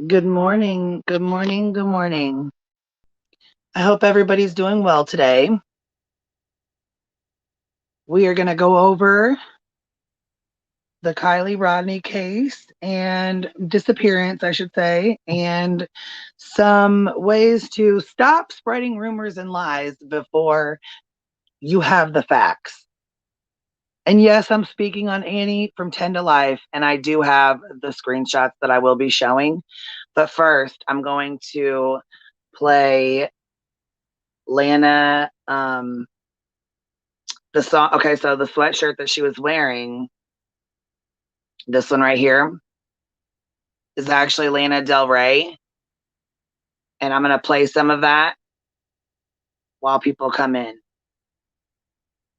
Good morning. Good morning. Good morning. I hope everybody's doing well today. We are going to go over the Kylie Rodney case and disappearance, I should say, and some ways to stop spreading rumors and lies before you have the facts. And yes, I'm speaking on Annie from 10 to Life, and I do have the screenshots that I will be showing. But first, I'm going to play Lana the song. Okay, so the sweatshirt that she was wearing, this one right here, is actually Lana Del Rey, and I'm gonna play some of that while people come in.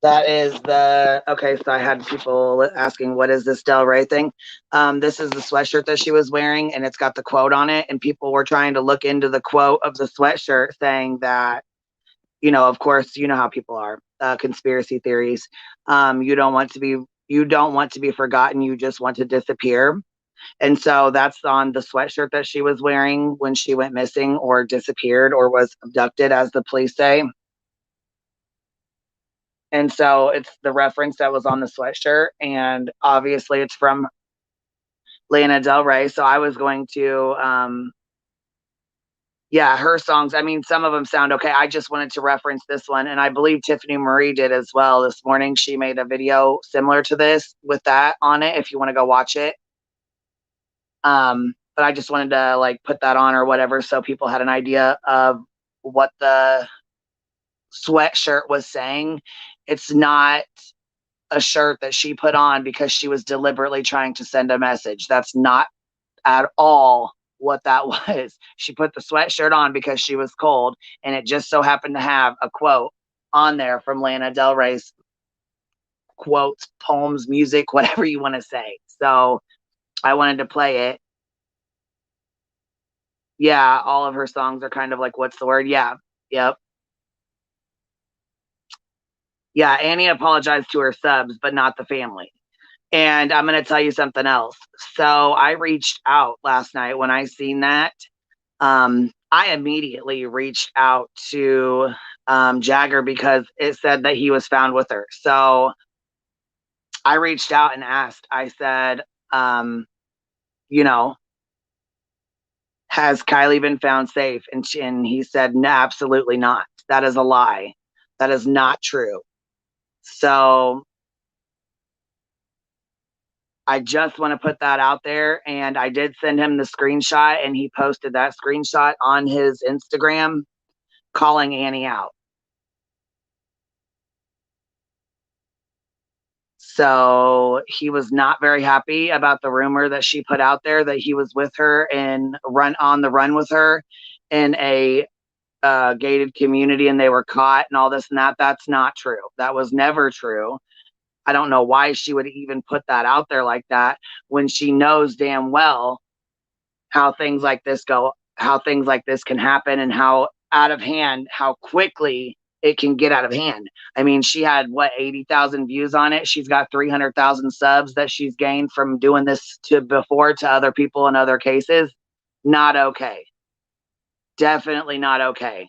That is the okay. So I had people asking, "What is this Del Rey thing?" This is the sweatshirt that she was wearing, and it's got the quote on it. And people were trying to look into the quote of the sweatshirt, saying that, of course, you know how people are, conspiracy theories. You don't want to be forgotten. You just want to disappear. And so that's on the sweatshirt that she was wearing when she went missing or disappeared or was abducted, as the police say. And so it's the reference that was on the sweatshirt. And obviously it's from Lana Del Rey. So I was going to, yeah, her songs. I mean, some of them sound okay. I just wanted to reference this one. And I believe Tiffany Marie did as well this morning. She made a video similar to this with that on it, if you want to go watch it. But I just wanted to like put that on or whatever, so people had an idea of what the sweatshirt was saying. It's not a shirt that she put on because she was deliberately trying to send a message. That's not at all what that was. She put the sweatshirt on because she was cold, and it just so happened to have a quote on there from Lana Del Rey's quotes, poems, music, whatever you want to say. So I wanted to play it. Yeah, all of her songs are kind of like, what's the word? Yeah. Yep. Yeah, Annie apologized to her subs, but not the family. And I'm going to tell you something else. So I reached out last night when I seen that. I immediately reached out to Jagger because it said that he was found with her. So I reached out and asked, I said, you know, has Kylie been found safe? And he said, no, absolutely not. That is a lie. That is not true. So I just want to put that out there. And I did send him the screenshot, and he posted that screenshot on his Instagram calling Annie out. So he was not very happy about the rumor that she put out there that he was with her and on the run with her in a gated community and they were caught and all this and that. That's not true. That was never true. I don't know why she would even put that out there like that when she knows damn well how things like this go, how things like this can happen, and how out of hand, how quickly it can get out of hand. I mean, she had what, 80,000 views on it. She's got 300,000 subs that she's gained from doing this to before to other people in other cases. Not okay. Definitely not okay.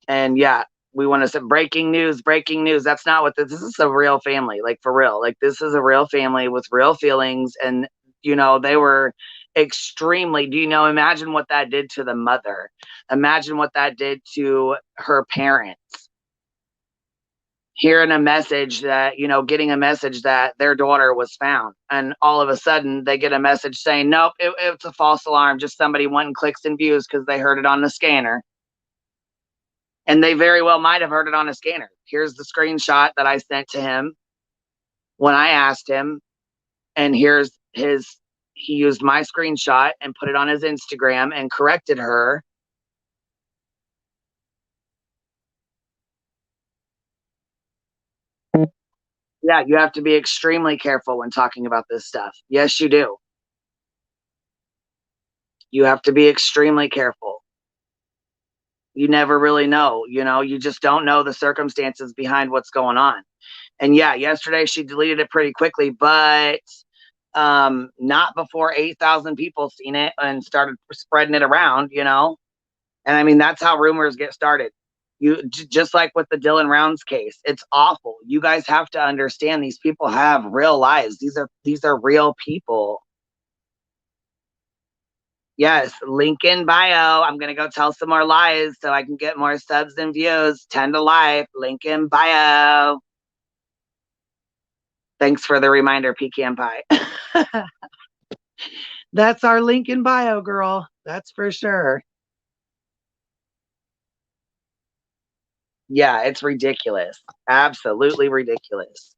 And yeah, we want to say breaking news, breaking news. That's not what this is. A real family, like for real. Like this is a real family with real feelings. And, they were extremely, imagine what that did to the mother. Imagine what that did to her parents. Hearing a message that, getting a message that their daughter was found. And all of a sudden they get a message saying, nope, it's a false alarm. Just somebody wanting clicks and views because they heard it on the scanner. And they very well might have heard it on a scanner. Here's the screenshot that I sent to him when I asked him. And here's he used my screenshot and put it on his Instagram and corrected her. Yeah, you have to be extremely careful when talking about this stuff. Yes, you do. You have to be extremely careful. You never really know, you just don't know the circumstances behind what's going on. And yeah, yesterday she deleted it pretty quickly, but Not before 8,000 people seen it and started spreading it around, you know? And I mean, that's how rumors get started. Just like with the Dylan Rounds case, it's awful. You guys have to understand these people have real lives. These are real people. Yes, link in bio. I'm gonna go tell some more lies so I can get more subs and views. 10 to life. Link in bio. Thanks for the reminder, Pecan Pie. That's our link in bio, girl. That's for sure. Yeah, it's ridiculous. Absolutely ridiculous.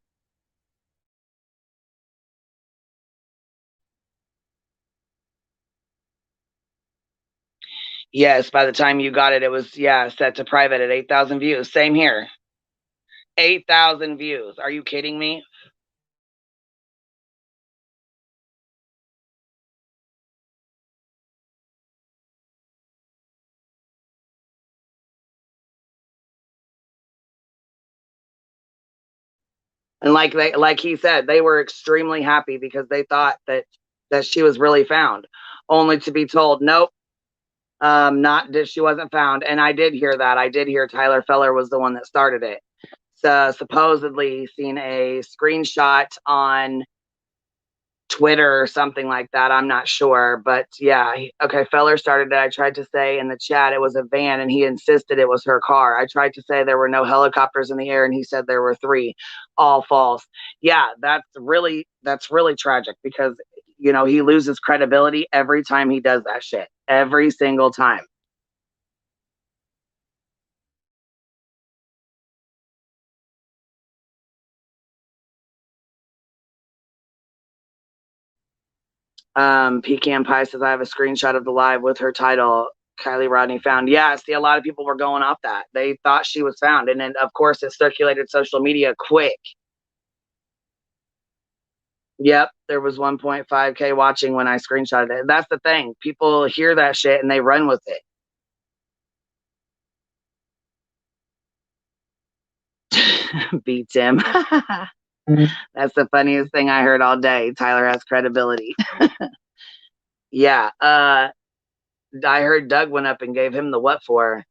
Yes, by the time you got it, it was, yeah, set to private at 8,000 views. Same here. 8,000 views. Are you kidding me? And like he said, they were extremely happy because they thought that she was really found, only to be told, nope, not that she wasn't found. And I did hear that. I did hear Tyler Feller was the one that started it. So supposedly seen a screenshot on Twitter or something like that. I'm not sure, but yeah. Okay, Feller started it. I tried to say in the chat it was a van, and he insisted it was her car. I tried to say there were no helicopters in the air, and he said there were 3. All false. Yeah, that's really tragic because you know he loses credibility every time he does that shit. Every single time. Pecan Pie says I have a screenshot of the live with her title. Kylie Rodney found. Yeah, see, a lot of people were going off that. They thought she was found. And then, of course, it circulated social media quick. Yep, there was 1.5K watching when I screenshotted it. That's the thing. People hear that shit and they run with it. Beats him. That's the funniest thing I heard all day. Tyler has credibility. Yeah. I heard Doug went up and gave him the what for.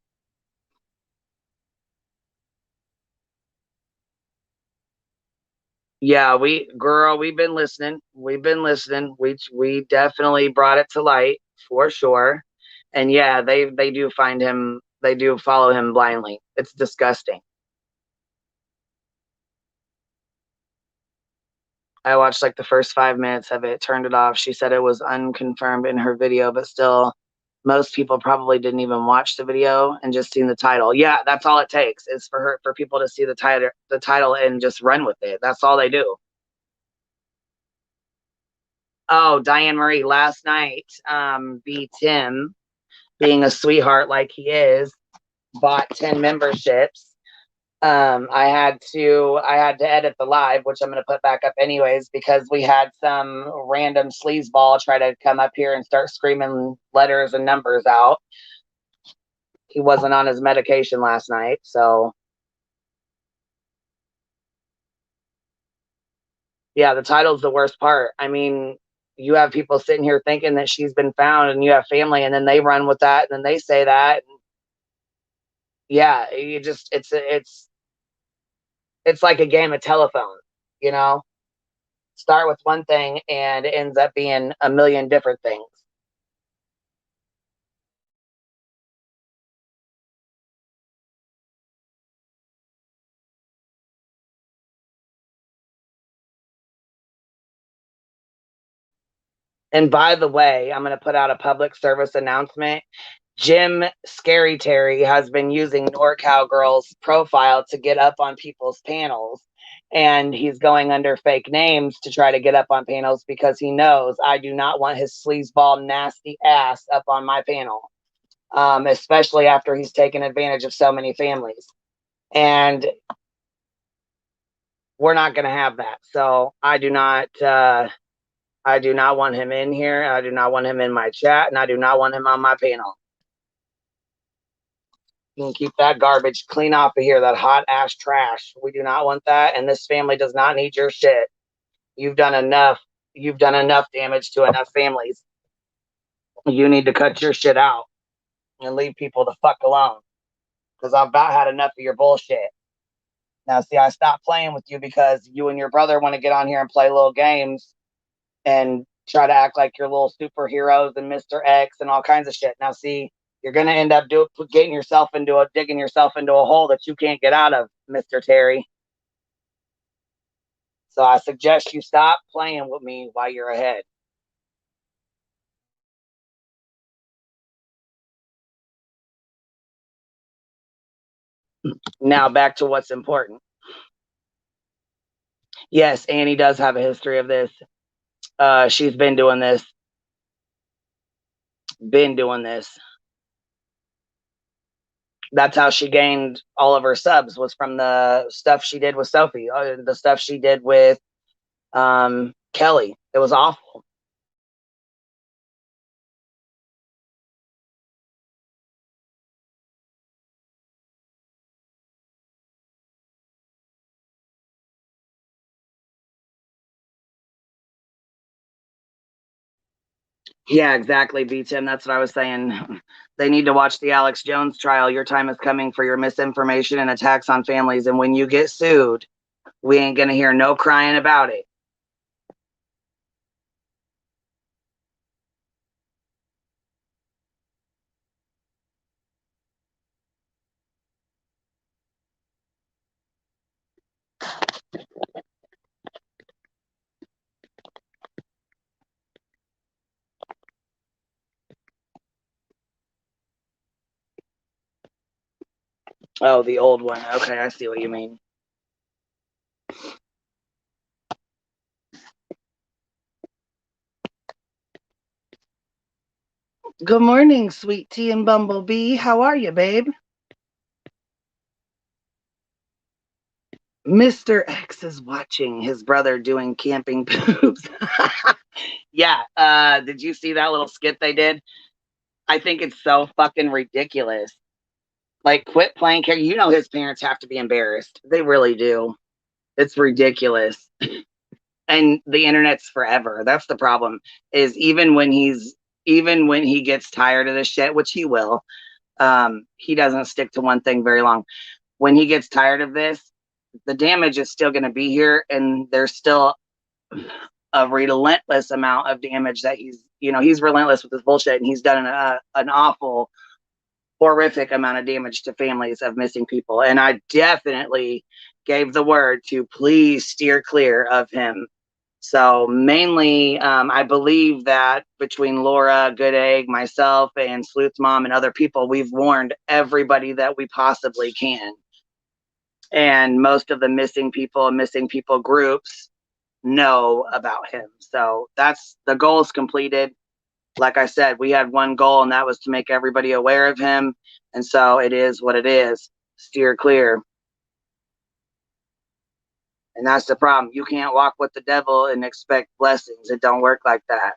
Yeah, we've been listening. We've been listening. We definitely brought it to light for sure. And yeah, they do find him. They do follow him blindly. It's disgusting. I watched like the first 5 minutes of it, turned it off. She said it was unconfirmed in her video, but still, most people probably didn't even watch the video and just seen the title. Yeah, that's all it takes is for people to see the title and just run with it. That's all they do. Oh, Diane Marie last night beat Tim, being a sweetheart like he is, bought 10 memberships. I had to edit the live, which I'm going to put back up anyways, because we had some random sleazeball try to come up here and start screaming letters and numbers out. He wasn't on his medication last night, so yeah, the title's the worst part. I mean, you have people sitting here thinking that she's been found, and you have family, and then they run with that, and then they say that. Yeah, you just it's like a game of telephone, you know. Start with one thing and it ends up being a million different things. And by the way, I'm going to put out a public service announcement. Jim Scary Terry has been using NorCal Girl's profile to get up on people's panels. And he's going under fake names to try to get up on panels because he knows I do not want his sleazeball nasty ass up on my panel, especially after he's taken advantage of so many families. And we're not going to have that. So I do not want him in here. I do not want him in my chat, and I do not want him on my panel. You can keep that garbage clean off of here, that hot ash trash. We do not want that, and this family does not need your shit. You've done enough. you've done enough damage to enough families. You need to cut your shit out and leave people the fuck alone. Because I've about had enough of your bullshit. Now, see, I stopped playing with you because you and your brother want to get on here and play little games and try to act like you're little superheroes and Mr. X and all kinds of shit. Now, see, you're going to end up digging yourself into a hole that you can't get out of, Mr. Terry. So I suggest you stop playing with me while you're ahead. Now back to what's important. Yes, Annie does have a history of this. She's been doing this. That's how she gained all of her subs, was from the stuff she did with Sophie, the stuff she did with Kelly. It was awful. Yeah, exactly, B-Tim. That's what I was saying. They need to watch the Alex Jones trial. Your time is coming for your misinformation and attacks on families. And when you get sued, we ain't going to hear no crying about it. Oh, the old one. Okay, I see what you mean. Good morning, Sweet Tea and Bumblebee. How are you, babe? Mr. X is watching his brother doing camping poops. Yeah, did you see that little skit they did? I think it's so fucking ridiculous. Like, quit playing care. You know his parents have to be embarrassed. They really do. It's ridiculous. And the internet's forever. That's the problem. Is even when he gets tired of this shit, which he will, he doesn't stick to one thing very long. When he gets tired of this, the damage is still going to be here, and there's still a relentless amount of damage that he's relentless with this bullshit, and he's done an awful, horrific amount of damage to families of missing people. And I definitely gave the word to please steer clear of him. So mainly, I believe that between Laura, Good Egg, myself, and Sleuth Mom and other people, we've warned everybody that we possibly can. And most of the missing people groups know about him. So that's the goal is completed. Like I said, we had one goal, and that was to make everybody aware of him. And so it is what it is. Steer clear. And that's the problem. You can't walk with the devil and expect blessings. It don't work like that.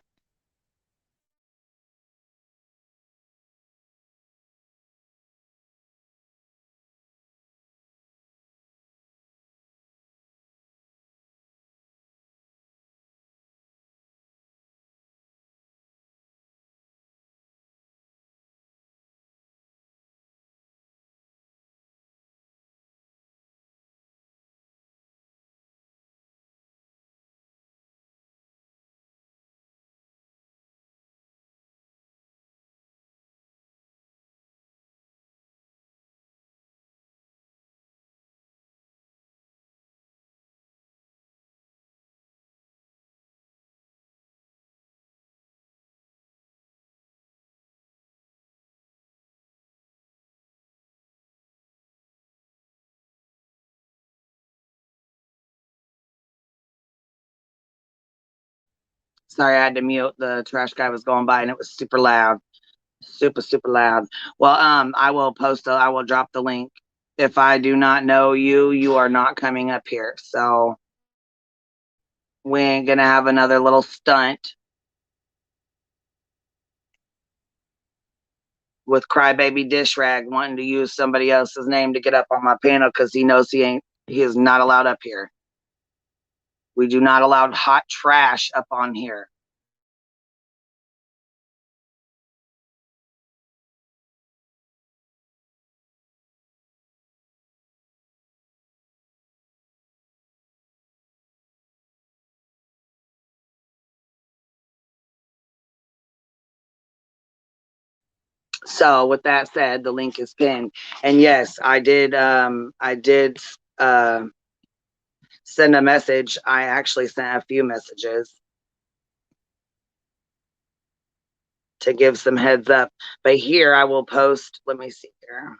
Sorry, I had to mute. The trash guy was going by and it was super loud. Super, super loud. Well, I will drop the link. If I do not know you, you are not coming up here. So we ain't gonna have another little stunt with Crybaby Dish Rag wanting to use somebody else's name to get up on my panel because he knows he is not allowed up here. We do not allow hot trash up on here. So with that said, the link is pinned. And yes, I did send a message. I actually sent a few messages to give some heads up. But here I will post, let me see here.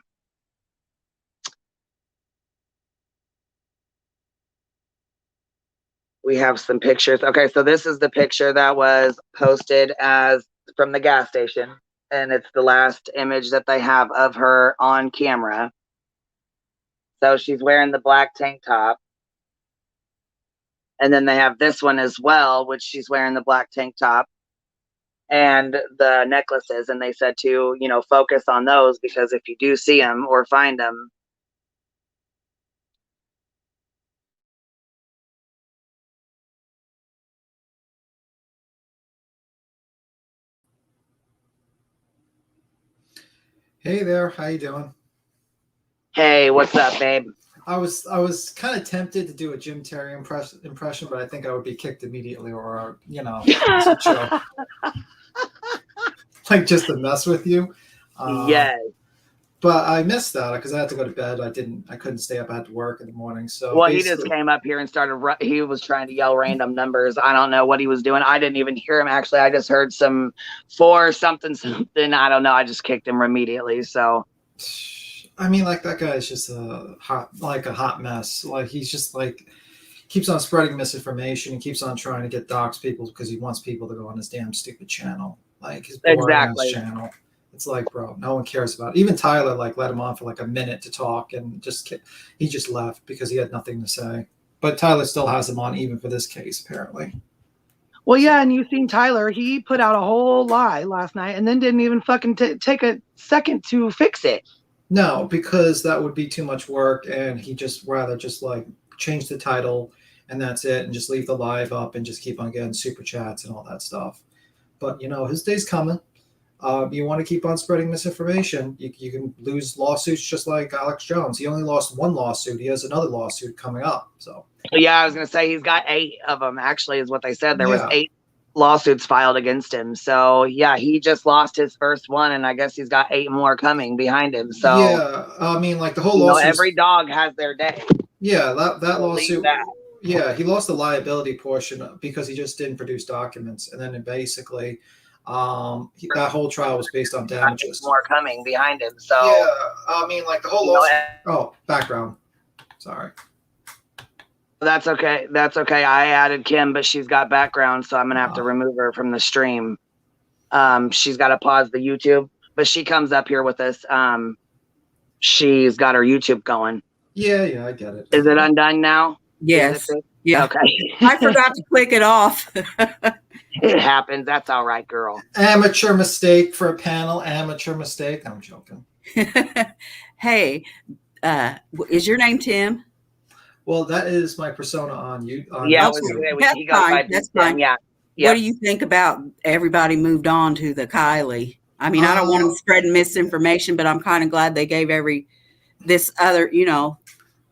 We have some pictures. Okay, so this is the picture that was posted as from the gas station. And it's the last image that they have of her on camera. So she's wearing the black tank top. And then they have this one as well, which she's wearing the black tank top and the necklaces. And they said to, you know, focus on those, because if you do see them or find them, Hey there, how you doing? hey, what's up, babe? I was kind of tempted to do a Jim Terry impression, but I think I would be kicked immediately, or you know, like just to mess with you. Yes. But I missed that because I had to go to bed. I couldn't stay up. I had to work in the morning. So well, he just came up here and started. He was trying to yell random numbers. I don't know what he was doing. I didn't even hear him. Actually, I just heard some 4 something. I don't know. I just kicked him immediately. So, I mean, like that guy is just a hot mess. Like he's just like keeps on spreading misinformation. He keeps on trying to get dox people because he wants people to go on his damn stupid channel, like his boring ass channel. It's like, bro, no one cares about it. Even Tyler, like, let him on for like a minute to talk, and he just left because he had nothing to say. But Tyler still has him on even for this case, apparently. Well, yeah, and you've seen Tyler. He put out a whole lie last night and then didn't even fucking take a second to fix it. No, because that would be too much work, and he just rather just like change the title and that's it, and just leave the live up and just keep on getting super chats and all that stuff. But, you know, his day's coming. You want to keep on spreading misinformation, you can lose lawsuits just like Alex Jones. He only lost 1 lawsuit. He has another lawsuit coming up. So yeah, I was going to say he's got 8 of them, actually, is what they said. There was 8 lawsuits filed against him. So, yeah, he just lost his first one, and I guess he's got 8 more coming behind him. So, yeah, I mean, like the whole lawsuit. Every dog has their day. Yeah, that lawsuit. Yeah, he lost the liability portion because he just didn't produce documents. And then basically, that whole trial was based on damages. More coming behind him. So yeah, I mean, like the whole lawsuit. Background. Sorry. That's okay. That's okay. I added Kim, but she's got background, so I'm gonna have to remove her from the stream. She's got to pause the YouTube, but she comes up here with us. She's got her YouTube going. Yeah, I get it. Is it undone now? Yes. Yeah. Okay. I forgot to click it off. It happens. That's all right, girl. Amateur mistake for a panel. Amateur mistake. I'm joking. Hey, is your name Tim? Well, that is my persona on you. Yeah, that's fine. Yeah. What do you think about everybody moved on to the Kylie? I mean, I don't want them spreading misinformation, but I'm kind of glad they gave this other, you know.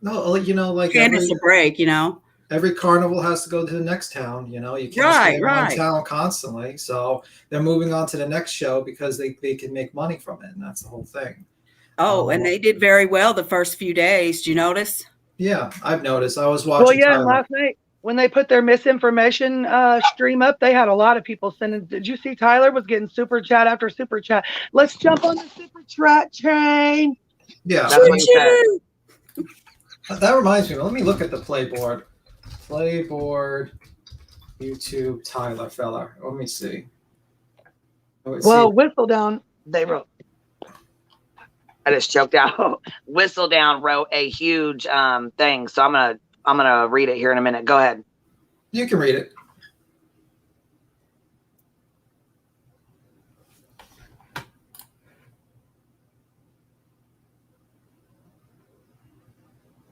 No, you know, like Candace a break, you know. Every carnival has to go to the next town, you know. You can't stay in one town constantly. So they're moving on to the next show because they can make money from it, and that's the whole thing. Oh, and they did very well the first few days. Did you notice? Yeah, I've noticed. I was watching. Well, yeah, last night when they put their misinformation stream up, they had a lot of people sending. Did you see Tyler was getting super chat after super chat? Let's jump on the super chat train. Yeah, that's what he said. That reminds me. Let me look at the playboard. Playboard, YouTube, Tyler fella. Let me see. Well, Whistle Down. They wrote. I just choked out. Whistle Down wrote a huge thing, so I'm gonna read it here in a minute. Go ahead. You can read it.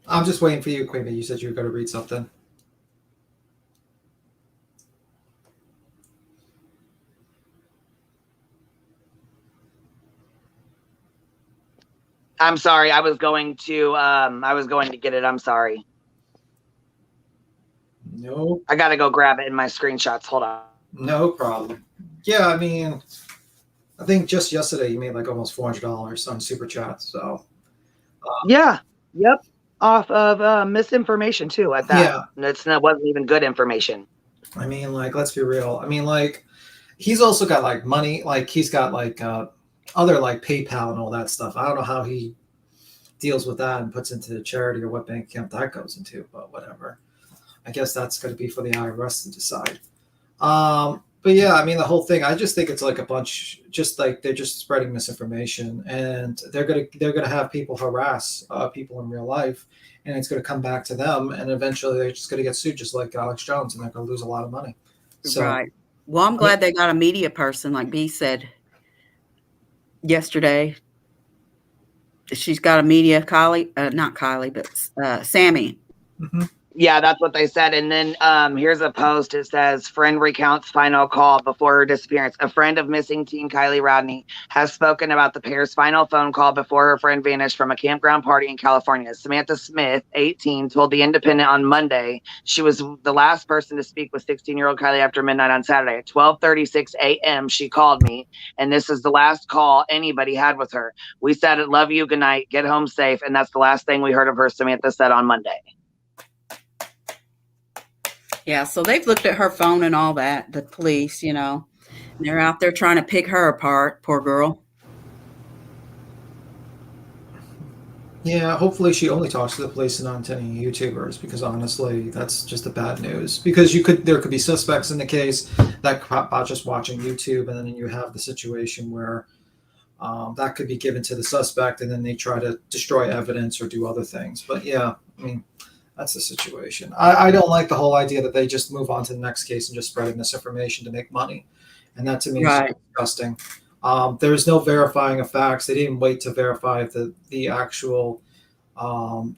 I'm just waiting for you, Queen. You said you were going to read something. I'm sorry. I was going to get it. I'm sorry. No, I got to go grab it in my screenshots. Hold on. no problem. Yeah, I mean, I think just yesterday you made like almost $400 on super chat. So Yeah. Yep. Off of misinformation too. At that, yeah, It wasn't even good information. I mean, like, let's be real. I mean, like, he's also got like money. Like, he's got like other like PayPal and all that stuff. I don't know how he deals with that and puts into the charity or what bank account that goes into, but whatever. I guess that's going to be for the IRS to decide. But yeah, I mean, the whole thing, I just think it's like a bunch, just like they're just spreading misinformation, and they're gonna have people harass people in real life, and it's gonna come back to them, and eventually they're just gonna get sued, just like Alex Jones, and they're gonna lose a lot of money. So, Right. Well, I'm glad they got a media person, like B said yesterday. She's got a media Kylie, not Kylie, but Sammy. mhm. Yeah, that's what they said. And then here's a post. It says, friend recounts final call before her disappearance. A friend of missing teen Kylie Rodney has spoken about the pair's final phone call before her friend vanished from a campground party in California. Samantha Smith, 18, told The Independent on Monday she was the last person to speak with 16-year-old Kylie after midnight on Saturday. At 12:36 a.m., she called me, and this is the last call anybody had with her. We said, love you, good night, get home safe, and that's the last thing we heard of her, Samantha said on Monday. Yeah, so they've looked at her phone and all that, the police, they're out there trying to pick her apart, poor girl. Yeah, hopefully she only talks to the police and not to any YouTubers, because honestly, that's just the bad news. Because there could be suspects in the case that are just watching YouTube, and then you have the situation where that could be given to the suspect, and then they try to destroy evidence or do other things. But yeah, I mean, that's the situation. I don't like the whole idea that they just move on to the next case and just spread misinformation to make money. And that to me is disgusting. There's no verifying of facts. They didn't wait to verify if the actual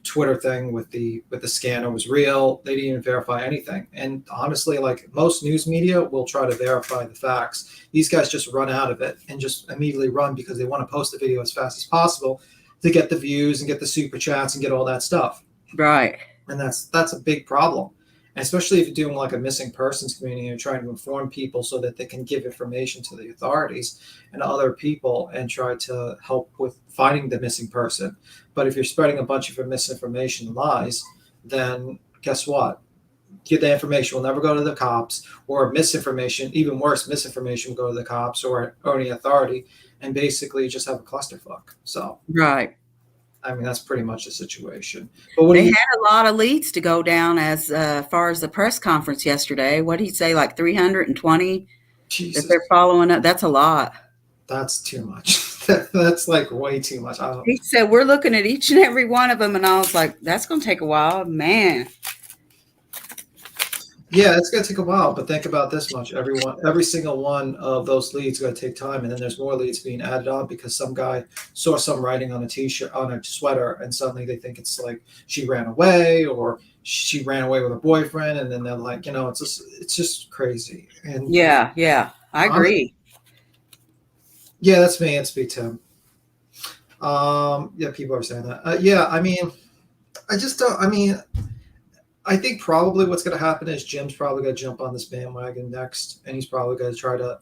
Twitter thing with the scanner was real. They didn't even verify anything. And honestly, like most news media will try to verify the facts. These guys just run out of it and just immediately run because they want to post the video as fast as possible to get the views and get the super chats and get all that stuff. Right. And that's a big problem, and especially if you're doing like a missing persons community and you're trying to inform people so that they can give information to the authorities and other people and try to help with finding the missing person. But if you're spreading a bunch of misinformation and lies, then guess what? The information will never go to the cops, or misinformation, even worse, misinformation will go to the cops or any authority, and basically just have a clusterfuck. So, right. I mean, that's pretty much the situation. But they had a lot of leads to go down as far as the press conference yesterday. What did he say, like 320? Jesus. If they're following up, that's a lot. That's too much. That's like way too much. He said, we're looking at each and every one of them. And I was like, that's going to take a while, man. Yeah, it's going to take a while, but think about this much. Every single one of those leads is going to take time. And then there's more leads being added on because some guy saw some writing on a t-shirt, on a sweater, and suddenly they think it's like she ran away or she ran away with her boyfriend. And then they're like, it's just crazy. And yeah, I agree. Yeah, that's me. It's Tim. Yeah, people are saying that. Yeah, I mean, I think probably what's going to happen is Jim's probably going to jump on this bandwagon next, and he's probably going to try to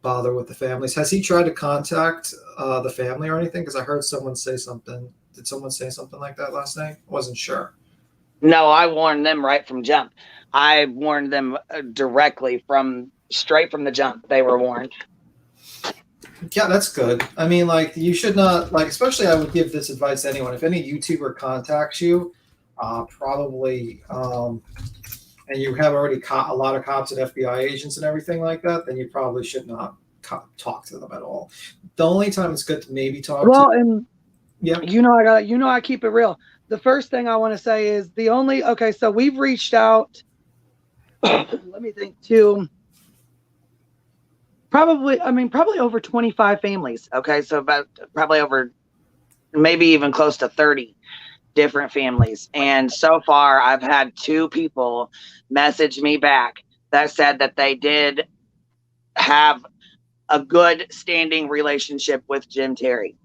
bother with the families. Has he tried to contact the family or anything? Because I heard someone say something. Did someone say something like that last night? I wasn't sure. No, I warned them right from jump. I warned them directly straight from the jump. They were warned. Yeah, that's good. I mean, like, you should not, like, especially I would give this advice to anyone. If any YouTuber contacts you, probably, and you have already a lot of cops and FBI agents and everything like that, then you probably should not talk to them at all. The only time it's good to maybe talk to. Well, and yeah, I keep it real. The first thing I want to say is so we've reached out. Let me think to probably over 25 families. Okay, so probably over, maybe even close to 30 different families. And so far, I've had 2 people message me back that said that they did have a good standing relationship with Jim Terry.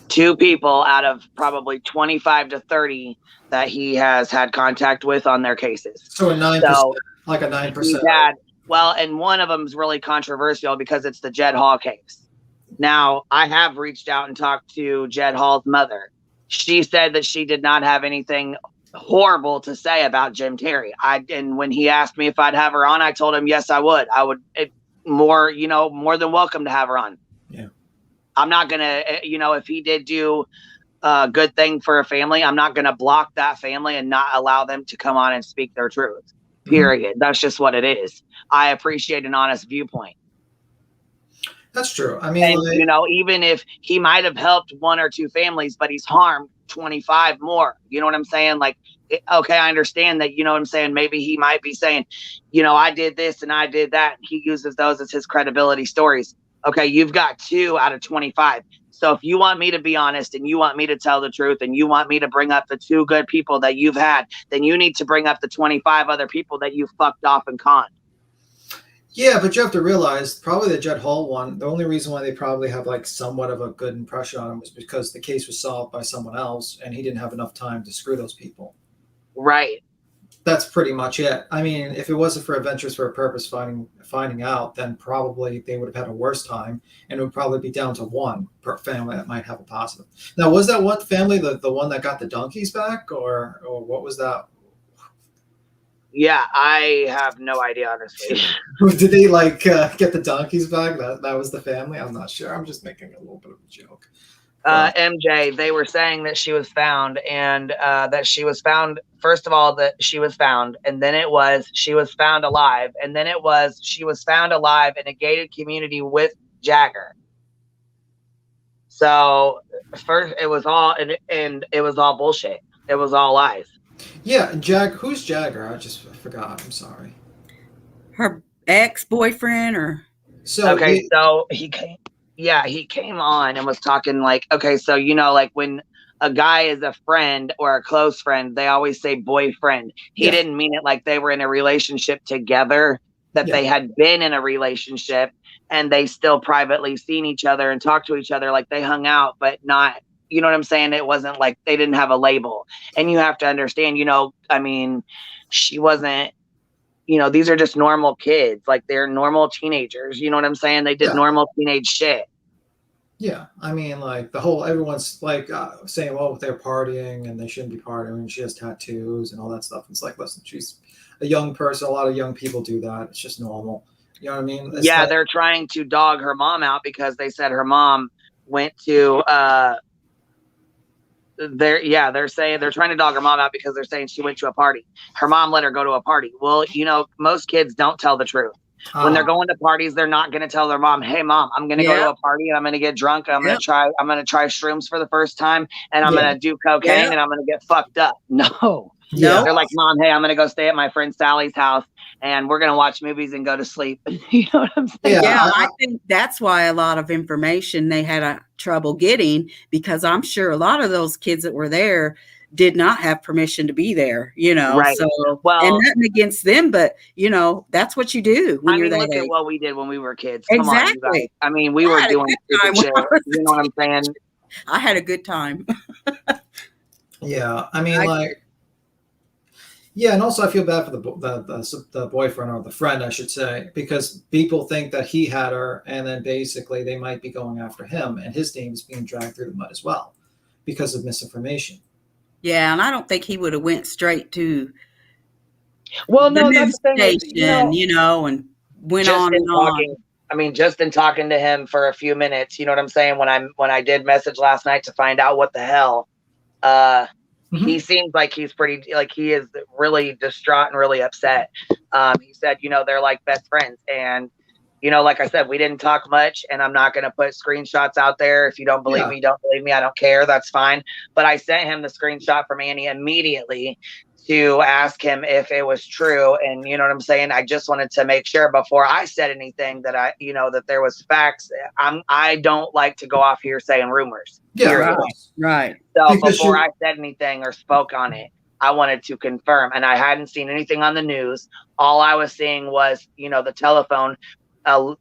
2 people out of probably 25 to 30 that he has had contact with on their cases. So a 9%, So like a 9%. well, and one of them is really controversial because it's the Jed Hall case. Now, I have reached out and talked to Jed Hall's mother. She said that she did not have anything horrible to say about Jim Terry. And when he asked me if I'd have her on, I told him yes, I would. I would more than welcome to have her on. Yeah. I'm not gonna, if he did do a good thing for a family, I'm not gonna block that family and not allow them to come on and speak their truth. Period. That's just what it is. I appreciate an honest viewpoint. That's true. I mean, and, even if he might have helped 1 or 2 families, but he's harmed 25 more. You know what I'm saying? Like, okay, I understand that, you know what I'm saying? Maybe he might be saying, I did this and I did that. He uses those as his credibility stories. Okay, you've got 2 out of 25. So if you want me to be honest and you want me to tell the truth and you want me to bring up the 2 good people that you've had, then you need to bring up the 25 other people that you fucked off and conned. Yeah, but you have to realize probably the Jed Hall one, the only reason why they probably have like somewhat of a good impression on him was because the case was solved by someone else and he didn't have enough time to screw those people. Right. That's pretty much it. I mean, if it wasn't for Adventures for a Purpose finding out, then probably they would have had a worse time and it would probably be down to 1 per family that might have a positive. Now, was that one family the one that got the donkeys back or what was that? Yeah, I have no idea, honestly. Did they get the donkeys back? That was the family? I'm not sure. I'm just making a little bit of a joke. MJ, they were saying that she was found and that she was found, first of all, that she was found, and then it was she was found alive, and then it was she was found alive in a gated community with Jagger. So first it was all, and it was all bullshit. It was all lies. Yeah, and who's Jagger? I forgot. I'm sorry. Her ex-boyfriend or so okay, so he came on and was talking like, okay, so like when a guy is a friend or a close friend, they always say boyfriend. He didn't mean it like they were in a relationship together, that they had been in a relationship and they still privately seen each other and talked to each other, like they hung out, but not. You know what I'm saying? It wasn't like they didn't have a label. And you have to understand, I mean, she wasn't, these are just normal kids. Like they're normal teenagers. You know what I'm saying? They did normal teenage shit. Yeah. I mean, like everyone's like saying, well, they're partying and they shouldn't be partying. She has tattoos and all that stuff. It's like, listen, she's a young person. A lot of young people do that. It's just normal. You know what I mean? They're trying to dog her mom out because they said her mom went to, they're saying they're trying to dog her mom out because they're saying she went to a party. Her mom let her go to a party. Well, most kids don't tell the truth. When they're going to parties, they're not going to tell their mom, "Hey, mom, I'm going to go to a party and I'm going to get drunk. And I'm going to try shrooms for the first time, and I'm going to do cocaine and I'm going to get fucked up." No. They're like, "Mom, hey, I'm going to go stay at my friend Sally's house and we're going to watch movies and go to sleep." You know what I'm saying? Yeah, I think that's why a lot of information they had trouble getting, because I'm sure a lot of those kids that were there did not have permission to be there, Right. So, well, and nothing against them, but that's what you do when you're that look age. at what we did when we were kids. Exactly. Come on, you guys. I mean, we were doing stupid shit. You know what I'm saying? I had a good time. Yeah, I mean, and also I feel bad for the boyfriend or the friend, I should say, because people think that he had her, and then basically they might be going after him, and his name is being dragged through the mud as well because of misinformation. Yeah, and I don't think he would have went straight to the news station, and went just on and talking, on. I mean, just in talking to him for a few minutes, you know what I'm saying? When I did message last night to find out what the hell, he seems like he's pretty, like he is really distraught and really upset. He said, they're like best friends, and like I said, we didn't talk much, and I'm not going to put screenshots out there. If you don't believe me, don't believe me. I don't care. That's fine. But I sent him the screenshot from Annie immediately to ask him if it was true. And you know what I'm saying? I just wanted to make sure before I said anything that that there was facts. I don't like to go off here saying rumors. Yeah, right. So before I said anything or spoke on it, I wanted to confirm. And I hadn't seen anything on the news. All I was seeing was, the telephone.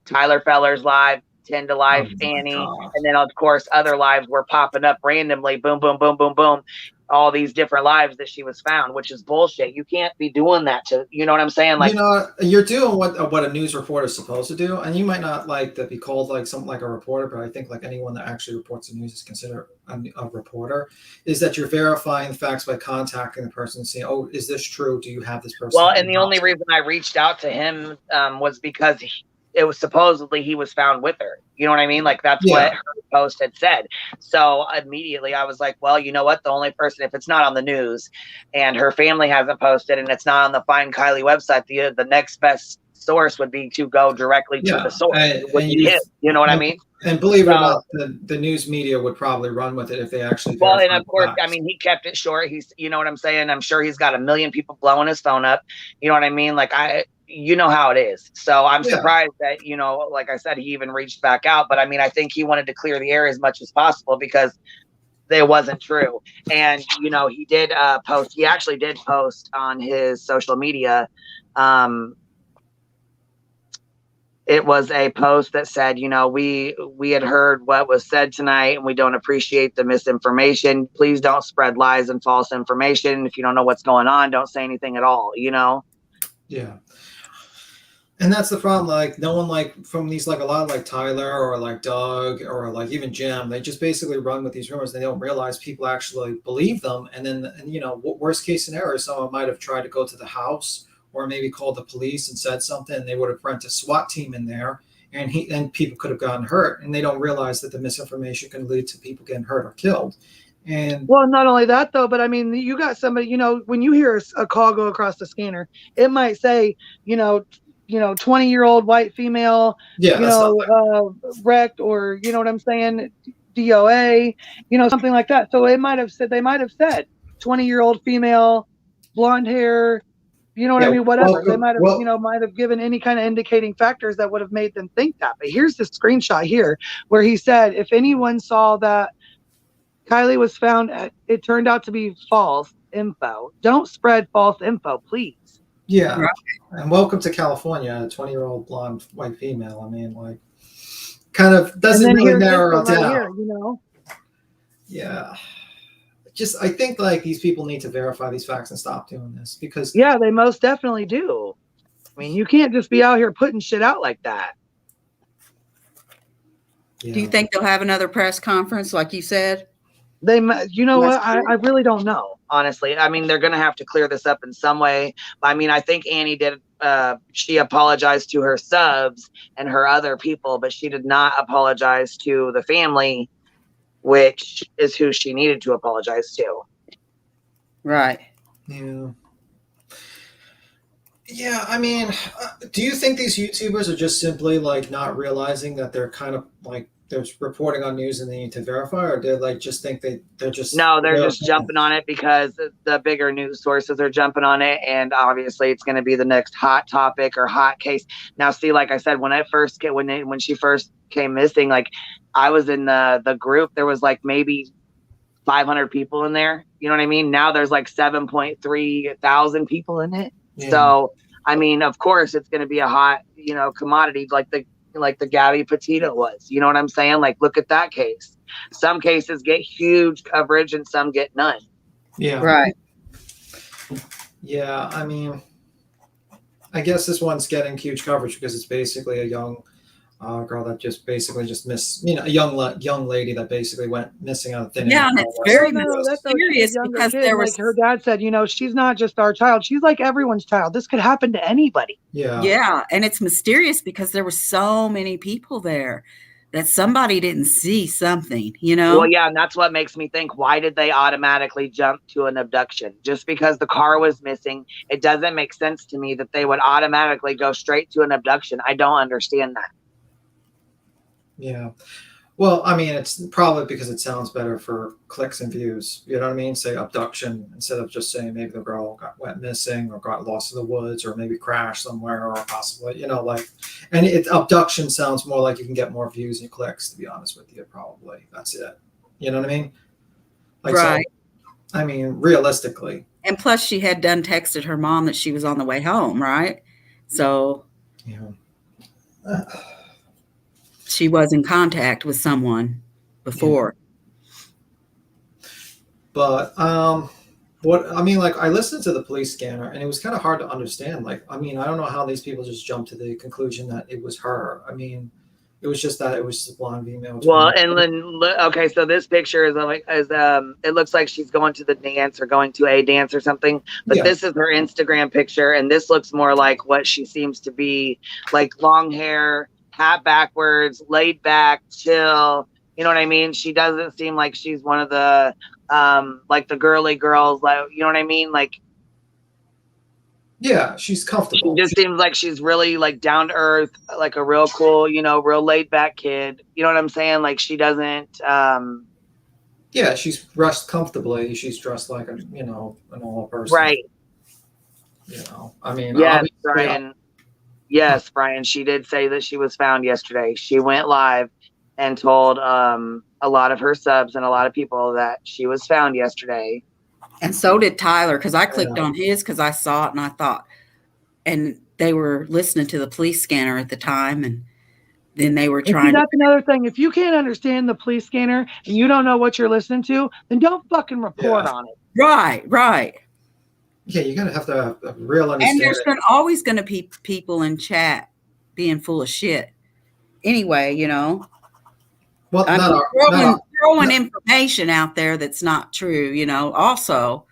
Tyler Feller's live 10 to life Oh my Annie. God. And then, of course, other lives were popping up randomly. Boom, boom, boom, boom, boom. All these different lives that she was found, which is bullshit. You can't be doing that to, you know what I'm saying? Like, You know, you're doing what a news reporter is supposed to do, and you might not like to be called like something like a reporter, but I think like anyone that actually reports the news is considered a reporter. Is that you're verifying the facts by contacting the person and saying, "Oh, is this true? Do you have this person?" well, and the only reason I reached out to him was because it was supposedly he was found with her. You know what I mean? Like, that's what her post had said. So immediately I was like, well, you know what? The only person, if it's not on the news and her family hasn't posted and it's not on the Find Kylie website, the next best source would be to go directly to the source. You know what I mean? And believe it or not, the news media would probably run with it if they actually. Well, and of course, I mean, he kept it short. You know what I'm saying? I'm sure he's got a million people blowing his phone up. You know what I mean? Like, you know how it is. So I'm surprised that, you know, like I said, he even reached back out. But I mean, I think he wanted to clear the air as much as possible because it wasn't true. And, you know, he did post. He actually did post on his social media. It was a post that said, you know, we had heard what was said tonight and we don't appreciate the misinformation. Please don't spread lies and false information. If you don't know what's going on, don't say anything at all, you know? Yeah. And that's the problem. Like, no one, like, from these, like, a lot of, like, Tyler or, like, Doug or, like, even Jim, they just basically run with these rumors. They don't realize people actually believe them. And then, you know, worst case scenario, someone might have tried to go to the house or maybe called the police and said something, and they would have sent a SWAT team in there, and people could have gotten hurt. And they don't realize that the misinformation can lead to people getting hurt or killed. And well, not only that though, but I mean, you got somebody, you know, when you hear a call go across the scanner, it might say, you know, 20-year-old white female, wrecked, or, you know what I'm saying, DOA, you know, something like that. So they might have said 20-year-old female, blonde hair, you know what I mean? Whatever. They might have given any kind of indicating factors that would have made them think that. But here's the screenshot here where he said, if anyone saw that Kylie was found, it turned out to be false info. Don't spread false info, please. Yeah. And welcome to California, a 20-year-old blonde white female. I mean, like, kind of doesn't really narrow it down. Here, you know? Yeah. I think like these people need to verify these facts and stop doing this because they most definitely do. I mean, you can't just be out here putting shit out like that. Yeah. Do you think they'll have another press conference, like you said? You know what? I really don't know, honestly. I mean, they're going to have to clear this up in some way. I mean, I think Annie did. She apologized to her subs and her other people, but she did not apologize to the family, which is who she needed to apologize to. Right. Yeah. Yeah, I mean, do you think these YouTubers are just simply like not realizing that they're kind of like they're reporting on news and they need to verify, or do they like just think they're just just jumping on it because the bigger news sources are jumping on it, and obviously it's going to be the next hot topic or hot case. Now, see, like I said, when she first came missing, like I was in the group, there was like maybe 500 people in there. You know what I mean? Now there's like 7.3 thousand people in it. Yeah. So, I mean, of course it's going to be a hot, you know, commodity like the Gabby Petito was. You know what I'm saying? Like, look at that case. Some cases get huge coverage and some get none. Yeah. Right. Yeah. I mean, I guess this one's getting huge coverage because it's basically a young girl that just missed, you know, a young lady that basically went missing out of thin air. Yeah, and it's very mysterious because there was, like her dad said, you know, she's not just our child. She's like everyone's child. This could happen to anybody. Yeah. Yeah. And it's mysterious because there were so many people there that somebody didn't see something, you know? Well, yeah, and that's what makes me think, why did they automatically jump to an abduction? Just because the car was missing, it doesn't make sense to me that they would automatically go straight to an abduction. I don't understand that. Yeah. Well, I mean, it's probably because it sounds better for clicks and views. You know what I mean? Say abduction instead of just saying maybe the girl went missing or got lost in the woods or maybe crashed somewhere or possibly, you know, like, and abduction sounds more like you can get more views and clicks, to be honest with you, probably. That's it. You know what I mean? Like, right. So, I mean, realistically. And plus she had done texted her mom that she was on the way home, right? So. Yeah. she was in contact with someone before. Yeah. But I listened to the police scanner, and it was kind of hard to understand. Like, I don't know how these people just jumped to the conclusion that it was her. It was just that it was just a blonde female. Well, and then okay, so this picture is it looks like she's going to the dance or going to a dance or something. But this is her Instagram picture, and this looks more like what she seems to be, like long hair, hat backwards, laid back, chill. You know what I mean? She doesn't seem like she's one of the like the girly girls, like, you know what I mean? Like, yeah, she's comfortable. She just seems like she's really like down to earth, like a real cool, real laid back kid. You know what I'm saying? Like, she doesn't. Yeah, she's dressed comfortably. She's dressed like a normal person. Right. Yes, Brian. Yes, Brian. She did say that she was found yesterday. She went live and told a lot of her subs and a lot of people that she was found yesterday. And so did Tyler, because I clicked on his because I saw it and I thought, and they were listening to the police scanner at the time, and then they were trying. That's another thing. If you can't understand the police scanner and you don't know what you're listening to, then don't fucking report on it. Right. Yeah, you're gonna have to have a real understanding. And there's always going to be people in chat being full of shit. Anyway, Well, throwing information out there that's not true, also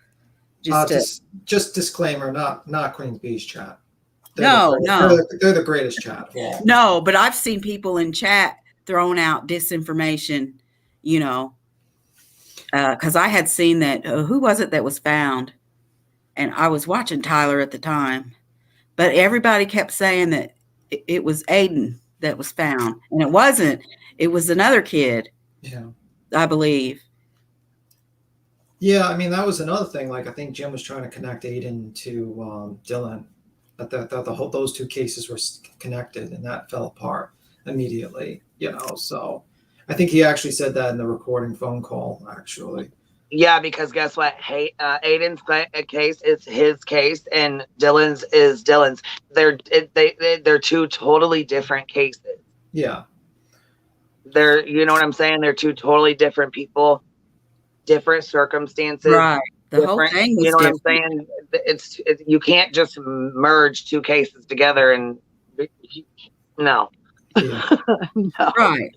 just disclaimer, not Queen Bee's chat. They're the greatest chat. Yeah. No, but I've seen people in chat throwing out disinformation, because I had seen that. Who was it that was found? And I was watching Tyler at the time, but everybody kept saying that it was Aiden that was found, and it wasn't. It was another kid. Yeah, I believe. Yeah, that was another thing. Like, I think Jim was trying to connect Aiden to Dylan. Those two cases were connected, and that fell apart immediately. So I think he actually said that in the recording phone call. Actually. Yeah, because guess what? Hey, Aiden's case is his case, and Dylan's is Dylan's. They're two totally different cases. Yeah. You know what I'm saying? They're two totally different people, different circumstances. Right. The whole thing was what different. I'm saying? You can't just merge two cases together and no. Yeah. No. Right.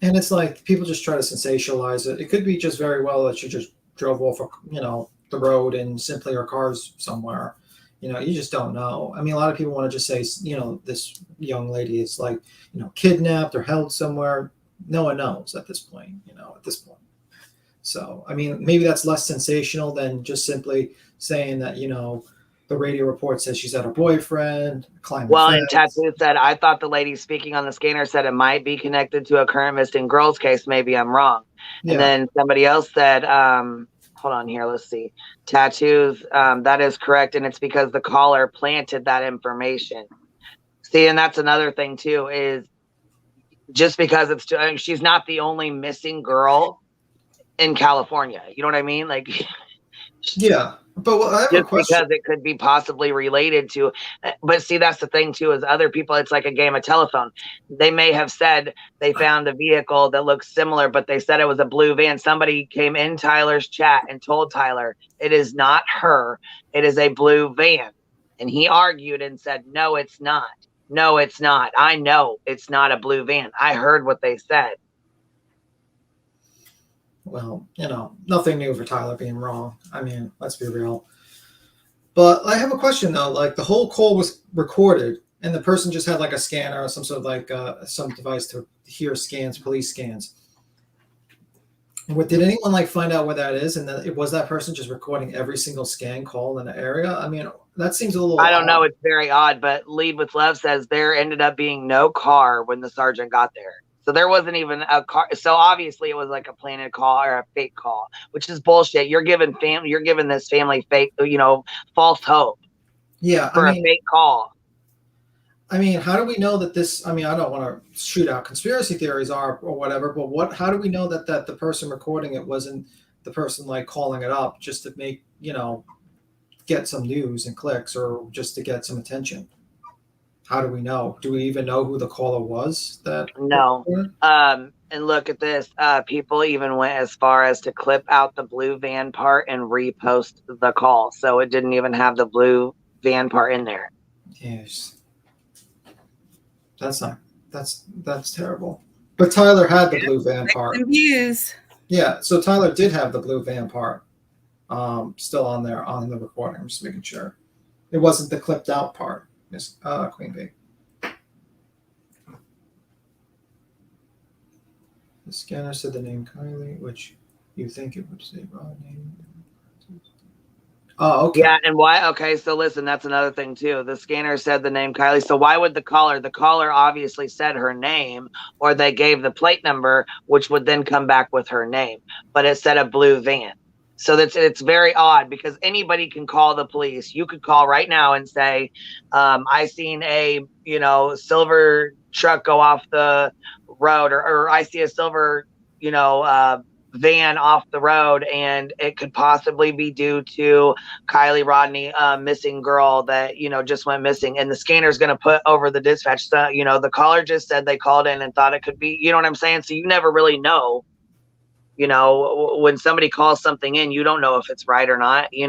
And it's like people just try to sensationalize it. It could be just very well that she just drove off, the road and simply her car's somewhere. You just don't know. A lot of people want to just say, this young lady is like, kidnapped or held somewhere. No one knows at this point, So, maybe that's less sensational than just simply saying that, the radio report says she's at her boyfriend. And Tattoo said, I thought the lady speaking on the scanner said it might be connected to a current missing girls case. Maybe I'm wrong. Yeah. And then somebody else said, hold on here. Let's see. Tattoos. That is correct. And it's because the caller planted that information. See, and that's another thing too, is just because she's not the only missing girl in California. You know what I mean? Like, yeah. But I have just a question. Because it could be possibly related to, but see, that's the thing too, is other people, it's like a game of telephone. They may have said they found a vehicle that looks similar, but they said it was a blue van. Somebody came in Tyler's chat and told Tyler, it is not her, it is a blue van. And he argued and said, no, it's not. No, it's not. I know it's not a blue van. I heard what they said. Well, nothing new for Tyler being wrong. Let's be real. But I have a question though. Like, the whole call was recorded, and the person just had like a scanner or some sort of like some device to hear scans, police scans. Did anyone like find out where that is? And then was that person just recording every single scan call in the area? That seems a little. I don't know. It's very odd. But Lead with Love says there ended up being no car when the sergeant got there. So there wasn't even a car. So obviously it was like a planted call or a fake call, which is bullshit. You're giving this family fake, false hope. Yeah, for a fake call. How do we know that this? I don't want to shoot out conspiracy theories or whatever, but how do we know that the person recording it wasn't the person like calling it up just to make get some news and clicks or just to get some attention? How do we know? Do we even know who the caller was? No. And look at this. People even went as far as to clip out the blue van part and repost the call, so it didn't even have the blue van part in there. Yes, that's terrible. But Tyler had the blue van part. Views. Yeah, so Tyler did have the blue van part. Still on there on the recording. I'm just making sure it wasn't the clipped out part. Miss Queen Bee. The scanner said the name Kylie, which you think it would say Rodney. Oh, okay. Yeah, and why? Okay, so listen, that's another thing too. The scanner said the name Kylie. So why would the caller obviously said her name, or they gave the plate number, which would then come back with her name, but it said a blue van. So it's very odd because anybody can call the police. You could call right now and say, I seen a, silver truck go off the road, or I see a silver, van off the road, and it could possibly be due to Kylie Rodney, missing girl that, just went missing. And the scanner's going to put over the dispatch. So, the caller just said they called in and thought it could be, you know what I'm saying? So you never really know. When somebody calls something in, you don't know if it's right or not, You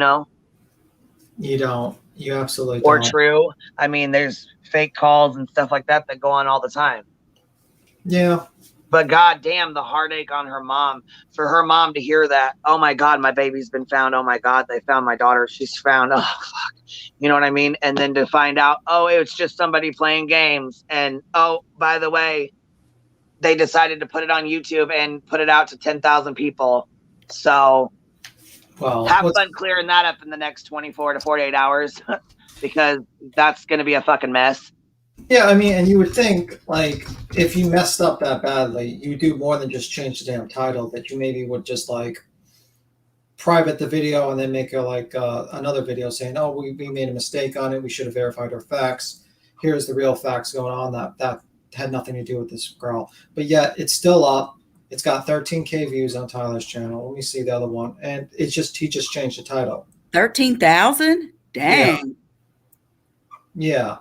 don't. You absolutely or don't. true. I mean, there's fake calls and stuff like that go on all the time. Yeah. But goddamn, the heartache on her mom, for her mom to hear that, oh my God, my baby's been found. Oh my God, they found my daughter. She's found. Oh, fuck. You know what I mean? And then to find out, oh, it's just somebody playing games. And oh, by the way, they decided to put it on YouTube and put it out to 10,000 people. So have fun clearing that up in the next 24 to 48 hours because that's going to be a fucking mess. Yeah, I mean, and you would think, like, if you messed up that badly, you do more than just change the damn title, that you maybe would just, like, private the video and then make another video saying, oh, we made a mistake on it. We should have verified our facts. Here's the real facts going on. That had nothing to do with this girl. But yet, it's still up. It's got 13K views on Tyler's channel. Let me see the other one. And he just changed the title. 13,000? Dang. Yeah.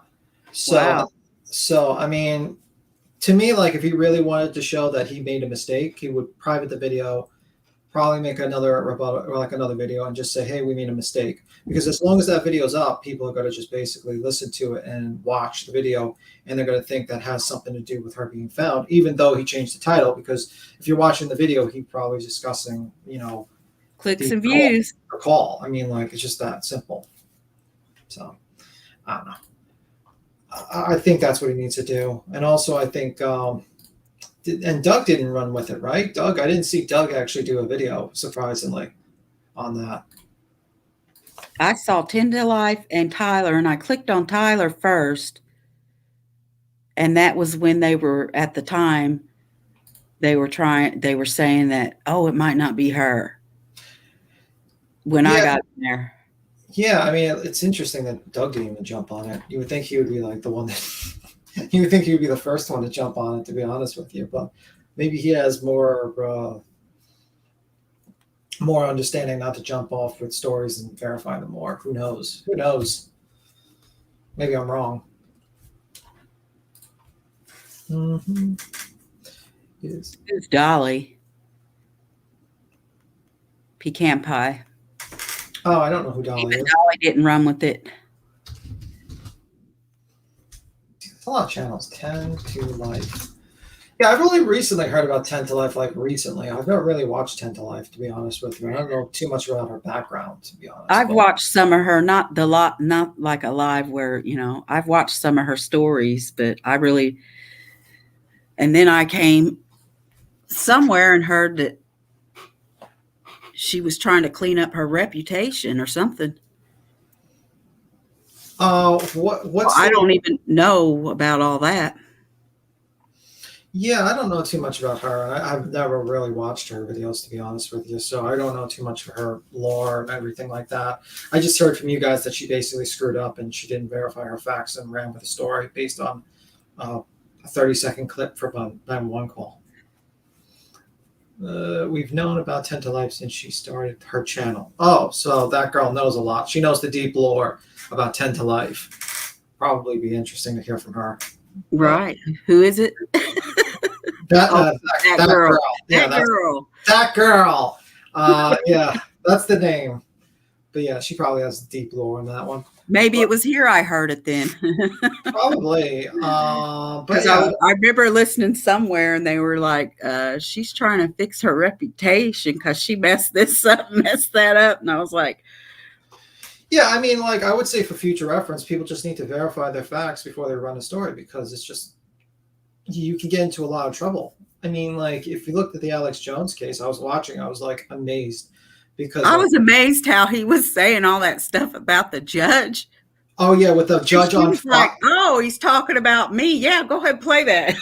So, I mean, to me, like, if he really wanted to show that he made a mistake, he would private the video, probably make another rebuttal or like another video and just say, hey, we made a mistake. Because as long as that video's up, people are going to just basically listen to it and watch the video, and they're going to think that has something to do with her being found, even though he changed the title. Because if you're watching the video, he probably is discussing, clicks and views. Call. I mean, like, it's just that simple. So, I don't know. I think that's what he needs to do. And also, I think, and Doug didn't run with it, right? I didn't see Doug actually do a video, surprisingly, on that. I saw 10 to Life and Tyler, and I clicked on Tyler first. And that was when they were, at the time, they were saying that, oh, it might not be her. When I got in there. Yeah, I mean, it's interesting that Doug didn't even jump on it. You would think he would be like the one that you would think he would be the first one to jump on it, to be honest with you. But maybe he has more understanding not to jump off with stories and verify them more. Who knows? Maybe I'm wrong. Mm-hmm. Yes. Who's Dolly? Pecan pie. Oh, I don't know who Dolly is. Dolly didn't run with it. There's a lot of channels. 10 to Life. Yeah, I've only recently heard about 10 to Life, like recently. I've not really watched 10 to Life, to be honest with you. I don't know too much about her background, to be honest. I've watched some of her, not like a live where, I've watched some of her stories, but and then I came somewhere and heard that she was trying to clean up her reputation or something. Oh, I don't even know about all that. Yeah, I don't know too much about her. I've never really watched her videos, to be honest with you. So I don't know too much of her lore and everything like that. I just heard from you guys that she basically screwed up and she didn't verify her facts and ran with a story based on a 30-second clip from a 911 call. We've known about 10 to Life since she started her channel. Oh, so that girl knows a lot. She knows the deep lore about 10 to Life. probably be interesting to hear from her. Right. Who is it? That girl. Yeah, that girl. Yeah, that's the name. But yeah, she probably has deep lore in that one. Maybe it was here I heard it then. Probably. But yeah. I remember listening somewhere and they were like, she's trying to fix her reputation because she messed this up, messed that up. And I was like, yeah, I mean, like, I would say for future reference, people just need to verify their facts before they run a story, because it's just, you can get into a lot of trouble. I mean, like, if you looked at the Alex Jones case, I was like amazed, because I was amazed how he was saying all that stuff about the judge. Oh yeah, with the judge on fire. Like, oh, he's talking about me. Yeah, go ahead, play that.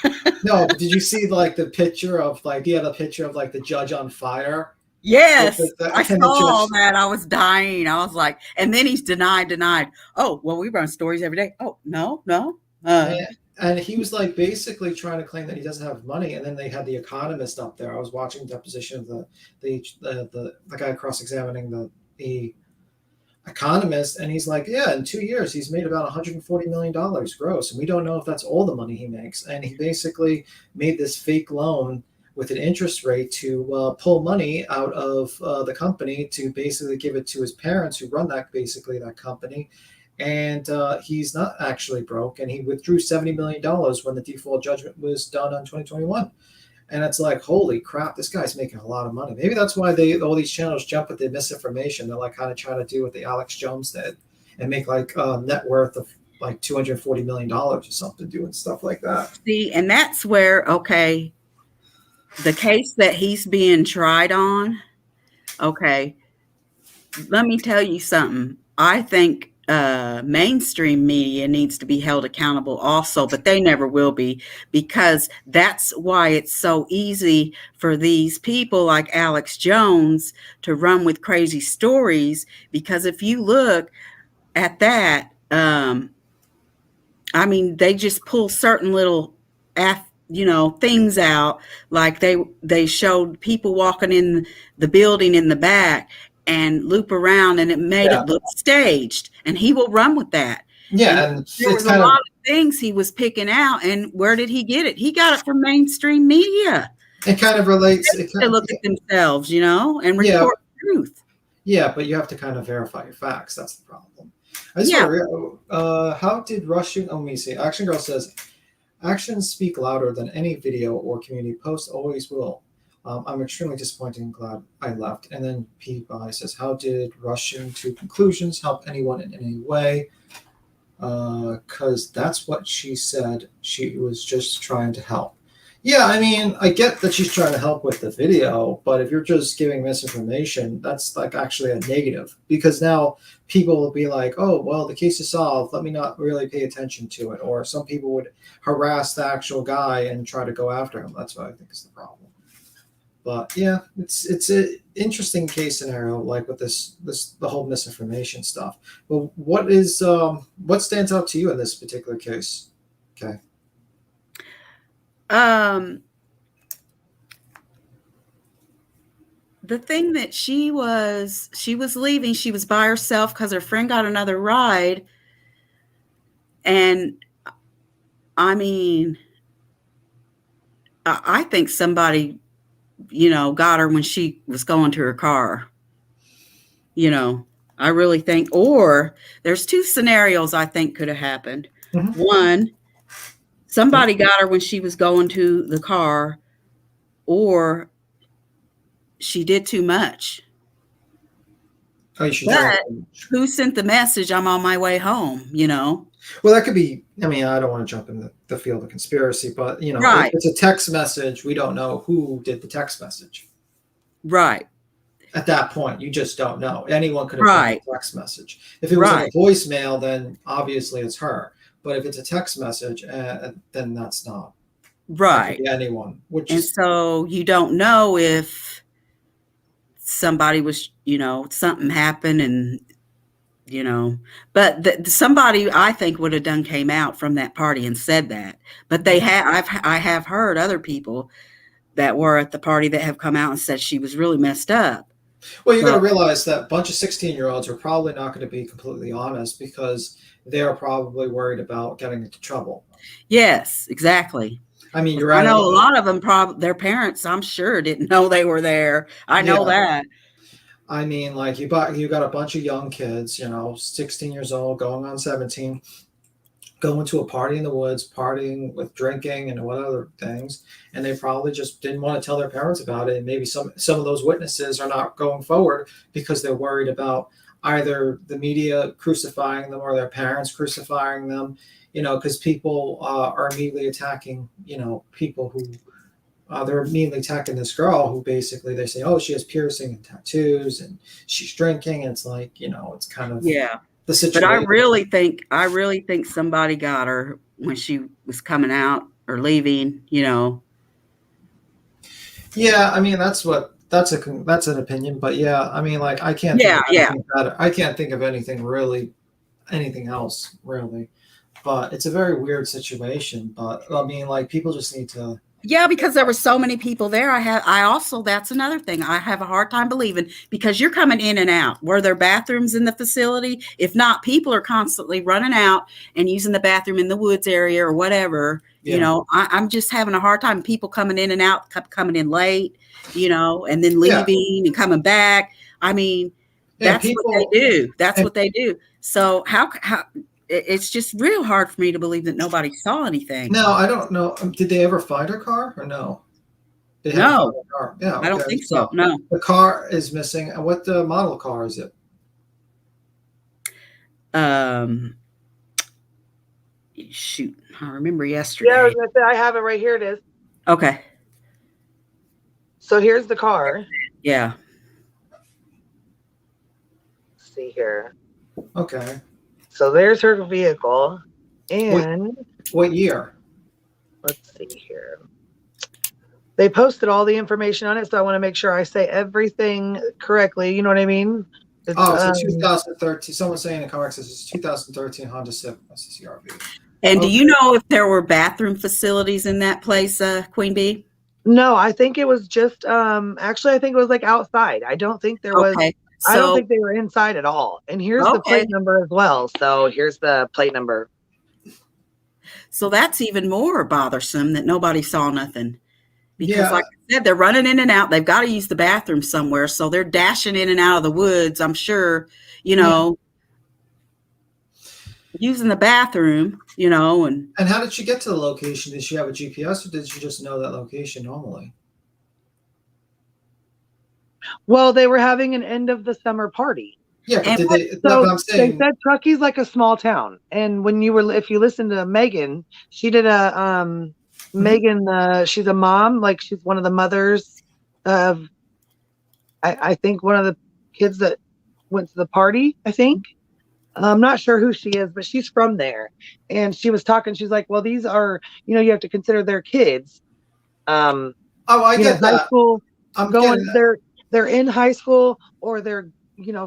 No, but did you see like the picture of like the judge on fire? Yes, I saw that. I was dying. I was like, and then he's denied. Oh, well, we run stories every day. Oh, no. And he was like basically trying to claim that he doesn't have money. And then they had the economist up there. I was watching the deposition of the guy cross-examining the economist, and he's like, yeah, in 2 years he's made about $140 million gross, and we don't know if that's all the money he makes. And he basically made this fake loan with an interest rate to pull money out of the company to basically give it to his parents who run that company. And he's not actually broke, and he withdrew $70 million when the default judgment was done on 2021. And it's like, holy crap, this guy's making a lot of money. Maybe that's why all these channels jump with the misinformation. They're like kind of trying to do what the Alex Jones did and make like net worth of like $240 million or something, doing stuff like that. See, and that's where, okay, the case that he's being tried on, okay, let me tell you something. I think mainstream media needs to be held accountable also, but they never will be, because that's why it's so easy for these people like Alex Jones to run with crazy stories. Because if you look at that, I mean, they just pull certain little things out, like they showed people walking in the building in the back and loop around, and it made it look staged, and he will run with that. Yeah, and there was a lot of things he was picking out, and where did he get it? He got it from mainstream media. It kind of relates. They look at themselves, and report truth. Yeah, but you have to kind of verify your facts. That's the problem. How did Russian? Oh, let me see. Action Girl says, actions speak louder than any video or community post always will. I'm extremely disappointed and glad I left. And then P-Buy says, how did rushing to conclusions help anyone in any way? Because that's what she said. She was just trying to help. Yeah, I mean, I get that she's trying to help with the video, but if you're just giving misinformation, that's like actually a negative, because now people will be like, oh, well, the case is solved. Let me not really pay attention to it. Or some people would harass the actual guy and try to go after him. That's what I think is the problem. But yeah, it's an interesting case scenario, like with the whole misinformation stuff. But what stands out to you in this particular case? Okay. The thing that she was leaving, she was by herself because her friend got another ride. And I mean, I think somebody, got her when she was going to her car. I really think, or there's two scenarios I think could have happened. Mm-hmm. One, somebody got her when she was going to the car, or she did too much. Oh, but who sent the message, I'm on my way home, Well, that could be, I mean, I don't want to jump in the field of conspiracy, but, right. If it's a text message, we don't know who did the text message. Right. At that point, you just don't know. Anyone could have done a text message. If it was like a voicemail, then obviously it's her. But if it's a text message, then that's not. Right. That could be anyone. So you don't know if somebody was, something happened and, but somebody I think would have came out from that party and said that. But I have heard other people that were at the party that have come out and said she was really messed up. Well, you got to realize that a bunch of 16-year-olds are probably not going to be completely honest, because they're probably worried about getting into trouble. Yes, exactly. I mean, you're I right. know a lot of them their parents, I'm sure, didn't know they were there. I know that. I mean, like you got a bunch of young kids, 16 years old, going on 17, going to a party in the woods, partying with drinking and what other things, and they probably just didn't want to tell their parents about it. And maybe some of those witnesses are not going forward because they're worried about either the media crucifying them or their parents crucifying them, because people are immediately attacking, people who they're immediately attacking this girl who basically they say, oh, she has piercing and tattoos and she's drinking. And it's like, it's kind of the situation. But I really think somebody got her when she was coming out or leaving, Yeah, I mean, that's an opinion, but yeah, I mean, like I can't think of anything better. I can't think of anything else really. But it's a very weird situation. But I mean, like people just need to. Yeah, because there were so many people there. That's another thing I have a hard time believing, because you're coming in and out. Were there bathrooms in the facility? If not, people are constantly running out and using the bathroom in the woods area or whatever. Yeah. I'm just having a hard time. People coming in and out, coming in late, and then leaving and coming back. I mean, that's what they do. That's what they do. So how it's just real hard for me to believe that nobody saw anything. No, I don't know. Did they ever find her car or no? No. Car. Yeah, okay. I don't think so. No. The car is missing. What model car is it? Shoot. I remember yesterday. Yeah, I was gonna say, I have it right here. It is. Okay. So here's the car. Yeah. Let's see here. Okay. So there's her vehicle. And what year? Let's see here. They posted all the information on it, so I want to make sure I say everything correctly. You know what I mean? So 2013. Someone's saying in the comments this is 2013 Honda Civic. That's a CRV. And do you know if there were bathroom facilities in that place, Queen Bee? No, I think it was just actually I think it was like outside. I don't think there was I don't think they were inside at all. And here's the plate number as well. So here's the plate number. So that's even more bothersome that nobody saw nothing. Because like I said, they're running in and out. They've got to use the bathroom somewhere. So they're dashing in and out of the woods, I'm sure, using the bathroom, And how did she get to the location? Did she have a GPS or did she just know that location normally? Well, they were having an end of the summer party. Yeah, but they said Truckey's like a small town. And if you listen to Megan, she did a Megan, she's a mom, like she's one of the mothers of I think one of the kids that went to the party, I think. I'm not sure who she is, but she's from there. And she was talking, she's like, well, these are, you have to consider their kids. I get that. High school, they're in high school or they're,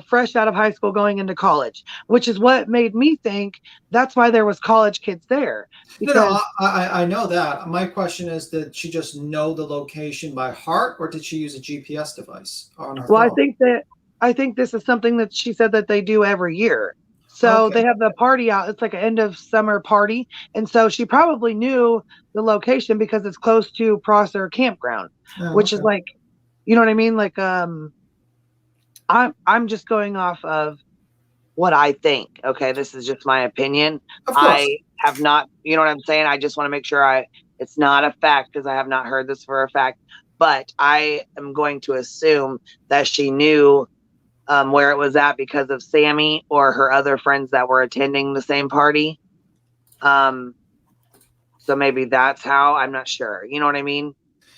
fresh out of high school going into college, which is what made me think that's why there was college kids there. No, I know that. My question is, did she just know the location by heart or did she use a GPS device on her phone? I think this is something that she said that they do every year. So they have the party out. It's like an end of summer party. And so she probably knew the location because it's close to Prosser Campground, which is like, you know what I mean? Like, I'm just going off of what I think. Okay. This is just my opinion. I have not, you know what I'm saying? I just want to make sure it's not a fact because I have not heard this for a fact, but I am going to assume that she knew where it was at because of Sammy or her other friends that were attending the same party. So maybe that's how. I'm not sure. You know what I mean?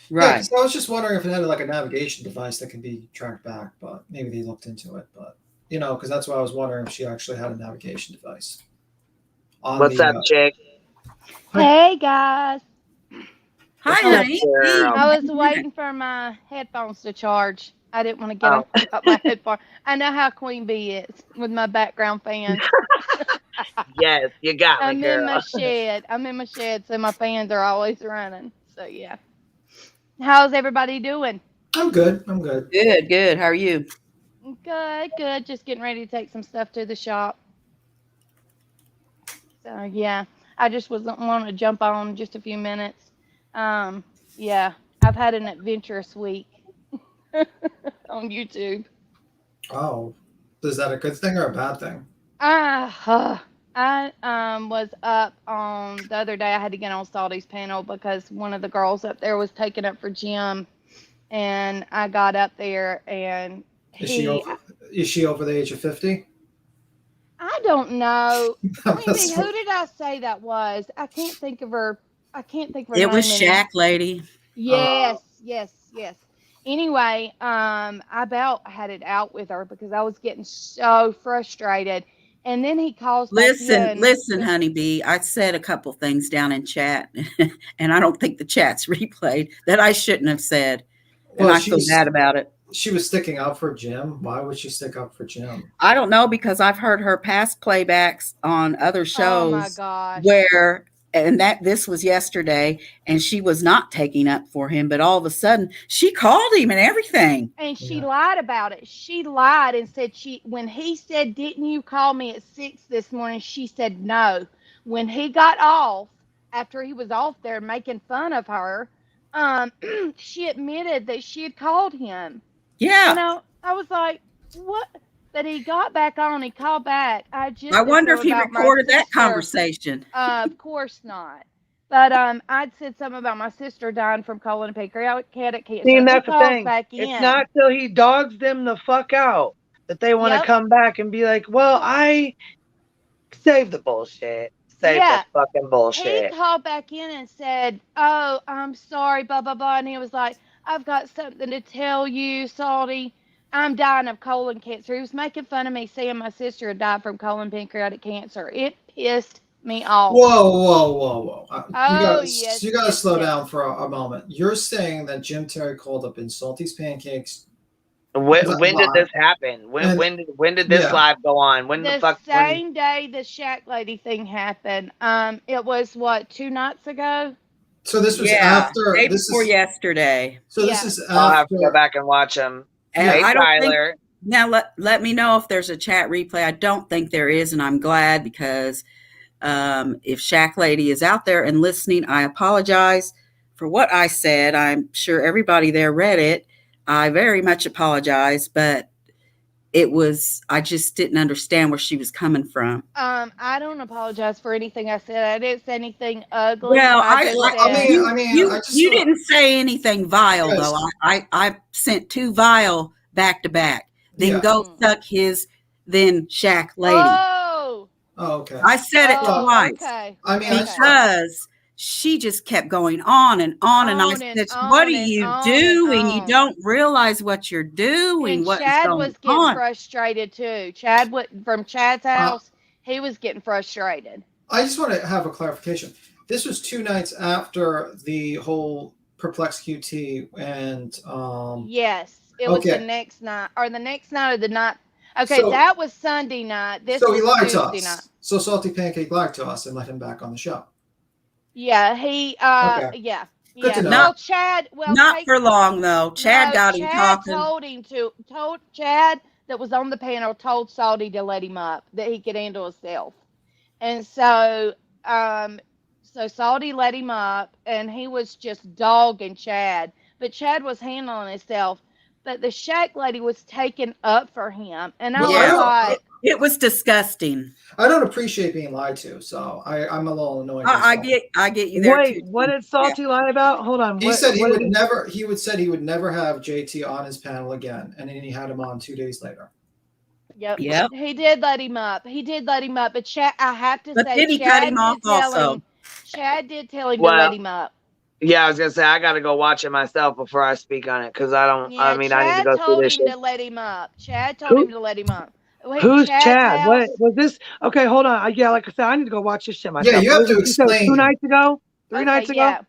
Right. Yeah, so I was just wondering if it had like a navigation device that can be tracked back, but maybe they looked into it. But because that's why I was wondering if she actually had a navigation device. What's up, chick? Hey guys. Hi, honey. I was waiting for my headphones to charge. I didn't want to get up my headphones. I know how Queen Bee is with my background fans. Yes, you got me, girl. I'm in my shed, so my fans are always running. So yeah. How's everybody doing? I'm good. Good. How are you? Good. Just getting ready to take some stuff to the shop. So yeah, I just wasn't wanting to jump on just a few minutes. Yeah, I've had an adventurous week on YouTube. Oh, is that a good thing or a bad thing? I was up on the other day. I had to get on Salty's panel because one of the girls up there was taken up for Jim, and I got up there and Is she over? Is she over the age of 50? I don't know. Queenie, who did I say that was? I can't think of her. I can't think of her name. It was Shack Lady. Yes, yes. Anyway, I about had it out with her because I was getting so frustrated. And then he calls back in. Listen, honeybee. I said a couple things down in chat, and I don't think the chat's replayed that I shouldn't have said. And I feel bad about it. She was sticking up for Jim. Why would she stick up for Jim? I don't know, because I've heard her past playbacks on other shows. Oh my gosh. Where, and this was yesterday, and she was not taking up for him, but all of a sudden she called him and everything. And she lied about it. She lied and said when he said, "Didn't you call me at 6 this morning?" She said no. When he got off, after he was off there making fun of her, she admitted that she had called him. Yeah. You know, I was like, what? That he got back on, he called back. I wonder if he recorded that conversation. Of course not. But I'd said something about my sister dying from colon and pancreatic cancer. See, and that's the thing. It's not till he dogs them the fuck out that they want to come back and be like, well, I saved the bullshit. Save the fucking bullshit. He called back in and said, "Oh, I'm sorry, blah, blah, blah." And he was like, "I've got something to tell you, Salty. I'm dying of colon cancer." He was making fun of me saying my sister had died from colon pancreatic cancer. It pissed me off. Whoa. Yes. You got to slow down for a moment. You're saying that Jim Terry called up in Salty's Pancakes. When did this happen? When did this live go on? When the fuck? Same day the Shack Lady thing happened. It was what, 2 nights ago? So this was after day before yesterday. So this is after. I'll have to go back and watch them. And hey, I don't Tyler. Now let me know if there's a chat replay. I don't think there is, and I'm glad, because if Shack Lady is out there and listening, I apologize for what I said. I'm sure everybody there read it. I very much apologize, but I just didn't understand where she was coming from. I don't apologize for anything I said. I didn't say anything ugly. Well, you didn't say anything vile, though. I sent 2 vile back to back. Then go suck his, then Shack Lady. Oh, okay. I said it twice. Okay. Because she just kept going on and on, and I said, "What are you doing? You don't realize what you're doing." And what Chad is was going getting on? Frustrated too. From Chad's house, he was getting frustrated. I just want to have a clarification. This was 2 nights after the whole Perplex QT, and yes, it was the next night, or the next night, or the night. Okay, so that was Sunday night. This was he lied Tuesday to us. Night. So Salty Pancake lied to us and let him back on the show. Yeah, he yeah. Good to know. Well, Chad, not for long though. Chad got him talking. Told Chad that was on the panel, told Salty to let him up, that he could handle himself. And so Salty let him up, and he was just dogging Chad. But Chad was handling himself. But the Shack Lady was taken up for him, and I was like, it was disgusting. I don't appreciate being lied to, so I'm a little annoyed. I get you there. Wait, what did Salty lie about? Hold on. He said he would never. He said he would never have JT on his panel again, and then he had him on 2 days later. Yep. He did let him up. But Chad, I have to say, then he cut him off also. Chad did tell him to let him up. Yeah, I was gonna say I gotta go watch it myself before I speak on it, because I don't. I mean, I need to go through this shit. Chad told him to let him up. Chad told him to let him up. Who's Chad? What was this? Okay, hold on. Yeah, like I said, I need to go watch this shit myself. Yeah, you have to explain. 2 nights ago, 3 nights ago. Yeah.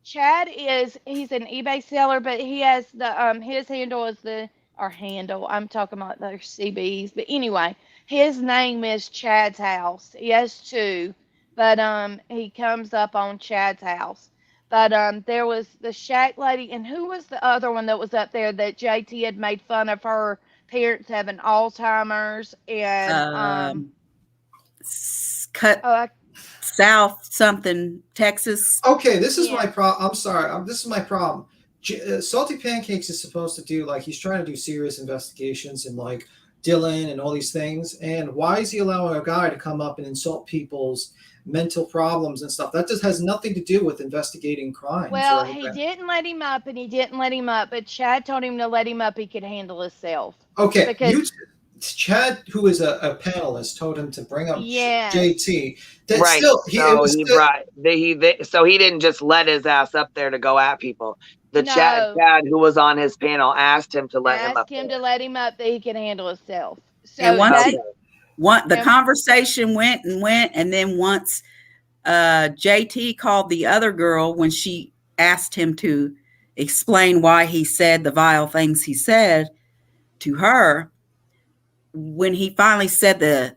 Chad he's an eBay seller, but he has the his handle is I'm talking about their CBs, but anyway, his name is Chad's House. He has 2, but he comes up on Chad's House. But there was the Shack Lady, and who was the other one that was up there that JT had made fun of her parents having Alzheimer's, and South something, Texas. Okay, this is my problem. I'm sorry. This is my problem. Salty Pancakes is supposed to do, like, he's trying to do serious investigations and, like, Dylan and all these things. And why is he allowing a guy to come up and insult people's mental problems and stuff? That just has nothing to do with investigating crimes. Well, he didn't let him up, and he didn't let him up, but Chad told him to let him up. He could handle himself. Okay, because Chad, who is a panelist, told him to bring up JT. Right. So he didn't just let his ass up there to go at people. Chad, who was on his panel, asked him to let him up. To let him up that he can handle himself. So and the conversation went, and then once JT called the other girl when she asked him to explain why he said the vile things he said to her, when he finally said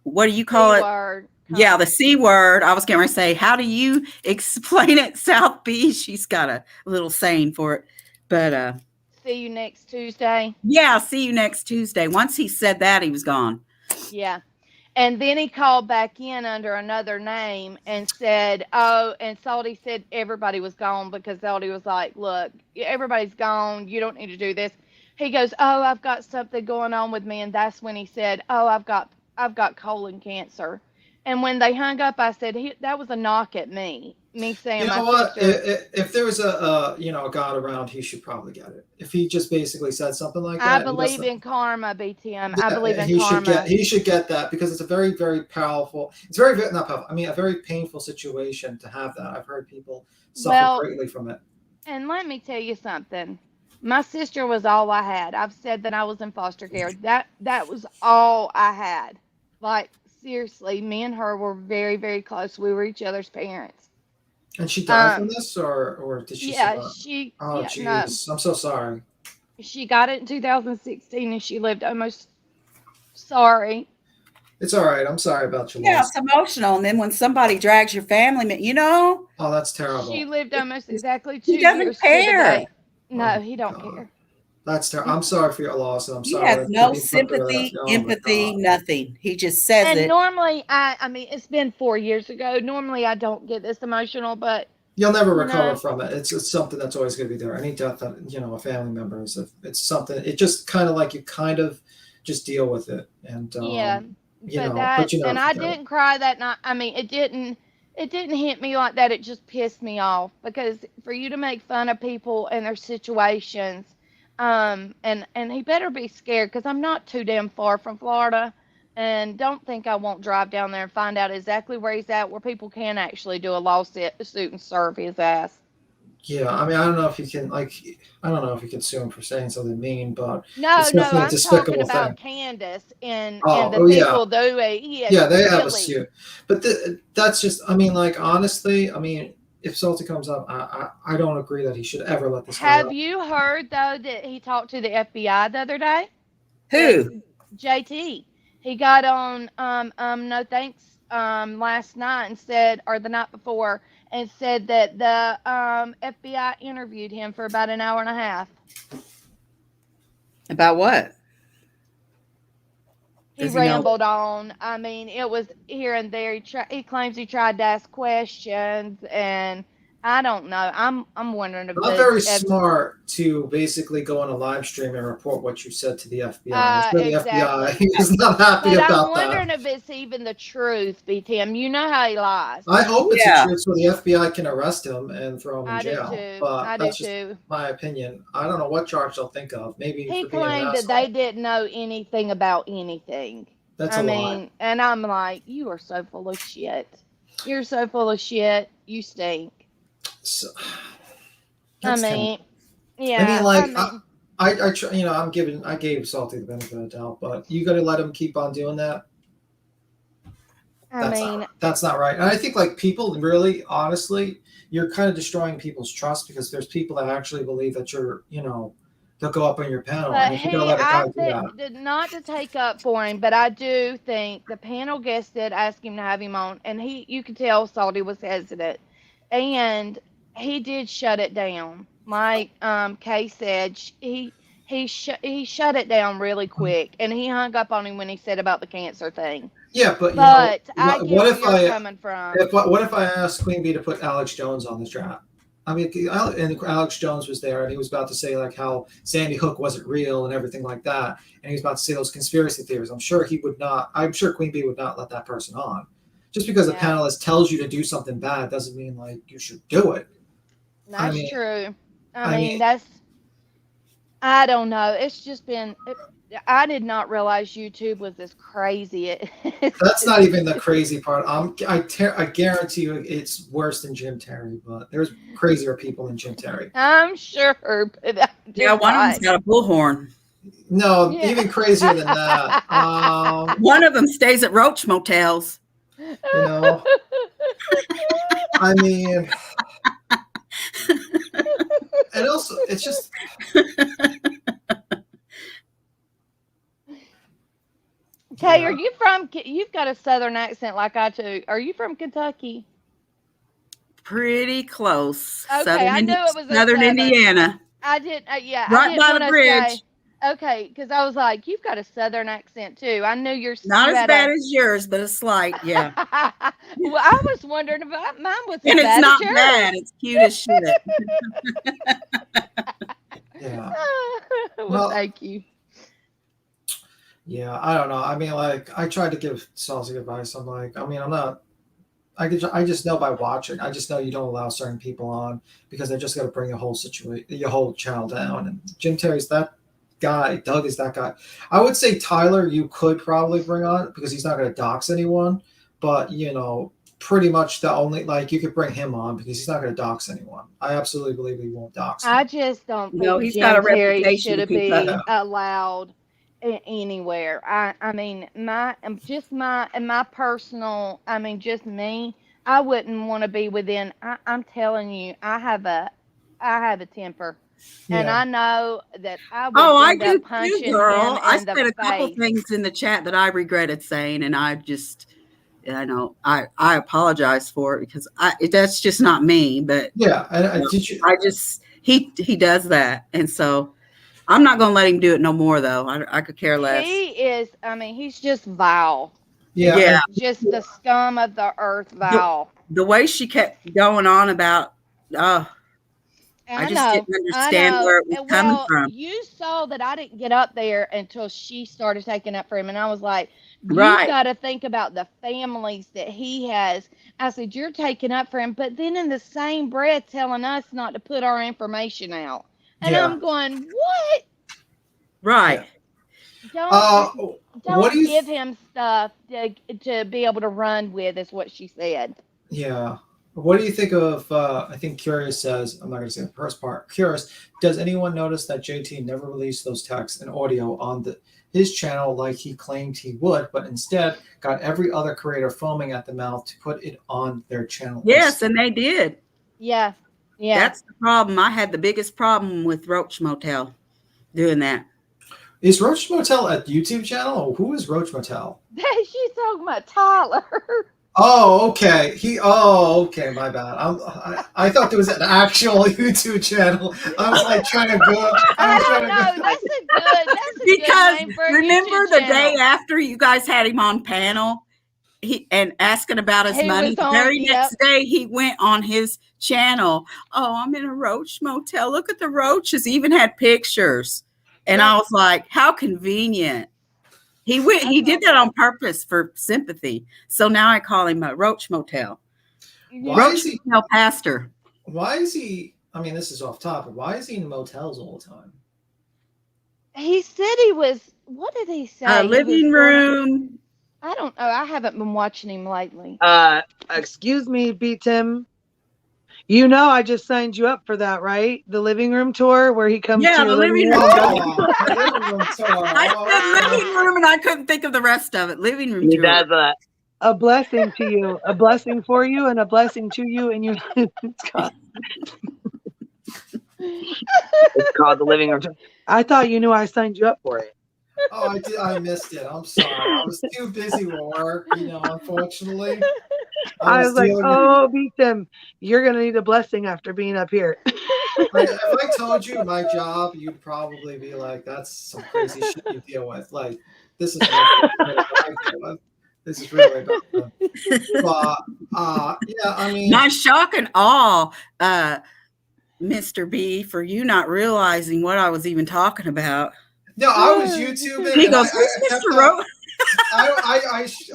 what do you call it? Yeah, the C word. I was going to say, how do you explain it, South Beach? She's got a little saying for it. But see you next Tuesday. Yeah, see you next Tuesday. Once he said that, he was gone. Yeah. And then he called back in under another name and said, and Salty said everybody was gone, because Salty was like, look, everybody's gone. You don't need to do this. He goes, I've got something going on with me. And that's when he said, I've got colon cancer. And when they hung up, I said, that was a knock at me. Me saying, you know what? If there was a God around, he should probably get it. If he just basically said something like that. I believe in karma, BTM. I believe in karma. He should get that, because it's a very, very powerful. It's very, not powerful. I mean, a very painful situation to have that. I've heard people suffer greatly from it. And let me tell you something. My sister was all I had. I've said that I was in foster care. That was all I had. Like, seriously, me and her were very, very close. We were each other's parents. And she died from this, or did she? Yeah, survive? Oh, jeez, no. I'm so sorry. She got it in 2016, and she lived almost. Sorry. It's all right. I'm sorry about your loss. Yeah, it's emotional, and then when somebody drags your family, Oh, that's terrible. She lived almost exactly 2 years. He doesn't care. No, he don't care. That's terrible. I'm sorry for your loss. I'm sorry. He has no sympathy, empathy, nothing. He just says it. And normally, I mean, it's been 4 years ago. Normally, I don't get this emotional, but you'll never recover from it. It's something that's always going to be there. Any death that a family member is, it's something. It just kind of like you kind of just deal with it, and and I didn't cry that night. I mean, it didn't hit me like that. It just pissed me off, because for you to make fun of people and their situations. And he better be scared, because I'm not too damn far from Florida, and don't think I won't drive down there and find out exactly where he's at, where people can actually do a lawsuit and serve his ass. Yeah, I mean, I don't know if you can sue him for saying something mean, but no, I'm talking about Candace and the people do it. Yeah, they have a suit, but that's just, I mean, like, honestly, I mean, if Salty comes up, I don't agree that he should ever let this guy Have you heard, though, that he talked to the FBI the other day? Who? JT. He got on No Thanks last night and said, or the night before, and said that the FBI interviewed him for about an hour and a half. About what? He rambled on. I mean, it was here and there. He claims he tried to ask questions, and I don't know. I'm wondering if not very smart to basically go on a live stream and report what you said to the FBI. Exactly. The FBI is not happy about that. I'm wondering if it's even the truth, BTM. You know how he lies. I hope it's the truth, so the FBI can arrest him and throw him in jail. I do too. But that's just my opinion. I don't know what charge they'll think of. Maybe he claimed that they didn't know anything about anything. That's a lie. And I'm like, you are so full of shit. You're so full of shit. You stink. So, I mean, yeah. I mean, I gave Salty the benefit of the doubt, but you got to let him keep on doing that. That's not right. And I think, like, people really, honestly, you're kind of destroying people's trust, because there's people that actually believe that you're, they'll go up on your panel. But not to take up for him, but I do think the panel guests did ask him to have him on, and you could tell Salty was hesitant, and he did shut it down. Like Kay said, he shut it down really quick, and he hung up on him when he said about the cancer thing. Yeah, but I get what where if you're coming from. What if I asked Queen Bee to put Alex Jones on this draft? I mean, and Alex Jones was there, and he was about to say like how Sandy Hook wasn't real and everything like that, and he was about to say those conspiracy theories. I'm sure he would not. I'm sure Queen Bee would not let that person on. Just because the panelist tells you to do something bad doesn't mean like you should do it. That's true. I mean, that's. I don't know. It's just been. I did not realize YouTube was this crazy. That's not even the crazy part. I guarantee you it's worse than Jim Terry, but there's crazier people than Jim Terry. I'm sure. But yeah, one of them's got a bullhorn. No, even crazier than that. One of them stays at roach motels. You know, I mean, and also it's just. Kay, are you from? You've got a southern accent like I do. Are you from Kentucky? Pretty close. Okay, I knew it was Southern Indiana. I did. Yeah, right I didn't by the bridge. Say, okay, because I was like, you've got a southern accent too. I knew you're not as bad as yours, but a slight. Yeah. Well, I was wondering if mine was. And it's not bad. It's cute as shit. Yeah. Well, thank you. Yeah, I don't know. I mean, like, I tried to give Saucy advice. I'm like, I mean, I just know by watching. I just know you don't allow certain people on because they're just going to bring your whole channel down. And Jim Terry's that guy. Doug is that guy. I would say Tyler, you could probably bring on because he's not going to dox anyone. But, pretty much the only, like, you could bring him on because he's not going to dox anyone. I absolutely believe he won't dox anyone. I just don't think he's got a reputation should be allowed anywhere. I mean, my personal, I mean, just me, I wouldn't want to be within. I'm telling you, I have a temper, and I know that I would end up punching him in I said the a couple face. things in the chat that I regretted saying, and I apologize for it because that's just not me. But yeah, he does that, and so. I'm not going to let him do it no more, though. I could care less. He is, I mean, he's just vile. Yeah. Just the scum of the earth, vile. The way she kept going on about, I just didn't understand where it was coming from. You saw that I didn't get up there until she started taking up for him. And I was like, you got to think about the families that he has. I said, you're taking up for him. But then in the same breath telling us not to put our information out. And I'm going, what? Right. Don't give him stuff to be able to run with, is what she said. Yeah. What do you think of, I think Curious says, I'm not going to say the first part. Curious, does anyone notice that JT never released those texts and audio on his channel like he claimed he would, but instead got every other creator foaming at the mouth to put it on their channel? Yes, and they did. Yeah. Yeah. That's the problem. I had the biggest problem with Roach Motel doing that. Is Roach Motel a YouTube channel? Or who is Roach Motel? She's talking about Tyler. Oh, okay. Okay, my bad. I thought there was an actual YouTube channel. I was like trying to go. That's a because good name for a remember YouTube the channel. day after you guys had him on panel and asking about his money, the very next day he went on his channel. Oh, I'm in a roach motel. Look at the roaches. He even had pictures. And I was like, how convenient. He did that on purpose for sympathy. So now I call him a roach motel. Roach motel pastor. Why is he, I mean, this is off topic. Why is he in motels all the time? He said he was, what did he say? Living room. I don't know. I haven't been watching him lately. Excuse me, B. Tim. You know I just signed you up for that, right? The living room tour where he comes to your living room. I said living room and I couldn't think of the rest of it. Living room tour. He does that. A blessing to you. A blessing for you and a blessing to you and your It's called the living room tour. I thought you knew I signed you up for it. Oh, I did. I missed it. I'm sorry. I was too busy with work, unfortunately. I was like, oh, beat them. You're going to need a blessing after being up here. Like, if I told you my job, you'd probably be like, that's some crazy shit you deal with. Like, this is what I deal with. This is really about them. But yeah, I mean, my shock and awe, Mr. B, for you not realizing what I was even talking about. No, I was YouTubing. He goes, "Who's Mr. Roach?"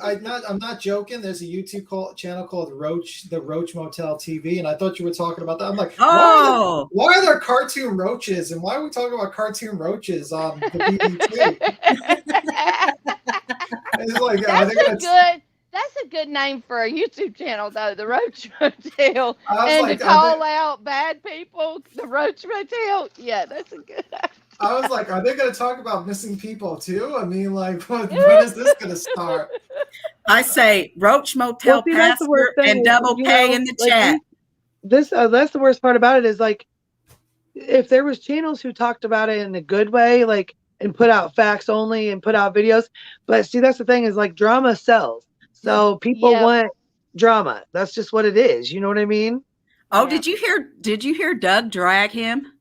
I'm not joking. There's a YouTube channel called the Roach Motel TV, and I thought you were talking about that. I'm like, why are there cartoon roaches, and why are we talking about cartoon roaches on the BBT? It's like, that's a good name for a YouTube channel, though. The Roach Motel, and like, to call out bad people, the Roach Motel. Yeah, that's a good. I was like, are they going to talk about missing people too? I mean, like, when is this going to start? I say Roach Motel pastor and double K in the chat. That's the worst part about it is, like, if there was channels who talked about it in a good way, like, and put out facts only and put out videos. But see, that's the thing is, like, drama sells. So people want drama. That's just what it is. You know what I mean? Oh, did you hear Doug drag him?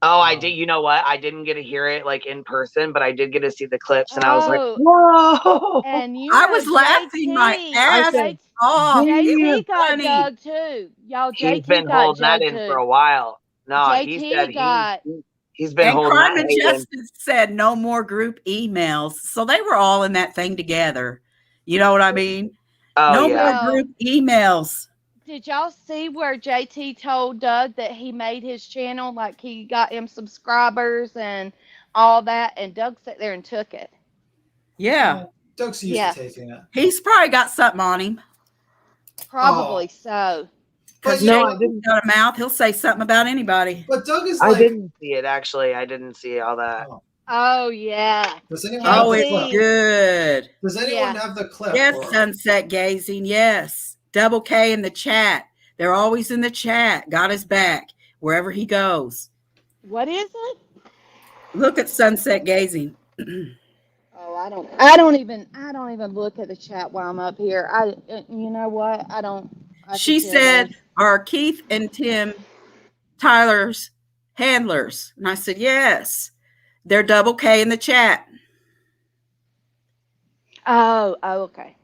Oh, I did. You know what? I didn't get to hear it like in person, but I did get to see the clips, and I was like, "Whoa!" And I was laughing my ass off. JT got Doug too, y'all. He's been holding that in for a while. No, he's been holding Crime that and Justice said no more group emails, so they were all in that thing together. You know what I mean? No more group emails. Did y'all see where JT told Doug that he made his channel, like he got him subscribers and all that, and Doug sat there and took it? Yeah. Doug's used to taking it. He's probably got something on him. Probably so. Because he's got a mouth, he'll say something about anybody. But Doug is like... I didn't see it, actually. I didn't see all that. Oh, yeah. Does anyone have the clip? Good. Does anyone have the clip? Yes, Sunset Gazing, yes. Double K in the chat. They're always in the chat. Got his back wherever he goes. What is it? Look at Sunset Gazing. Oh, I don't even look at the chat while I'm up here. You know what? She said, "Are Keith and Tim Tyler's handlers?" And I said, "Yes." They're Double K in the chat. Oh, okay.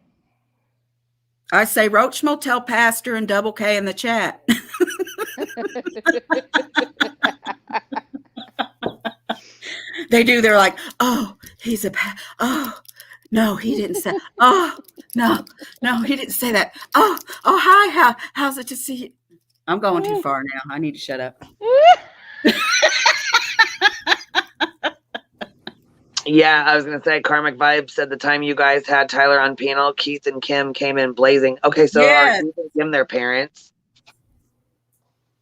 I say Roach Motel pastor and Double K in the chat. They do. They're like, "Oh, he's oh, no, he didn't say. Oh, no, he didn't say that. Oh, hi, how's it to see you?" I'm going too far now. I need to shut up. Yeah, I was going to say, Karmic Vibes said the time you guys had Tyler on panel, Keith and Kim came in blazing. Okay, so are Keith and Kim their parents?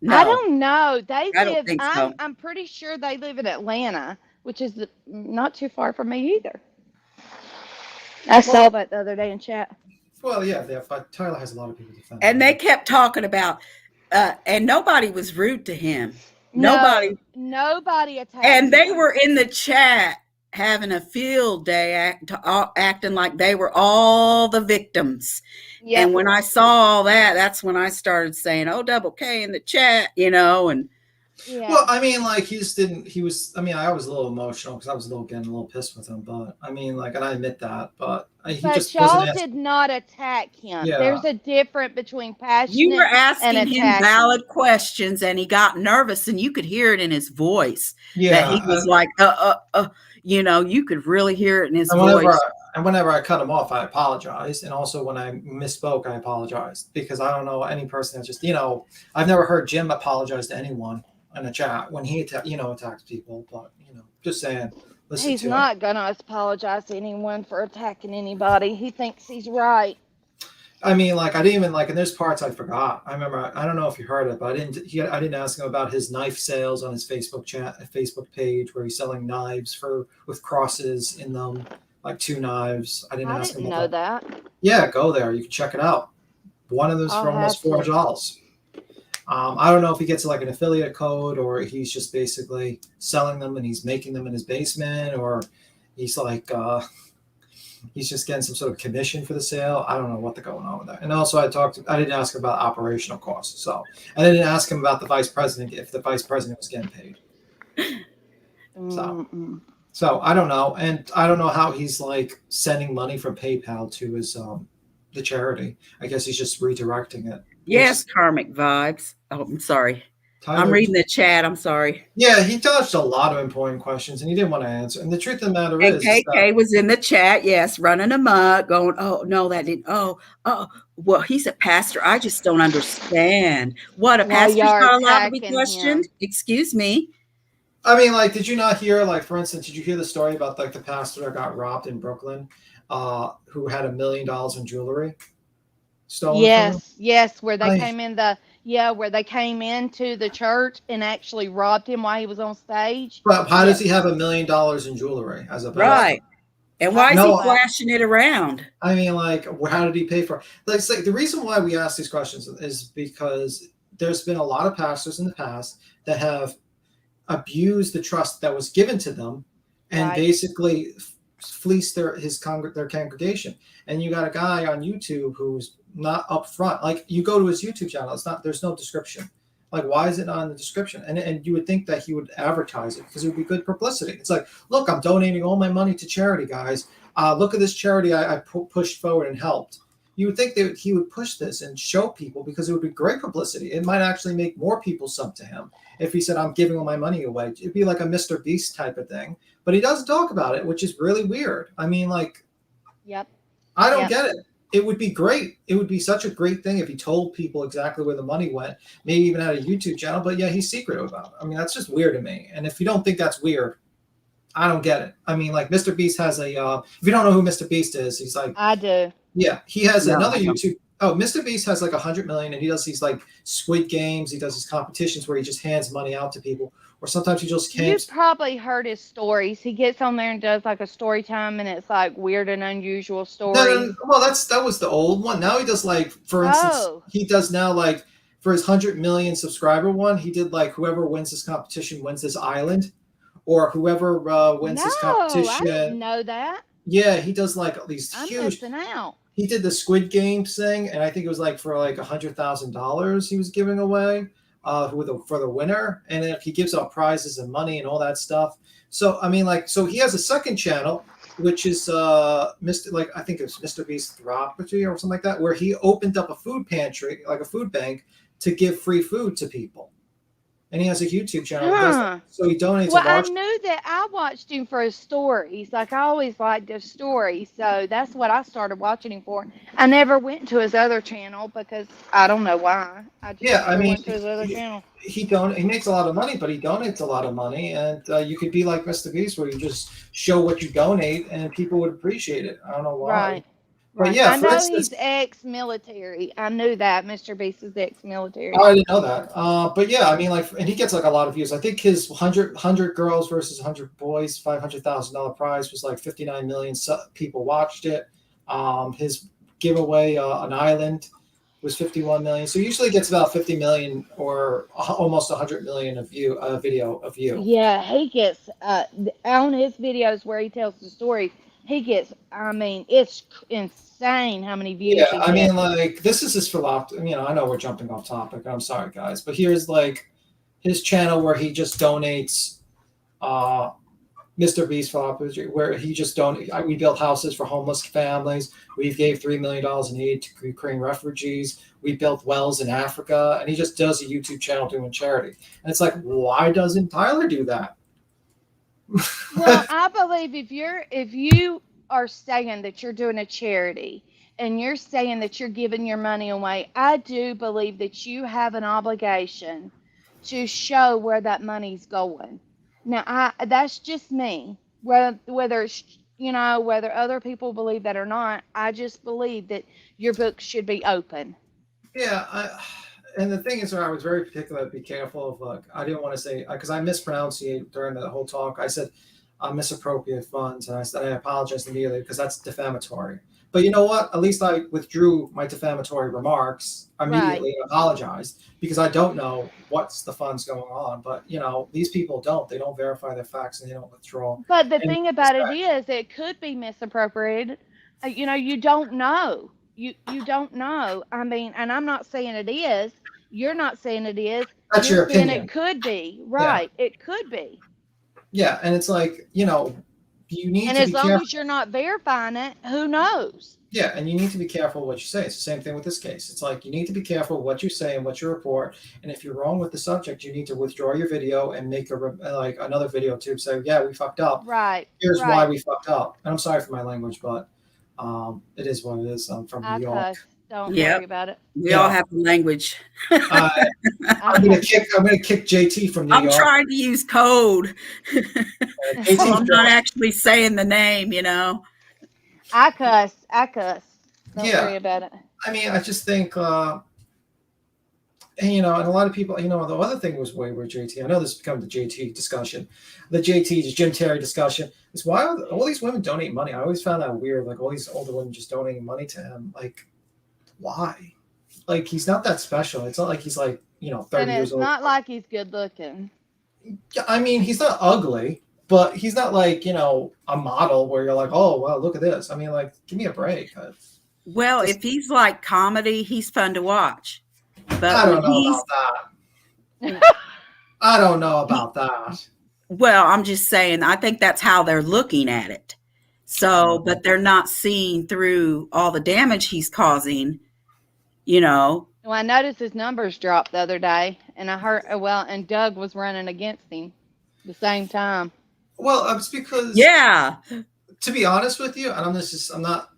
No. I don't know. I'm pretty sure they live in Atlanta, which is not too far from me either. I saw that the other day in chat. Well, yeah, but Tyler has a lot of people to defend. And they kept talking about, and nobody was rude to him. Nobody attacked and they him. were in the chat having a field day acting like they were all the victims. Yep. And when I saw all that, that's when I started saying, "Oh, Double K in the chat," and well, I mean, like, I was a little emotional because I was getting a little pissed with him, but I mean, like, and I admit that, but y'all did not attack him. Yeah. There's a difference between passionate. You were asking him valid questions, and he got nervous, and you could hear it in his voice. Yeah, that he was like, you could really hear it in his voice. And whenever I cut him off, I apologized, and also when I misspoke, I apologized because I don't know any person that's just I've never heard Jim apologize to anyone in a chat when he attacks people, but just saying. He's not gonna apologize to anyone for attacking anybody. He thinks he's right. I mean, like, I didn't even and there's parts I forgot. I remember, I don't know if you heard it, but I didn't ask him about his knife sales on his Facebook page where he's selling knives with crosses in them, like 2 knives. I didn't ask him about that. Yeah, go there. You can check it out. One of them's for almost $400. I don't know if he gets like an affiliate code or he's just basically selling them and he's making them in his basement, or he's like he's just getting some sort of commission for the sale. I don't know what's going on with that. And also I didn't ask him about operational costs. So I didn't ask him about the vice president, if the vice president was getting paid. So So I don't know, and I don't know how he's like sending money from PayPal to his the charity. I guess he's just redirecting it. Yes, karmic vibes. Oh, I'm sorry. I'm Tyler, reading the chat. I'm sorry. yeah, he dodged a lot of important questions, and he didn't want to answer. And the truth of the matter And is that, KK was in the chat. Yes, running amok, going, "Oh no, that didn't. Oh, well, he's a pastor. I just don't understand. What, a Well, y'all pastor's are not allowed to be attacking questioned? him. Excuse me." I mean, like, did you not hear, like, for instance, did you hear the story about like the pastor that got robbed in Brooklyn, who had $1 million in jewelry stolen from him? Yes, where they I, came in where they came into the church and actually robbed him while he was on stage. but how does Yes. he have $1 million in jewelry as a pastor? Right. And I why don't is he know No, that. flashing it around? I mean, like, how did he pay for it? Like, it's like the reason why we ask these questions is because there's been a lot of pastors in the past that have abused the trust that was given to them and Right. basically fleeced their congregation. And you got a guy on YouTube who's not upfront. Like, you go to his YouTube channel, there's no description. Like, why is it not in the description? And you would think that he would advertise it because it would be good publicity. It's like, look, I'm donating all my money to charity, guys. Look at this charity I pushed forward and helped. You would think that he would push this and show people because it would be great publicity. It might actually make more people sub to him if he said, I'm giving all my money away. It'd be like a Mr. Beast type of thing. But he doesn't talk about it, which is really weird. I mean, like, Yep. I don't get it. It would be great. It would be such a great thing if he told people exactly where the money went, maybe even had a YouTube channel. But yeah, he's secretive about it. I mean, that's just weird to me. And if you don't think that's weird, I don't get it. I mean, like, Mr. Beast has a, if you don't know who Mr. Beast is, he's like, I do. Yeah, he has No, another I don't. YouTube. Oh, Mr. Beast has like 100 million, and he does these like Squid Games. He does these competitions where he just hands money out to people, or sometimes he just camps. You've probably heard his stories. He gets on there and does like a story time, and it's like weird and unusual stories. Well, that was the old one. Now he does like, for instance, he does now like for his 100 million subscriber one, he did like whoever wins this competition wins this island, or whoever wins this competition. I didn't know that. Yeah, he does like these I'm huge. missing out. He did the Squid Games thing, and I think it was like for like $100,000 he was giving away for the winner, and then he gives out prizes and money and all that stuff. So I mean, like, so he has a second channel, which is Mr. Like, I think it's Mr. Beast Property or something like that, where he opened up a food pantry, like a food bank, to give free food to people. And he has a YouTube channel. So he donates. Well, I knew that. I watched him for his stories. Like, I always liked his stories. So that's what I started watching him for. I never went to his other channel because I don't know why. I just went to his other channel. He makes a lot of money, but he donates a lot of money. And you could be like Mr. Beast, where you just show what you donate and people would appreciate it. I don't know why. Right. But yeah, I know he's ex-military. I knew that Mr. Beast is ex-military. Oh, I didn't know that. But yeah, I mean, like, and he gets like a lot of views. I think his 100 girls versus 100 boys, $500,000 prize was like 59 million people watched it. His giveaway, an island, was 51 million. So he usually gets about 50 million or almost 100 million of video of view. Yeah, he gets on his videos where he tells the story. He gets, I mean, it's insane how many views. Yeah, I mean, like, this is his philosophy. You know, I know we're jumping off topic. I'm sorry, guys, but here's like his channel where he just donates Mr. Beast philosophy, where he just we built houses for homeless families. We gave $3 million in aid to Ukraine refugees. We built wells in Africa, and he just does a YouTube channel doing charity. And it's like, why doesn't Tyler do that? Well, I believe if you are saying that you're doing a charity and you're saying that you're giving your money away, I do believe that you have an obligation to show where that money's going. Now, that's just me. Whether it's, whether other people believe that or not, I just believe that your books should be open. Yeah, and the thing is, I was very particular to be careful of, like, I didn't want to say, because I mispronounced it during the whole talk. I said misappropriate funds, and I said I apologize immediately because that's defamatory. But you know what? At least I withdrew my defamatory remarks immediately and apologized, because I don't know what's the funds going on. But, these people don't. They don't verify their facts, and they don't withdraw. But the thing about it is, it could be misappropriated. You don't know. You don't know. I mean, and I'm not saying it is. You're not saying it is. That's your opinion. It could be. Right. Yeah. It could be. Yeah, and it's like, you know, you need And to as be long careful. as you're not verifying it, who knows? Yeah, and you need to be careful what you say. It's the same thing with this case. It's like you need to be careful what you say and what you report. And if you're wrong with the subject, you need to withdraw your video and make like another video to say, yeah, we fucked up. Right. Here's why we fucked up. And I'm sorry for my language, but it is what it is. I'm from New York. Cuss. Don't worry about it. We all have the language. I'm gonna kick JT from New York. I'm trying to use code. I'm not actually saying the name, you know. I cuss. Don't worry about it. I mean, I just think, and, you know, and a lot of people, you know, the other thing was way where JT, I know this has become the JT discussion, the Jim Terry discussion, is why are all these women donate money? I always found that weird, like all these older women just donating money to him. Like, why? Like, he's not that special. It's not like he's like, you know, 30 years old. It's not like he's good looking. Yeah, I mean, he's not ugly. But he's not like, you know, a model where you're like, oh, well, look at this. I mean, like, give me a break. Well, if he's like comedy, he's fun to watch. But I don't know about that. I don't know about that. Well, I'm just saying, I think that's how they're looking at it. So, but they're not seeing through all the damage he's causing, you know. Well, I noticed his numbers dropped the other day, and I heard, and Doug was running against him the same time. Well, it's because, to be honest with you, and I'm not,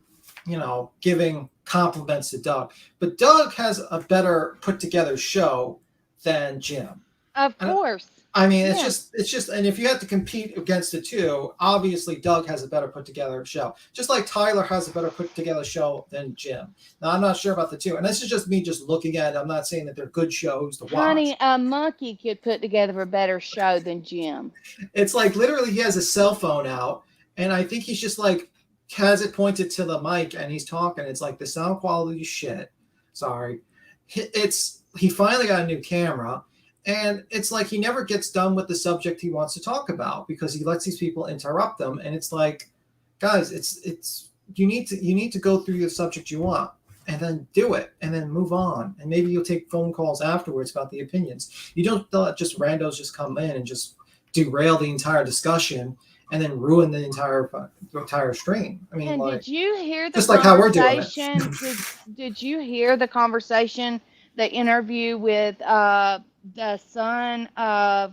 you know, giving compliments to Doug, but Doug has a better put together show than Jim. Of course. I mean, it's just, and if you have to compete against the two, obviously Doug has a better put together show. Just like Tyler has a better put together show than Jim. Now, I'm not sure about the two, and this is just me just looking at it. I'm not saying that they're good shows to watch. Honey, a monkey could put together a better show than Jim. It's like literally he has a cell phone out, and I think he's just like has it pointed to the mic, and he's talking. It's like the sound quality is shit. Sorry, he finally got a new camera. And it's like he never gets done with the subject he wants to talk about because he lets these people interrupt them. And it's like, guys, it's you need to go through the subject you want and then do it and then move on. And maybe you'll take phone calls afterwards about the opinions. You don't let just randos just come in and just derail the entire discussion and then ruin the entire stream. I mean, and like, did you hear the just like how we're doing it? Did you hear the conversation, the interview with the son of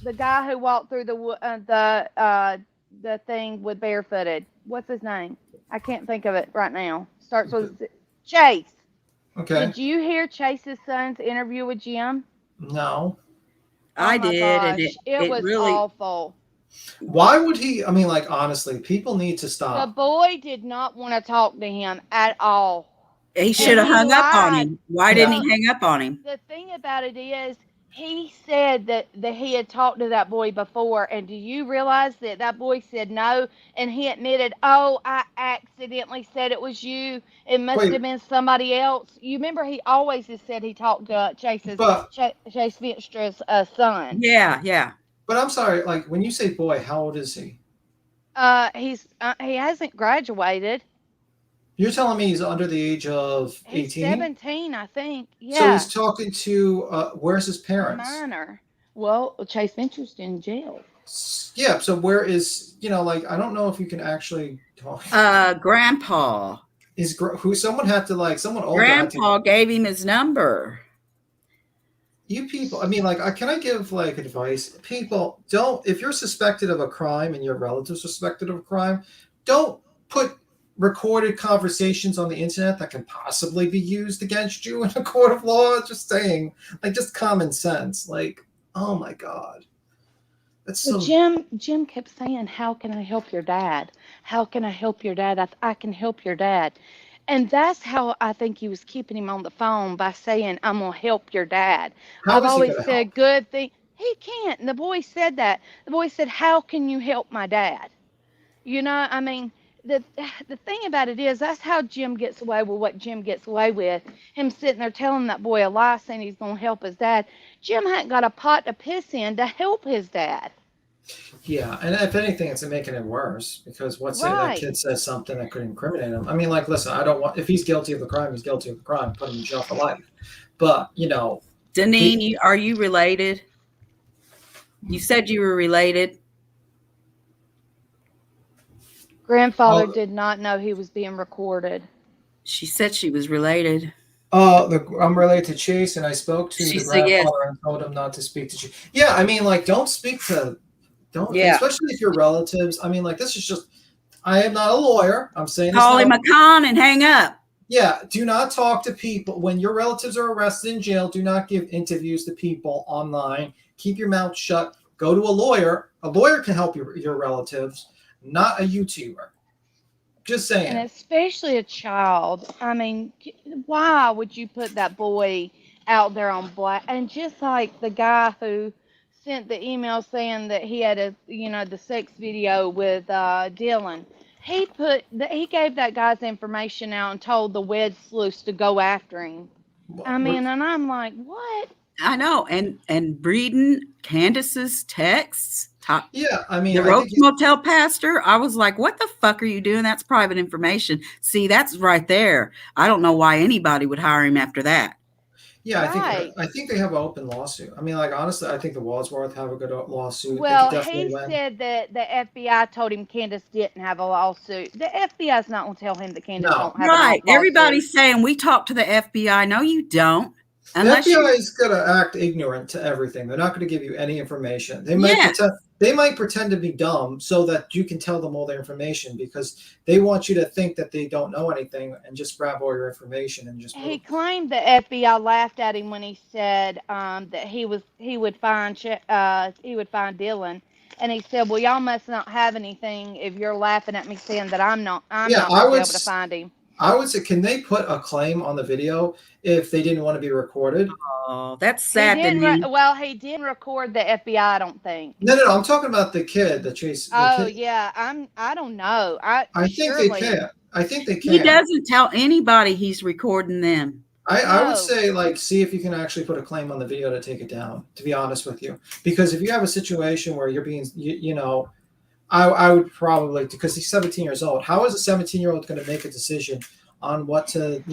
the guy who walked through the thing with barefooted? What's his name? I can't think of it right now. Starts with Chase. Okay. Did you hear Chase's son's interview with Jim? No. I did, and it was really awful. Why would he? I mean, like, honestly, people need to stop. The boy did not want to talk to him at all. He should have hung up on him. Why didn't he hang up on him? The thing about it is, he said that he had talked to that boy before, and do you realize that boy said no, and he admitted, oh, I accidentally said it was you. It must have been somebody else. You remember he always has said he talked to Chase Vinstra's son. Yeah. But I'm sorry, like, when you say boy, how old is he? He hasn't graduated. You're telling me he's under the age of 18? He's 17, I think. Yeah. So he's talking to, where's his parents? Minor. Well, Chase Vinstra's in jail. Yeah, so where is, you know, like, I don't know if you can actually talk. Grandpa. Someone had to, like, someone older. Grandpa gave him his number. You people, I mean, like, can I give, like, advice? People, don't, if you're suspected of a crime and your relatives suspected of a crime, don't put recorded conversations on the internet that can possibly be used against you in a court of law. Just saying, like, just common sense. Like, oh my God. That's so. Jim kept saying, how can I help your dad? How can I help your dad? I can help your dad. And that's how I think he was keeping him on the phone, by saying, I'm going to help your dad. I've always said good thing. He can't. And the boy said that. The boy said, how can you help my dad? You know, I mean, the thing about it is, that's how Jim gets away with what Jim gets away with. Him sitting there telling that boy a lie, saying he's going to help his dad. Jim hadn't got a pot to piss in to help his dad. Yeah, and if anything, it's making it worse, because say that kid says something that could incriminate him. I mean, like, listen, I don't want, if he's guilty of the crime, he's guilty of the crime. Put him in jail for life. But, you know, Deneen, are you related? You said you were related. Grandfather did not know he was being recorded. She said she was related. I'm related to Chase, and I spoke to the grandfather yes. and told him not to speak to Chase. Yeah, I mean, like, don't speak to, Yeah. especially if you're relatives. I mean, like, this is just, I am not a lawyer. I'm saying call him a con and hang up. Yeah, do not talk to people when your relatives are arrested in jail. Do not give interviews to people online. Keep your mouth shut. Go to a lawyer. A lawyer can help your relatives, not a YouTuber. Just saying. And especially a child. I mean, why would you put that boy out there on black? And just like the guy who sent the email saying that he had the sex video with Dylan. He gave that guy's information out and told the wed sleuths to go after him. I mean, and I'm like, what? I know, and reading Candace's texts. Yeah, I mean, the Roach Motel pastor. I was like, what the fuck are you doing? That's private information. See, that's right there. I don't know why anybody would hire him after that. Yeah, right. I think they have an open lawsuit. I mean, like, honestly, I think the Wadsworth have a good lawsuit. Well, he said that the FBI told him Candace didn't have a lawsuit. The FBI's not going to tell him that Candace don't have a lawsuit. Everybody's saying we talk to the FBI. No, you don't. Unless the FBI is going to act ignorant to everything. They're not going to give you any information. They might pretend to be dumb so that you can tell them all their information because they want you to think that they don't know anything and just grab all your information and just. He claimed the FBI laughed at him when he said that he would find Dylan, and he said, "Well, y'all must not have anything if you're laughing at me saying that I'm not going to be able to find him." I would say, can they put a claim on the video if they didn't want to be recorded? Oh, that's sad. He didn't record the FBI, I don't think. No. I'm talking about the kid, the Chase. Yeah. I don't know. I think they can. I think they can. He doesn't tell anybody he's recording them. I would say, like, see if you can actually put a claim on the video to take it down, to be honest with you. Because if you have a situation where you're being, I would probably, because he's 17 years old. How is a 17-year-old going to make a decision on what to,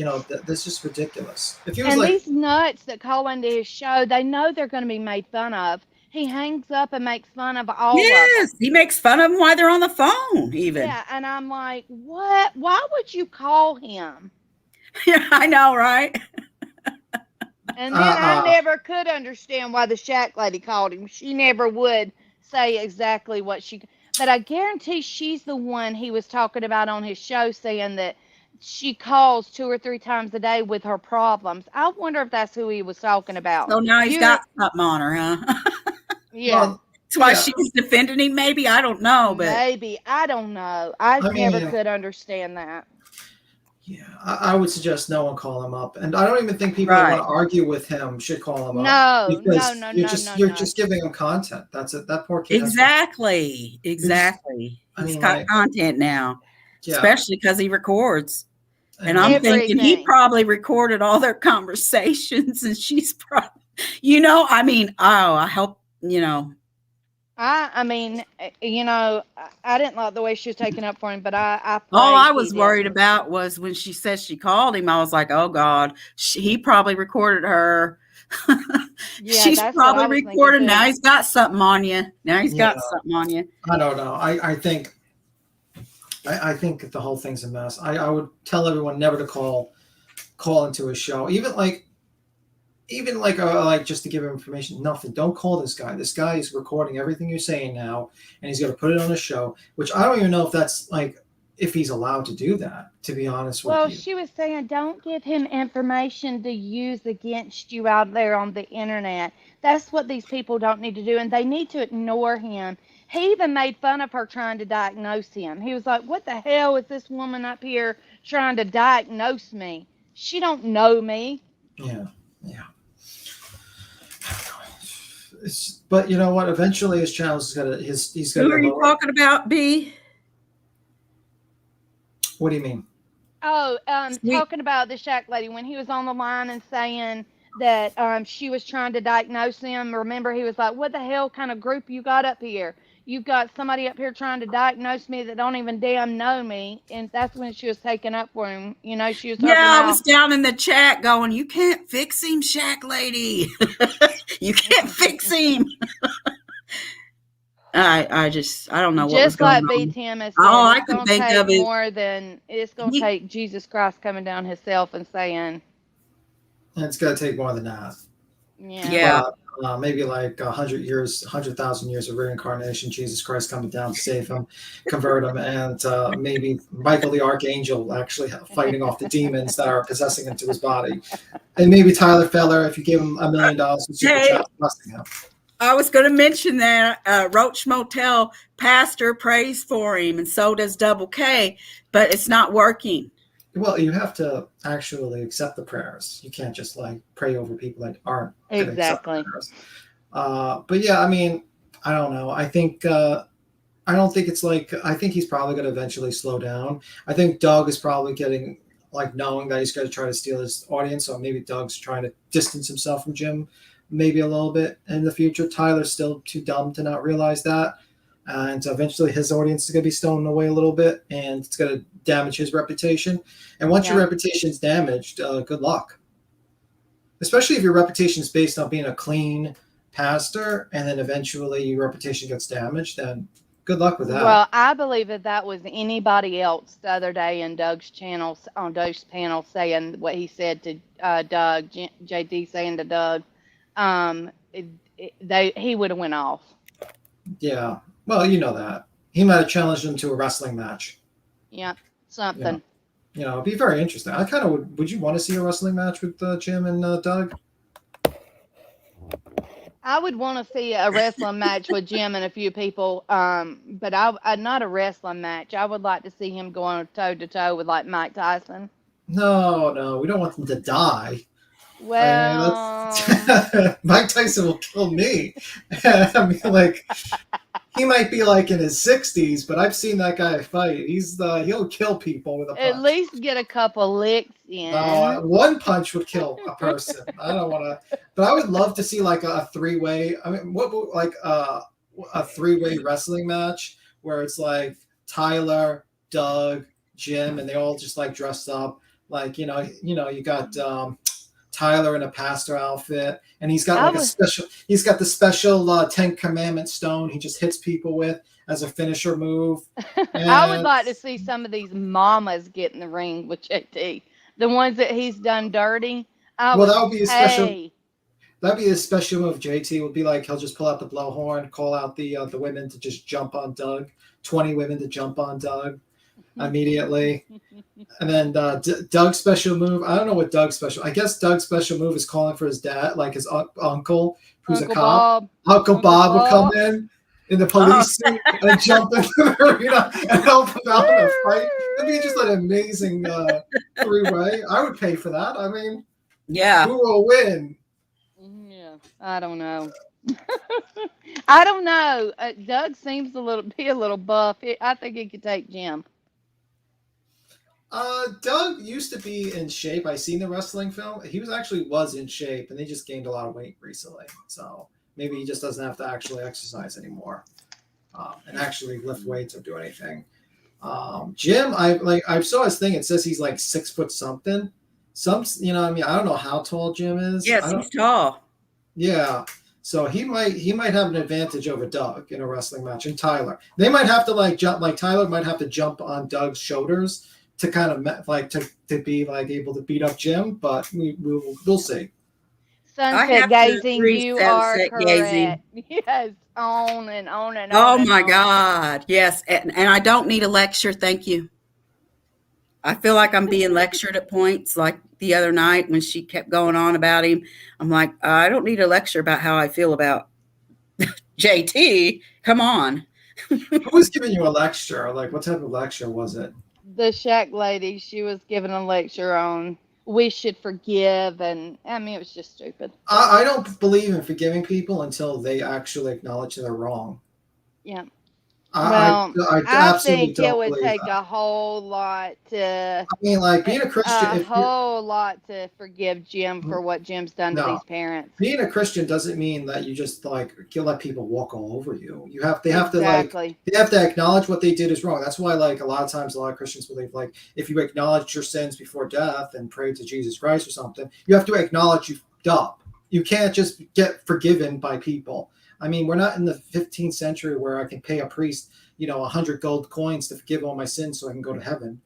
this is ridiculous. If he was these nuts that call into his show, they know they're going to be made fun of. He hangs up and makes fun of all of them. Yes, he makes fun of them while they're on the phone, even. Yeah, and I'm like, what? Why would you call him? Yeah, I know, right? And then I never could understand why the shack lady called him. She never would say exactly what she... But I guarantee she's the one he was talking about on his show, saying that she calls 2 or 3 times a day with her problems. I wonder if that's who he was talking about. So now he's got something on her, huh? Yeah. Well, that's why she's defending him, maybe? I don't know. But maybe. I don't know. I never could understand that. Yeah, I would suggest no one call him up. And I don't even think people who want to argue with him should call him up. No. You're just giving him content. That's it. That poor kid. Exactly. He's got content now, especially because he records. And I'm thinking he probably recorded all their conversations, and she's probably, I hope, I mean, I didn't like the way she was taking up for him, but all I was worried about was when she said she called him, I was like, oh God, he probably recorded her. She's probably recorded. Now he's got something on you. I don't know. I think the whole thing's a mess. I would tell everyone never to call into a show, even just to give him information. Nothing. Don't call this guy. This guy is recording everything you're saying now, and he's going to put it on a show. Which I don't even know if that's if he's allowed to do that. To be honest with you. Well, she was saying, don't give him information to use against you out there on the internet. That's what these people don't need to do, and they need to ignore him. He even made fun of her trying to diagnose him. He was like, what the hell is this woman up here trying to diagnose me? She don't know me. Yeah. But you know what? Eventually his channel is going to... he's going to... Who are you talking about, B? What do you mean? Oh, talking about the shack lady. When he was on the line and saying that she was trying to diagnose him. Remember, he was like, what the hell kind of group you got up here? you've got somebody up here trying to diagnose me that don't even damn know me. And that's when she was taking up for him. You know, she was talking I about, was down in the chat going, "You can't fix him, Shack Lady. You can't fix him." I don't know what was just going like on. B. Tim has All said, I it's can going to think take of is more than, it's going to take Jesus Christ coming down himself and saying, And it's going to take more than that. Yeah. But, maybe like 100 years, 100,000 years of reincarnation, Jesus Christ coming down to save him, convert him, and maybe Michael the Archangel actually fighting off the demons that are possessing into his body. And maybe Tyler Feller, if you gave him $1 million in super chat, blessing him. I was going to mention that Roach Motel pastor prays for him, and so does Double K, but it's not working. Well, you have to actually accept the prayers. You can't just like pray over people that aren't going to accept the prayers. But yeah, I mean, I don't know. I think I don't think it's like, I think he's probably going to eventually slow down. I think Doug is probably getting like knowing that he's going to try to steal his audience. So maybe Doug's trying to distance himself from Jim maybe a little bit in the future. Tyler's still too dumb to not realize that. And so eventually his audience is going to be stolen away a little bit, and it's going to damage his reputation. And once your reputation is damaged, good luck. Especially if your reputation is based on being a clean pastor, and then eventually your reputation gets damaged, then good luck with that. Well, I believe that was anybody else the other day in Doug's channel, on Doug's panel, saying what he said to Doug, JD saying to Doug, he would have went off. Yeah. Well, you know that. He might have challenged him to a wrestling match. Yeah, something. You know, it'd be very interesting. I kind of would you want to see a wrestling match with Jim and Doug? I would want to see a wrestling match with Jim and a few people, but I not a wrestling match. I would like to see him going toe to toe with like Mike Tyson. No, we don't want them to die. Well, I mean, Mike Tyson will kill me. I mean, like, he might be like in his 60s, but I've seen that guy fight. He'll kill people with a punch. At least get a couple licks in. One punch would kill a person. I don't want to, but I would love to see like a three-way. I mean, a three-way wrestling match where it's like Tyler, Doug, Jim, and they all just like dressed up. Like, you got Tyler in a pastor outfit, and he's got the special 10 Commandment stone he just hits people with as a finisher move. And I would like to see some of these mamas get in the ring with JT. The ones that he's done dirty. That would be a special. That'd be a special move. JT would be like, he'll just pull out the blowhorn, call out the women to just jump on Doug. 20 women to jump on Doug immediately. And then Doug's special move. I don't know what Doug's special. I guess Doug's special move is calling for his dad, like his uncle, who's Uncle a cop. Bob. Uncle Bob would come in the police suit and jump into the arena and help him out in a fight. It'd be just an amazing three-way. I would pay for that. I mean, who will win? Yeah, I don't know. I don't know. Doug seems be a little buff. I think he could take Jim. Doug used to be in shape. I seen the wrestling film. He was in shape, and he just gained a lot of weight recently. So maybe he just doesn't have to actually exercise anymore, and actually lift weights or do anything. Jim, I saw his thing. It says he's like 6 foot something. I don't know how tall Jim is. Yes, he's tall. Yeah. So he might have an advantage over Doug in a wrestling match, and Tyler. They might have to jump. Like Tyler might have to jump on Doug's shoulders to kind of to be like able to beat up Jim, but we'll see. Sunset gazing, you are correct. Gazing. Yes, on and on and on. Oh my God, yes, and I don't need a lecture, thank you. I feel like I'm being lectured at points, like the other night when she kept going on about him. I'm like, I don't need a lecture about how I feel about JT. Come on. Who was giving you a lecture? Like, what type of lecture was it? The Shack lady. She was giving a lecture on we should forgive, and I mean, it was just stupid. I don't believe in forgiving people until they actually acknowledge they're wrong. Yeah. Well, I I absolutely think it don't would believe take that. a whole lot to I mean, like being a Christian, a if you're whole lot to forgive Jim for what Jim's done to no, these parents. being a Christian doesn't mean that you just like you let people walk all over you. They have to like Exactly. they have to acknowledge what they did is wrong. That's why like a lot of times a lot of Christians believe like if you acknowledge your sins before death and pray to Jesus Christ or something, you have to acknowledge you fucked up. You can't just get forgiven by people. I mean, we're not in the 15th century where I can pay a priest, 100 gold coins to forgive all my sins so I can go to heaven.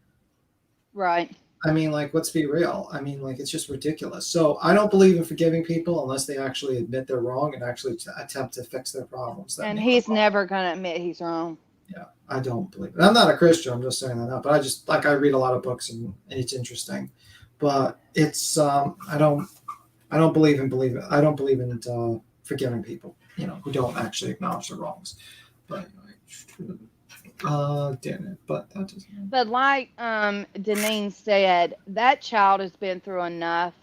Right. I mean, like, let's be real. I mean, like, it's just ridiculous. So I don't believe in forgiving people unless they actually admit they're wrong and actually attempt to fix their problems. And he's never going to admit he's wrong. Yeah, I don't believe it. I'm not a Christian. I'm just saying that up. But I just like I read a lot of books and it's interesting. But it's I don't believe in I don't believe in forgiving people, who don't actually acknowledge their wrongs. But anyway. Damn it, but that doesn't. But like Deneen said, that child has been through enough.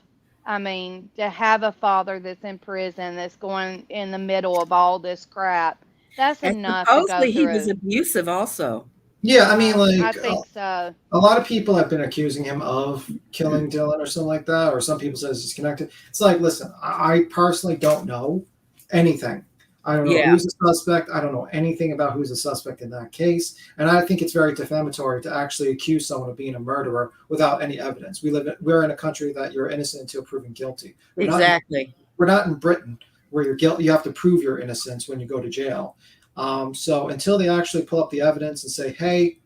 I mean, to have a father that's in prison, that's going in the middle of all this crap, that's And enough to go supposedly he was through. abusive also. Yeah, I mean, like I think so. A lot of people have been accusing him of killing Dylan or something like that, or some people says he's connected. It's like, listen, I personally don't know anything. I don't know who's the suspect. I don't know anything about who's the suspect in that case. And I think it's very defamatory to actually accuse someone of being a murderer without any evidence. We're in a country that you're innocent until proven guilty. Exactly. We're not in Britain where you're guilty. You have to prove your innocence when you go to jail. So until they actually pull up the evidence and say, hey,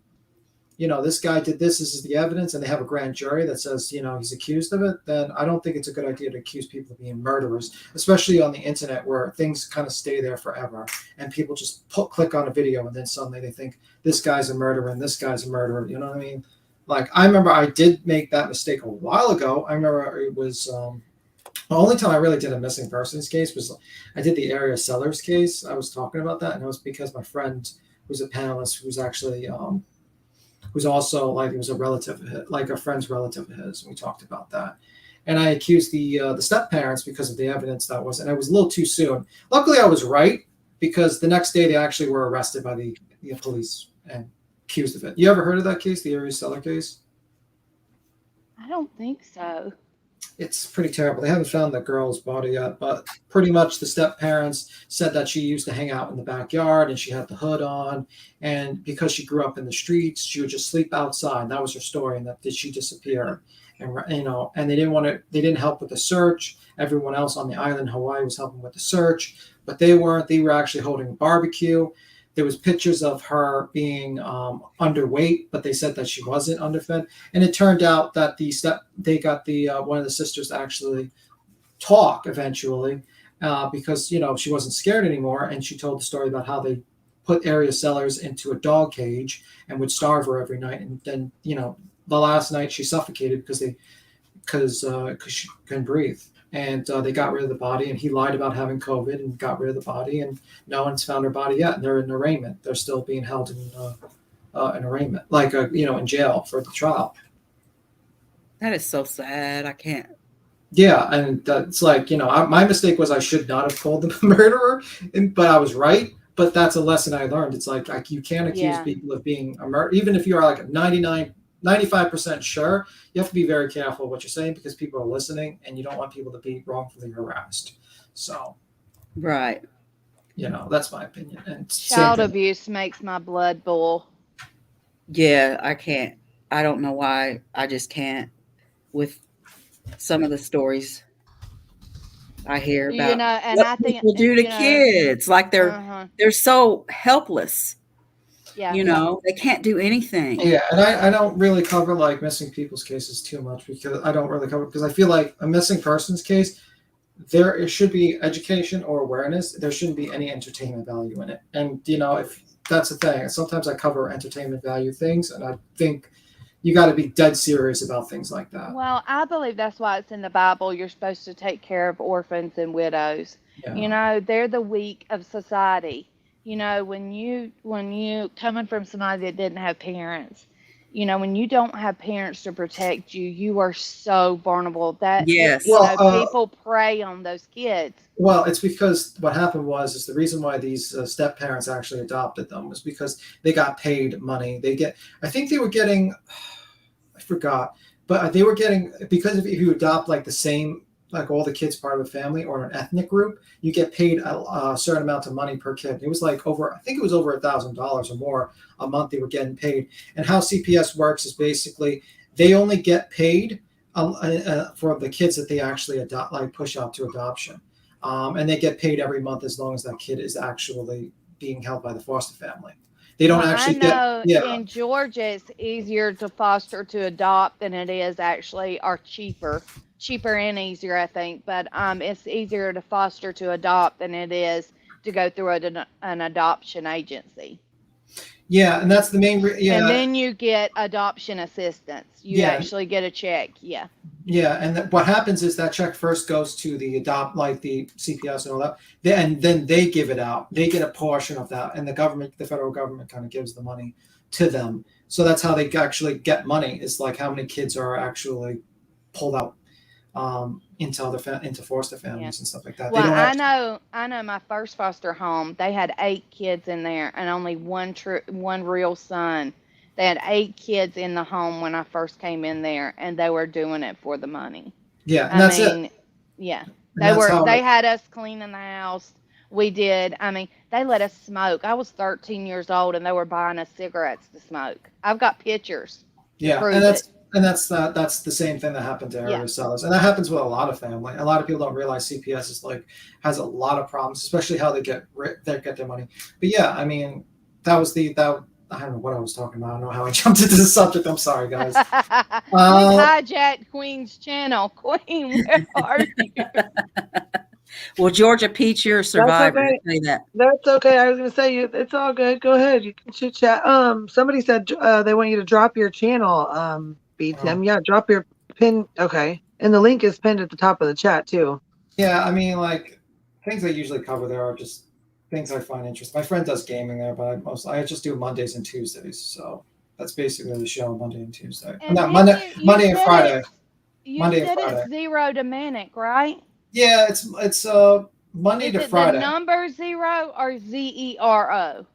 this guy did this is the evidence, and they have a grand jury that says, he's accused of it, then I don't think it's a good idea to accuse people of being murderers, especially on the internet where things kind of stay there forever and people just click on a video and then suddenly they think this guy's a murderer and this guy's a murderer. You know what I mean? Like, I remember I did make that mistake a while ago. I remember it was the only time I really did a missing persons case was I did the area sellers case. I was talking about that, and it was because my friend who's a panelist who's actually who's also like he was a relative of his, like a friend's relative of his. And we talked about that, and I accused the step parents because of the evidence that was, and it was a little too soon. Luckily, I was right because the next day they actually were arrested by the police and accused of it. You ever heard of that case, the area seller case? I don't think so. It's pretty terrible. They haven't found the girl's body yet, but pretty much the step parents said that she used to hang out in the backyard and she had the hood on. And because she grew up in the streets, she would just sleep outside. That was her story. And that she disappeared. And, and they didn't help with the search. Everyone else on the island, Hawaii, was helping with the search, but they weren't. They were actually holding a barbecue. There was pictures of her being underweight, but they said that she wasn't underfed. And it turned out that they got the one of the sisters to actually talk eventually because she wasn't scared anymore, and she told the story about how they put area sellers into a dog cage and would starve her every night, and then the last night she suffocated because she couldn't breathe. And they got rid of the body, and he lied about having COVID and got rid of the body, and no one's found her body yet. And they're in arraignment. They're still being held in arraignment, like in jail for the trial. That is so sad. I can't. Yeah, and that's like my mistake was I should not have called them a murderer, but I was right. But that's a lesson I learned. It's like you can't accuse people of being a murderer, even if you are like a 95% sure. You have to be very careful what you're saying because people are listening, and you don't want people to be wrongfully harassed. So, right, that's my opinion. And child abuse makes my blood boil. Yeah, I can't. I don't know why. I just can't with some of the stories I hear about. And what I think people do to kids, like they're so helpless. Yeah. They can't do anything. Yeah, and I don't really cover like missing people's cases too much because I feel like a missing persons case, there should be education or awareness. There shouldn't be any entertainment value in it. And if that's the thing, sometimes I cover entertainment value things, and I think you got to be dead serious about things like that. Well, I believe that's why it's in the Bible. You're supposed to take care of orphans and widows. Yeah. They're the weak of society. When you coming from somebody that didn't have parents, you know, when you don't have parents to protect you, you are so vulnerable that Yes. you know, people prey on those kids. Well, it's because what happened is the reason why these step parents actually adopted them was because they got paid money. I think they were getting, I forgot, but they were getting, because if you adopt like the same, like all the kids part of a family or an ethnic group, you get paid a certain amount of money per kid. It was like I think it was over $1,000 or more a month they were getting paid. And how CPS works is basically they only get paid for the kids that they actually adopt, like push out to adoption. And they get paid every month as long as that kid is actually being held by the foster family. They don't actually in Georgia it's easier to foster to adopt than it is actually, or cheaper and easier, I think. But it's easier to foster to adopt than it is to go through an adoption agency. Yeah, and that's the main and then you get adoption assistance. You actually get a check. Yeah, and what happens is that check first goes to the the CPS and all that, and then they give it out. They get a portion of that, and the federal government kind of gives the money to them. So that's how they actually get money. It's like how many kids are actually pulled out into foster families and stuff like that. Well, I know my first foster home, they had 8 kids in there and only one real son. They had 8 kids in the home when I first came in there, and they were doing it for the money. Yeah, and that's it. Yeah, they had us cleaning the house. We did. I mean, they let us smoke. I was 13 years old, and they were buying us cigarettes to smoke. I've got pictures. Yeah, and that's the same thing that happened to heritage sellers, and that happens with a lot of family. A lot of people don't realize CPS has a lot of problems, especially how they get their money. But yeah, I mean, I don't know what I was talking about. I don't know how I jumped into the subject. I'm sorry, guys. We hijacked Queen's channel. Queen, where are you? Well, Georgia Peach, you're a survivor. Okay. Say that. That's okay. I was going to say, it's all good. Go ahead. You can chit chat. Somebody said they want you to drop your channel. BTM. Yeah, drop your pin. Okay, and the link is pinned at the top of the chat too. Yeah, I mean, like things I usually cover there are just things I find interesting. My friend does gaming there, but I just do Mondays and Tuesdays. So that's basically the show, Monday and Tuesday. And Monday and Friday. Monday and Friday. It's 0 to Manic, right? Yeah, it's Monday to Friday. The number 0 or ZERO?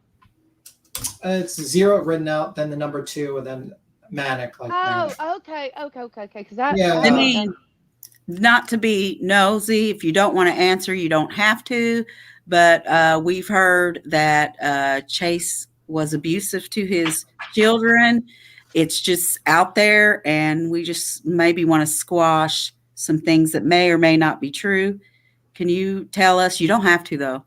It's 0 written out, then the number 2, and then Manic. Manic. Okay. Because I mean, not to be nosy. If you don't want to answer, you don't have to. But we've heard that Chase was abusive to his children. It's just out there, and we just maybe want to squash some things that may or may not be true. Can you tell us? You don't have to, though.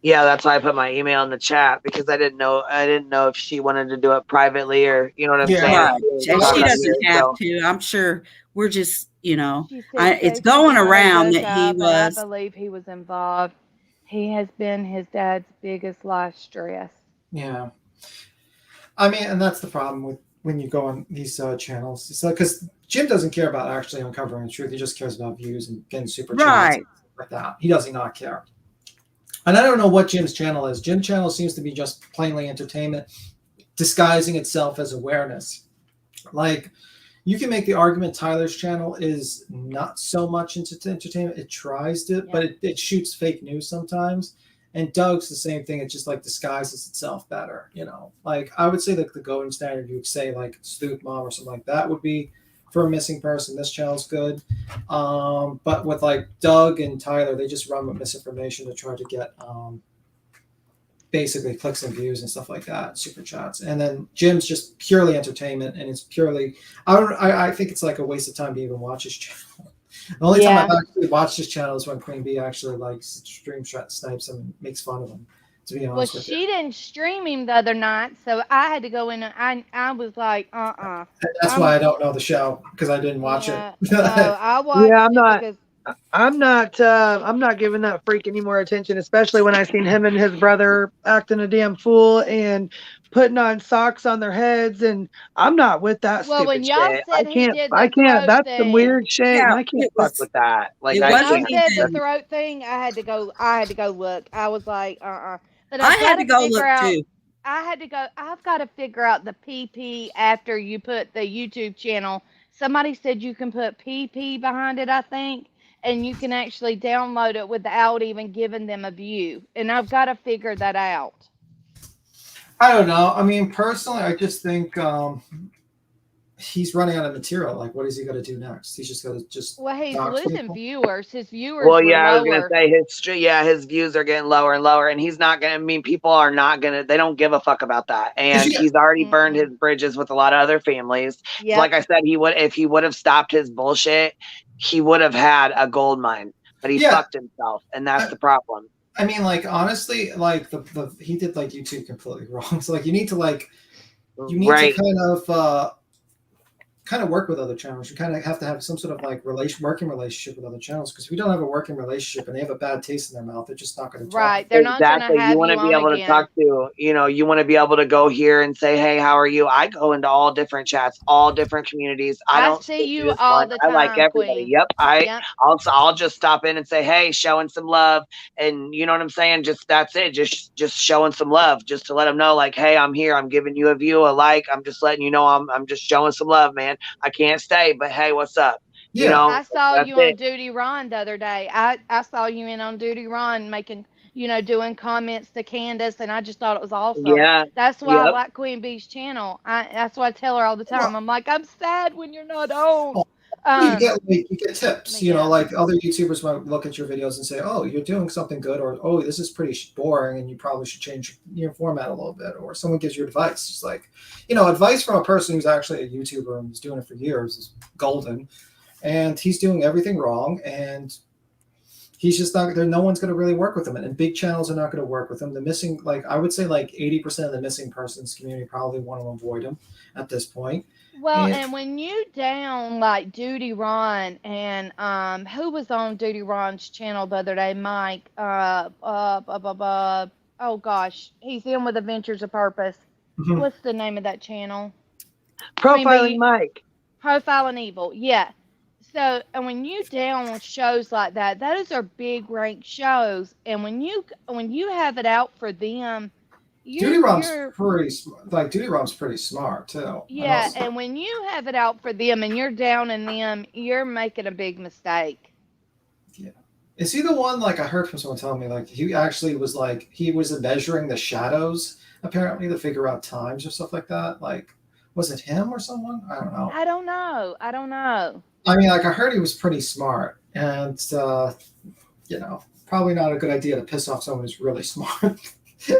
Yeah, that's why I put my email in the chat, because I didn't know if she wanted to do it privately or, you know what I'm saying? Right. She doesn't have to. I'm sure we're just, it's going around that he was. I believe he was involved. He has been his dad's biggest life stress. Yeah. I mean, and that's the problem with when you go on these channels. It's like, because Jim doesn't care about actually uncovering the truth. He just cares about views and getting super chats like that. He does not care. And I don't know what Jim's channel is. Jim's channel seems to be just plainly entertainment, disguising itself as awareness. Like, you can make the argument Tyler's channel is not so much into entertainment. It tries to, but it shoots fake news sometimes. And Doug's the same thing. It just like disguises itself better, Like, I would say that the golden standard, you would say like Sleuth Mom or something like that would be for a missing person. This channel's good. But with like Doug and Tyler, they just run with misinformation to try to get basically clicks and views and stuff like that, super chats. And then Jim's just purely entertainment, and it's purely I think it's like a waste of time to even watch his channel. The only time I've actually watched his channel is when Queen Bee actually stream snipes him and makes fun of him, to be honest with you. She didn't stream him the other night, so I had to go in and I was like, And that's why I don't know the show, because I didn't watch it. So I watched I'm not giving that freak any more attention, especially when I seen him and his brother acting a damn fool and putting on socks on their heads, and I'm not with that stupid shit. I can't. That's some weird shit. Yeah, I can't fuck with that. Like, I said the throat thing. I had to go look. I was like, But I had to go look too. I had to go. I've got to figure out the PP after you put the YouTube channel. Somebody said you can put PP behind it, I think, and you can actually download it without even giving them a view. And I've got to figure that out. I don't know. I mean, personally, I just think he's running out of material. Like, what is he going to do next? He's just going to just. Well, he's losing viewers. His viewers. Well, yeah, were lower. I was going to say his views are getting lower and lower, and he's not going to. I mean, people are not going to. They don't give a fuck about that, and he's already burned his bridges with a lot of other families. Yep. So like I said, if he would have stopped his bullshit, he would have had a gold mine. But he fucked himself, and that's the problem. I mean, like, honestly, like he did like YouTube completely wrong. So like, you need to kind of work with other channels. You kind of have to have some sort of like working relationship with other channels, because if you don't have a working relationship and they have a bad taste in their mouth, they're just not going to talk. Right. They're not going to have you want to be able to talk to, you want to be able to go here and say, hey, how are you? I go into all different chats, all different communities. I don't see you all the time. I like everybody. Queen. Yep. I'll just stop in and say, hey, showing some love. And you know what I'm saying? That's it. Just showing some love, just to let them know, like, hey, I'm here. I'm giving you a view, a like. I'm just letting you know I'm just showing some love, man. I can't stay, but hey, what's up? Yeah. I saw you on Duty Ron the other day. I saw you in on Duty Ron making, doing comments to Candace, and I just thought it was awesome. Yeah. That's why I like Queen Bee's channel. That's why I tell her all the time. I'm like, I'm sad when you're not on. You get tips, like other YouTubers might look at your videos and say, oh, you're doing something good, or, oh, this is pretty boring and you probably should change your format a little bit, or someone gives you advice. It's like, advice from a person who's actually a YouTuber and is doing it for years is golden, and he's doing everything wrong, and he's just not there. No one's going to really work with him, and big channels are not going to work with him. The missing, I would say 80% of the missing persons community probably want to avoid him at this point. Well, and when you down like Duty Ron and who was on Duty Ron's channel the other day, Mike, oh gosh, he's in with Adventures of Purpose. Mm-hmm. What's the name of that channel? Profiling Mike. Profiling Evil, yeah. So, and when you down shows like that, those are big ranked shows, and when you have it out for them. Duty Rom's pretty smart. Duty Rom's pretty smart too. Yeah, and when you have it out for them and you're downing them, you're making a big mistake. Yeah, is he the one? I heard from someone telling me he actually was he was measuring the shadows apparently to figure out times or stuff like that. Was it him or someone? I don't know. I don't know. I mean, I heard he was pretty smart, and probably not a good idea to piss off someone who's really smart.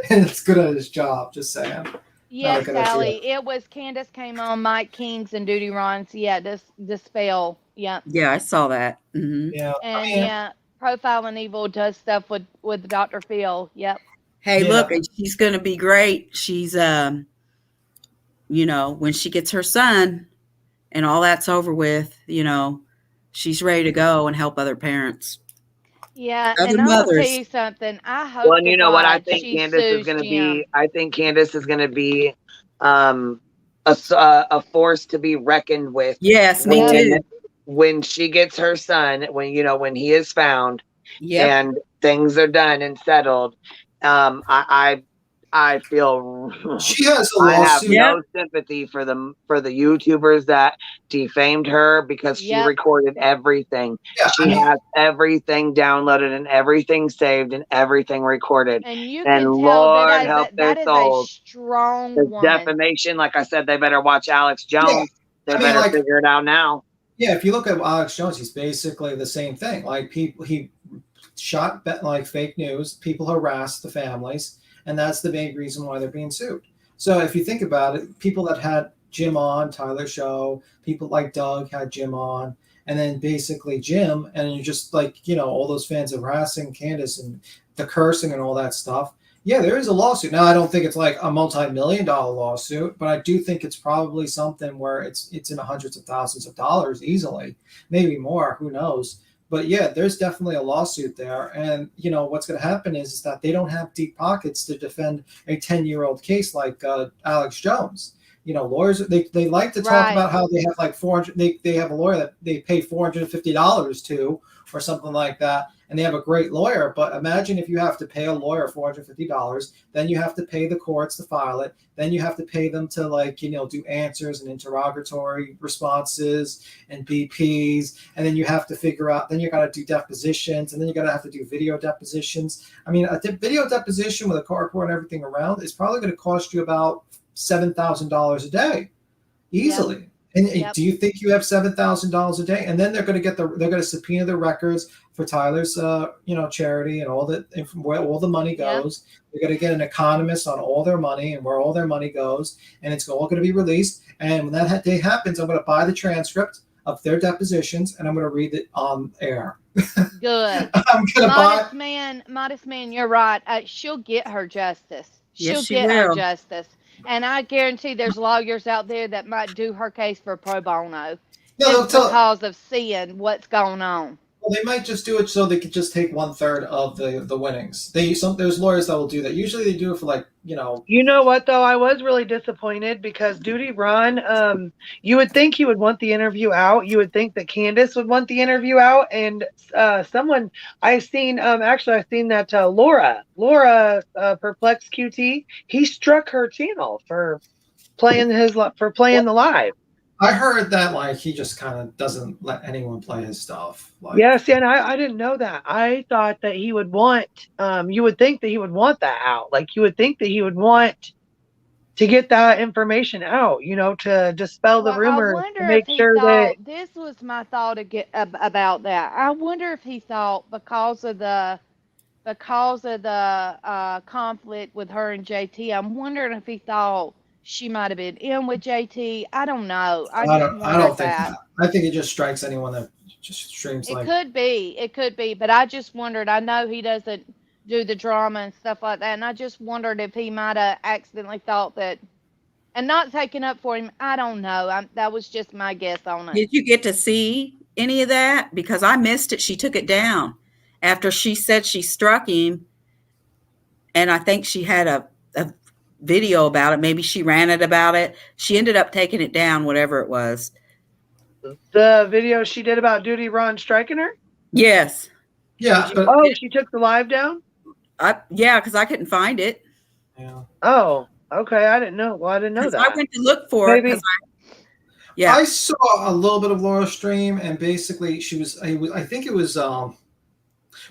And it's good at his job, just saying. Yes, Sally. It was Candace came on, Mike King's and Duty Ron's. Yeah, Dispel. Yeah. Yeah, I saw that. Mm-hmm. Yeah. And Profiling Evil does stuff with Dr. Phil. Yep. Hey, look, and she's going to be great. She's, when she gets her son and all that's over with, she's ready to go and help other parents. Yeah, and I'm gonna tell you something. I hope. Well, you know what? I think Candace is going to be. I think Candace is going to be a force to be reckoned with. Yes, me too. When she gets her son, when he is found, and things are done and settled, I feel she has a lawsuit. I have no sympathy for the YouTubers that defamed her, because she recorded everything. Yeah, she has everything downloaded and everything saved and everything recorded. And you can tell Lord help their souls. Is a strong woman. Defamation, like I said, they better watch Alex Jones. They better figure it out now. Yeah, if you look at Alex Jones, he's basically the same thing. He shot fake news. People harassed the families. And that's the main reason why they're being sued. So if you think about it, people that had Jim on, Tyler Show, people like Doug had Jim on, and then basically Jim, and you're just all those fans harassing Candace and the cursing and all that stuff. Yeah, there is a lawsuit. Now, I don't think it's a multi-million-dollar lawsuit, but I do think it's probably something where it's in the hundreds of thousands of dollars easily, maybe more, who knows. But yeah, there's definitely a lawsuit there. And, what's going to happen is that they don't have deep pockets to defend a 10-year-old case like Alex Jones. Lawyers, they like to talk about how they have $400, they have a lawyer that they pay $450 to, or something like that. and they have a great lawyer. But imagine if you have to pay a lawyer $450, then you have to pay the courts to file it, then you have to pay them to like, you know, do answers and interrogatory responses and BPs, and then you have to figure out, then you got to do depositions, and then you got to have to do video depositions. I mean, a video deposition with a court report and everything around is probably going to cost you about $7,000 a day, easily. Yep. And do you think you have $7,000 a day? And then they're going to subpoena the records for Tyler's, you know, charity and all that, where all the money goes. Yep. They're going to get an economist on all their money and where all their money goes, and it's all going to be released. And when that day happens, I'm going to buy the transcript of their depositions and I'm going to read it on air. Good. I'm going to Modest man, you're right. She'll get her justice. She'll get her justice. And I guarantee there's lawyers out there that might do her case for pro bono just because of seeing what's going on. Well, they might just do it so they could just take 1/3 of the winnings. There's lawyers that will do that. Usually they do it for like, you know. You know what though? I was really disappointed because Duty Ron, you would think he would want the interview out. You would think that Candace would want the interview out, and someone I've seen that Laura Perplex QT, he struck her channel for playing the live. I heard that like he just kind of doesn't let anyone play his stuff. Like, yes, and I didn't know that. I thought that he would want. You would think that he would want that out. Like you would think that he would want to get that information out. You know, to dispel the rumors, to make sure that this was my thought about that. I wonder if he thought because of the conflict with her and JT. I'm wondering if he thought she might have been in with JT. I don't know. I don't think that. I think it just strikes anyone that just streams like. It could be. But I just wondered. I know he doesn't do the drama and stuff like that, and I just wondered if he might have accidentally thought that, and not taking up for him. I don't know. That was just my guess on it. Did you get to see any of that? Because I missed it. She took it down after she said she struck him, and I think she had a video about it. Maybe she ran it about it. She ended up taking it down, whatever it was. The video she did about Duty Ron striking her? Yes. Yeah. She took the live down? Yeah, because I couldn't find it. Yeah. Oh, okay. I didn't know. Well, I didn't know that. I went to look for it. I saw a little bit of Laura's stream, and basically I think it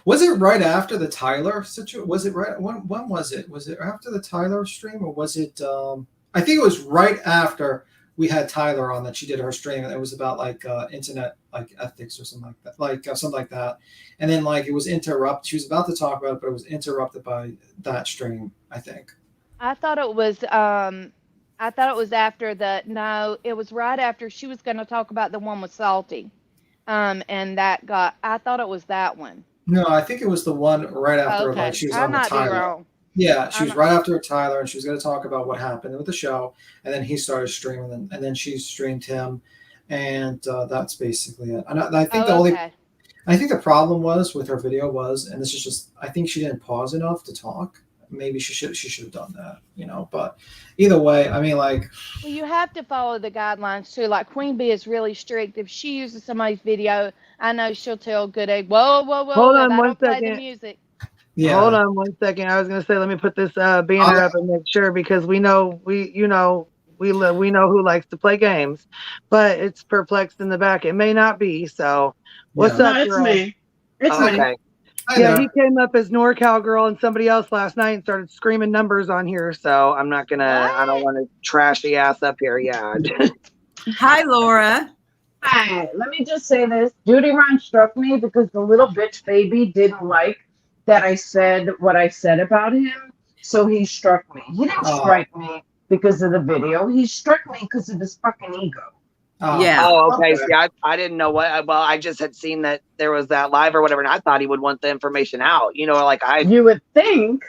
was it right after the Tyler situation? Was it right? When was it? Was it after the Tyler stream, or was it? I think it was right after we had Tyler on that she did her stream, and it was about like internet like ethics or something like that, something like that. And then like it was interrupted. She was about to talk about it, but it was interrupted by that stream, I think. I thought it was after it was right after she was going to talk about the one with Salty, and I thought it was that one. No, I think it was the one right after like she was on the Tyler. Yeah, she was right after Tyler, and she was going to talk about what happened with the show, and then he started streaming, and then she streamed him, and that's basically it. And I think I think the problem was with her video was, and this is just, I think she didn't pause enough to talk. Maybe she should have done that, you know. But either way, I mean, like. Well, you have to follow the guidelines too. Like Queen Bee is really strict. If she uses somebody's video, I know she'll tell Good Egg, whoa, hold on one second. Play the music. Yeah. Hold on 1 second. I was gonna say, let me put this banner up and make sure, because we know who likes to play games, but it's Perplexed in the back. It may not be. So, what's up? No, it's me. It's me. Yeah, he came up as NorCal Girl and somebody else last night and started screaming numbers on here. So I'm not gonna. I don't want to trash the ass up here. Yeah. Hi, Laura. Hi. Let me just say this. Duty Ron struck me because the little bitch baby didn't like that I said what I said about him. So he struck me. He didn't strike me because of the video. He struck me because of his fucking ego. Yeah. Oh, okay. See, I didn't know what. Well, I just had seen that there was that live or whatever, and I thought he would want the information out. You know, like You would think.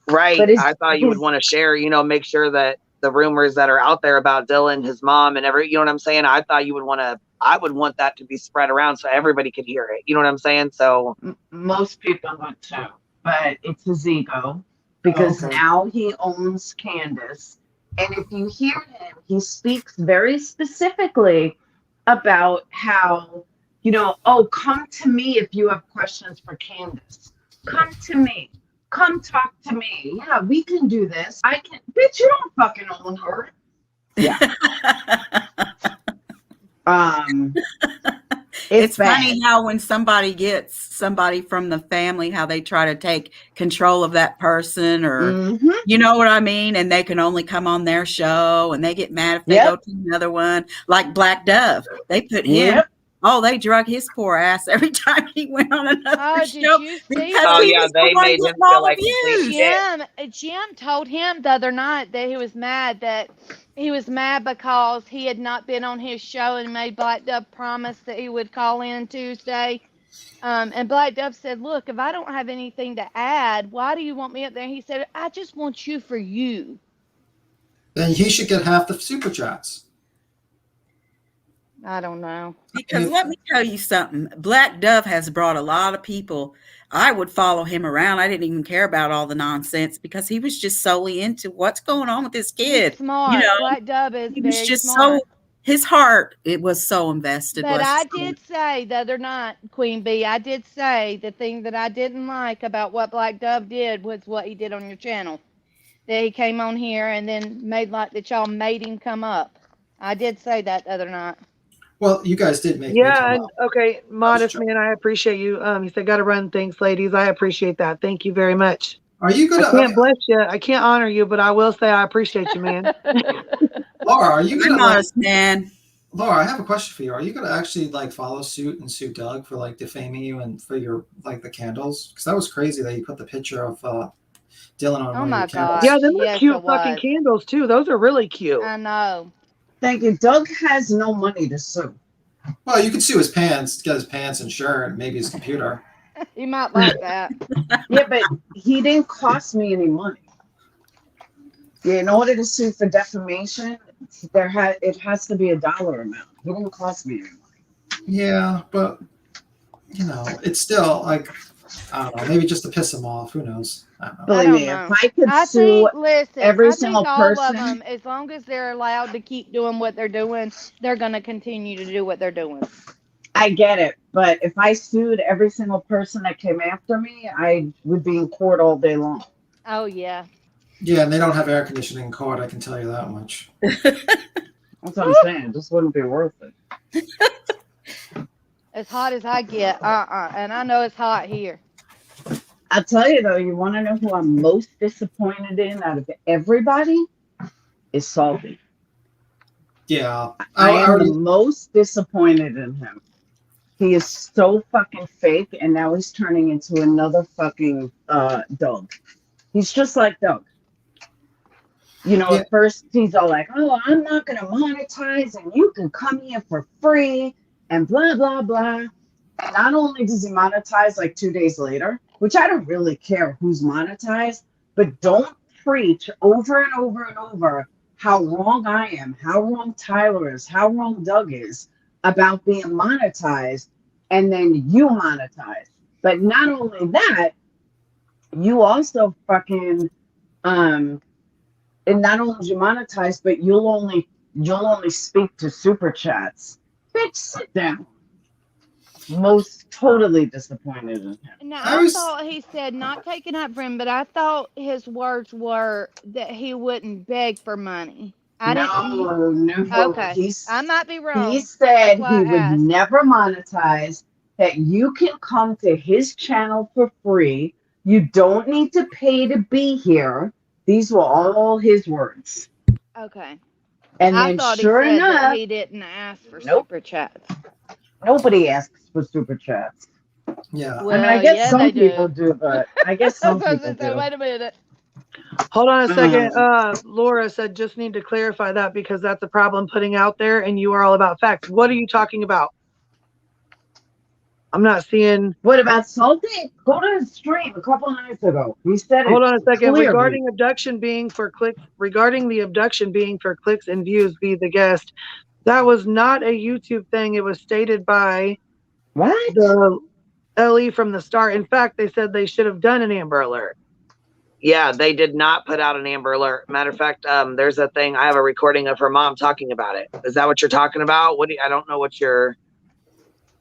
Right. I thought you would want to share. You know, make sure that the rumors that are out there about Dylan, his mom, and you know what I'm saying. I thought you would want to. I would want that to be spread around so everybody could hear it. You know what I'm saying? So most people would too, but it's his ego because now he owns Candace. And if you hear him, he speaks very specifically about how you know, oh, come to me if you have questions for Candace. Come to me. Come talk to me. Yeah, we can do this. I can. Bitch, you don't fucking own her. Yeah. It's funny how when somebody gets somebody from the family, how they try to take control of that person, or you know what I mean? And they can only come on their show, and they get mad if they go to another one. Like Black Dove, they put him. Oh, they drug his poor ass every time he went on another show. Did you see Oh yeah, they made him feel like Jim told him the other night that he was mad because he had not been on his show and made Black Dove promise that he would call in Tuesday. And Black Dove said, look, if I don't have anything to add, why do you want me up there? He said, I just want you for you. Then he should get half the super chats. I don't know. Because let me tell you something. Black Dove has brought a lot of people. I would follow him around. I didn't even care about all the nonsense because he was just solely into what's going on with this kid. He's smart. You know, Black Dove is he was very just smart. His heart, it was so invested. But I did say the other night, Queen Bee, I did say the thing that I didn't like about what Black Dove did was what he did on your channel. That he came on here and then made like that y'all made him come up. I did say that the other night. Well, you guys did make okay, Modest Man, I appreciate you. You said gotta run things, ladies. I appreciate that. Thank you very much. Are you gonna? I can't bless you. I can't honor you, but I will say I appreciate you, man. Laura, are you gonna? Modest Man. Laura, I have a question for you. Are you gonna actually like follow suit and sue Doug for like defaming you and for your like the candles? Because that was crazy that you put the picture of Dylan on one of your candles. Yeah, them are cute fucking candles too. Those are really cute. I know. Thank you. Doug has no money to sue. Well, you could sue his pants, get his pants and shirt, and maybe his computer. You might like that. Yeah, but he didn't cost me any money. Yeah, in order to sue for defamation, it has to be a dollar amount. He didn't cost me any money. Yeah, but you know, it's still like I don't know, maybe just to piss him off. Who knows? I don't know. Believe me, if I could sue every single person, all of them, as long as they're allowed to keep doing what they're doing, they're going to continue to do what they're doing. I get it, but if I sued every single person that came after me, I would be in court all day long. Oh yeah. Yeah, and they don't have air conditioning in court. I can tell you that much. That's what I'm saying. This wouldn't be worth it. As hot as I get, and I know it's hot here. I'll tell you though, you want to know who I'm most disappointed in out of everybody? Is Salty. Yeah. I am the most disappointed in him. He is so fucking fake, and now he's turning into another fucking Doug. He's just like Doug. You know, at first he's all like, oh, I'm not going to monetize, and you can come here for free, and blah, blah, blah. And not only does he monetize like 2 days later, which I don't really care who's monetized, but don't preach over and over and over how wrong I am, how wrong Tyler is, how wrong Doug is about being monetized, and then you monetize. But not only that, you also fucking and not only do you monetize, but you'll only speak to super chats. Bitch, sit down. Most totally disappointed in him. Now, I thought he said not taking up for him, but I thought his words were that he wouldn't beg for money. No. Okay, I might be wrong. He said he would never monetize, that you can come to his channel for free. You don't need to pay to be here. These were all his words. Okay. And I then thought sure he said enough, that he didn't ask for super chats. Nobody asks for super chats. Yeah. Well, I mean, I guess some people do, but I guess some people do. Wait a minute. Hold on a second. Laura said, just need to clarify that because that's a problem putting out there and you are all about facts. What are you talking about? I'm not seeing. What about Salty? Go to his stream a couple of nights ago. He said Hold on a second. Regarding the abduction being for clicks and views, be the guest. That was not a YouTube thing. It was stated by the LE from the start. In fact, they said they should have done an Amber Alert. Yeah, they did not put out an Amber Alert. Matter of fact, there's a thing. I have a recording of her mom talking about it. Is that what you're talking about? I don't know what you're.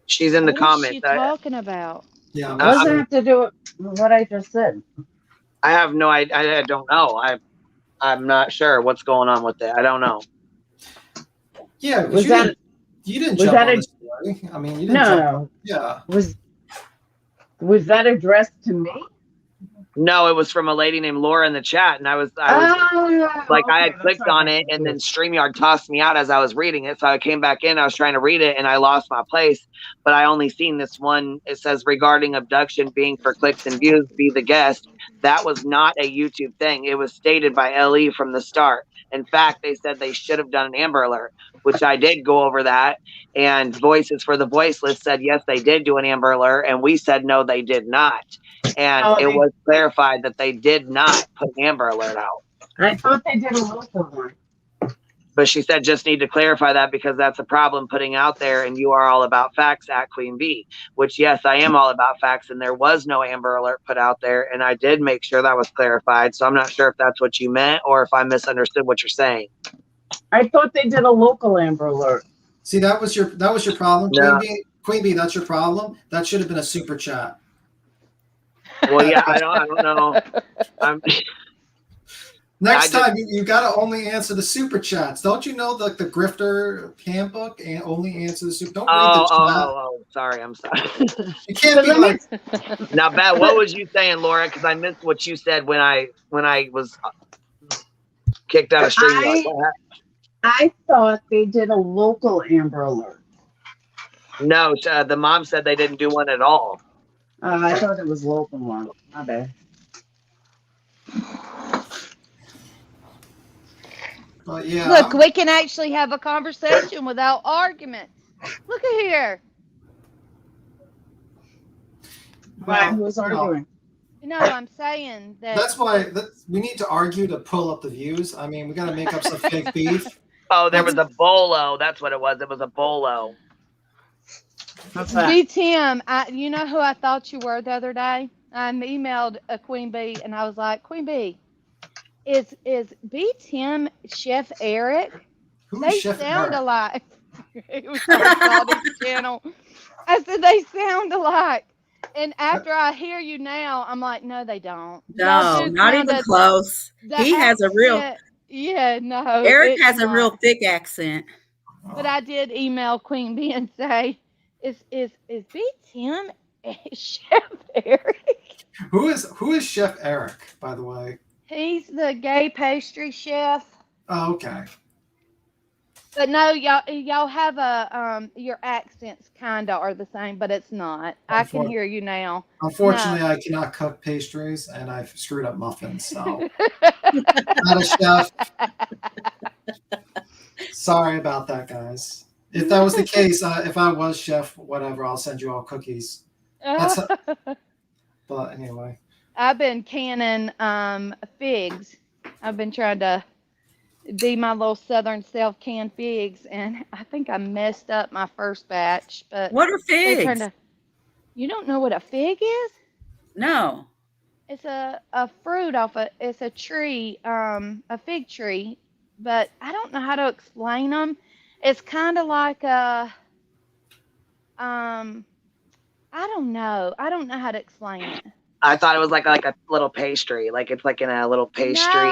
She's in the comments. What is she talking about? Yeah. What does that have to do with what I just said? I have no idea. I don't know. I'm not sure what's going on with it. I don't know. Yeah, was that you didn't jump on the story. I mean, you didn't jump. Yeah. Was that addressed to me? No, it was from a lady named Laura in the chat, and I had clicked on it, and then StreamYard tossed me out as I was reading it. So I came back in, I was trying to read it, and I lost my place. But I only seen this one. It says regarding abduction being for clicks and views, be the guest. That was not a YouTube thing. It was stated by LE from the start. In fact, they said they should have done an Amber Alert, which I did go over that. And Voices for the Voiceless said, yes, they did do an Amber Alert. And we said, no, they did not. And it was clarified that they did not put an Amber Alert out. I thought they did a local one. But she said, just need to clarify that because that's a problem putting out there. And you are all about facts at Queen Bee, which, yes, I am all about facts. And there was no Amber Alert put out there. And I did make sure that was clarified. So I'm not sure if that's what you meant or if I misunderstood what you're saying. I thought they did a local Amber Alert. See, that was your problem, no. Queen Bee, that's your problem. That should have been a super chat. Well, yeah, I don't know. Next time, you got to only answer the super chats. Don't you know the grifter handbook and only answer the super? Don't read the chat. Oh, sorry. I'm sorry. You can't be like. Now, Bat, what was you saying, Laura? Because I missed what you said when I was kicked out of StreamYard. I thought they did a local Amber Alert. No, the mom said they didn't do one at all. I thought it was local one. My bad. Yeah. Look, we can actually have a conversation without arguments. Look at here. Why? Who's arguing? No, I'm saying that. That's why we need to argue to pull up the views. I mean, we got to make up some fake beef. Oh, there was a bolo. That's what it was. It was a bolo. B Tim, you know who I thought you were the other day? I emailed a Queen Bee and I was like, Queen Bee, is B Tim Chef Eric? They sound alike. It was on this channel. I said they sound alike. And after I hear you now, I'm like, no, they don't. No, not even close. He has a real. Yeah, no. Eric has a real thick accent. But I did email Queen Bee and say, is B Tim Chef Eric? Who is Chef Eric, by the way? He's the gay pastry chef. Oh, okay. But no, y'all have your accents kind of are the same, but it's not. I can hear you now. Unfortunately, no. I cannot cook pastries, and I've screwed up muffins, so not a chef. Sorry about that, guys. If that was the case, if I was chef, whatever, I'll send you all cookies. But anyway. I've been canning figs. I've been trying to be my little southern self canned figs, and I think I messed up my first batch. But what are figs? You don't know what a fig is? No. It's a fruit it's a tree, a fig tree, but I don't know how to explain them. It's kind of like I don't know. I don't know how to explain it. I thought it was like a little pastry, like it's like in a little pastry.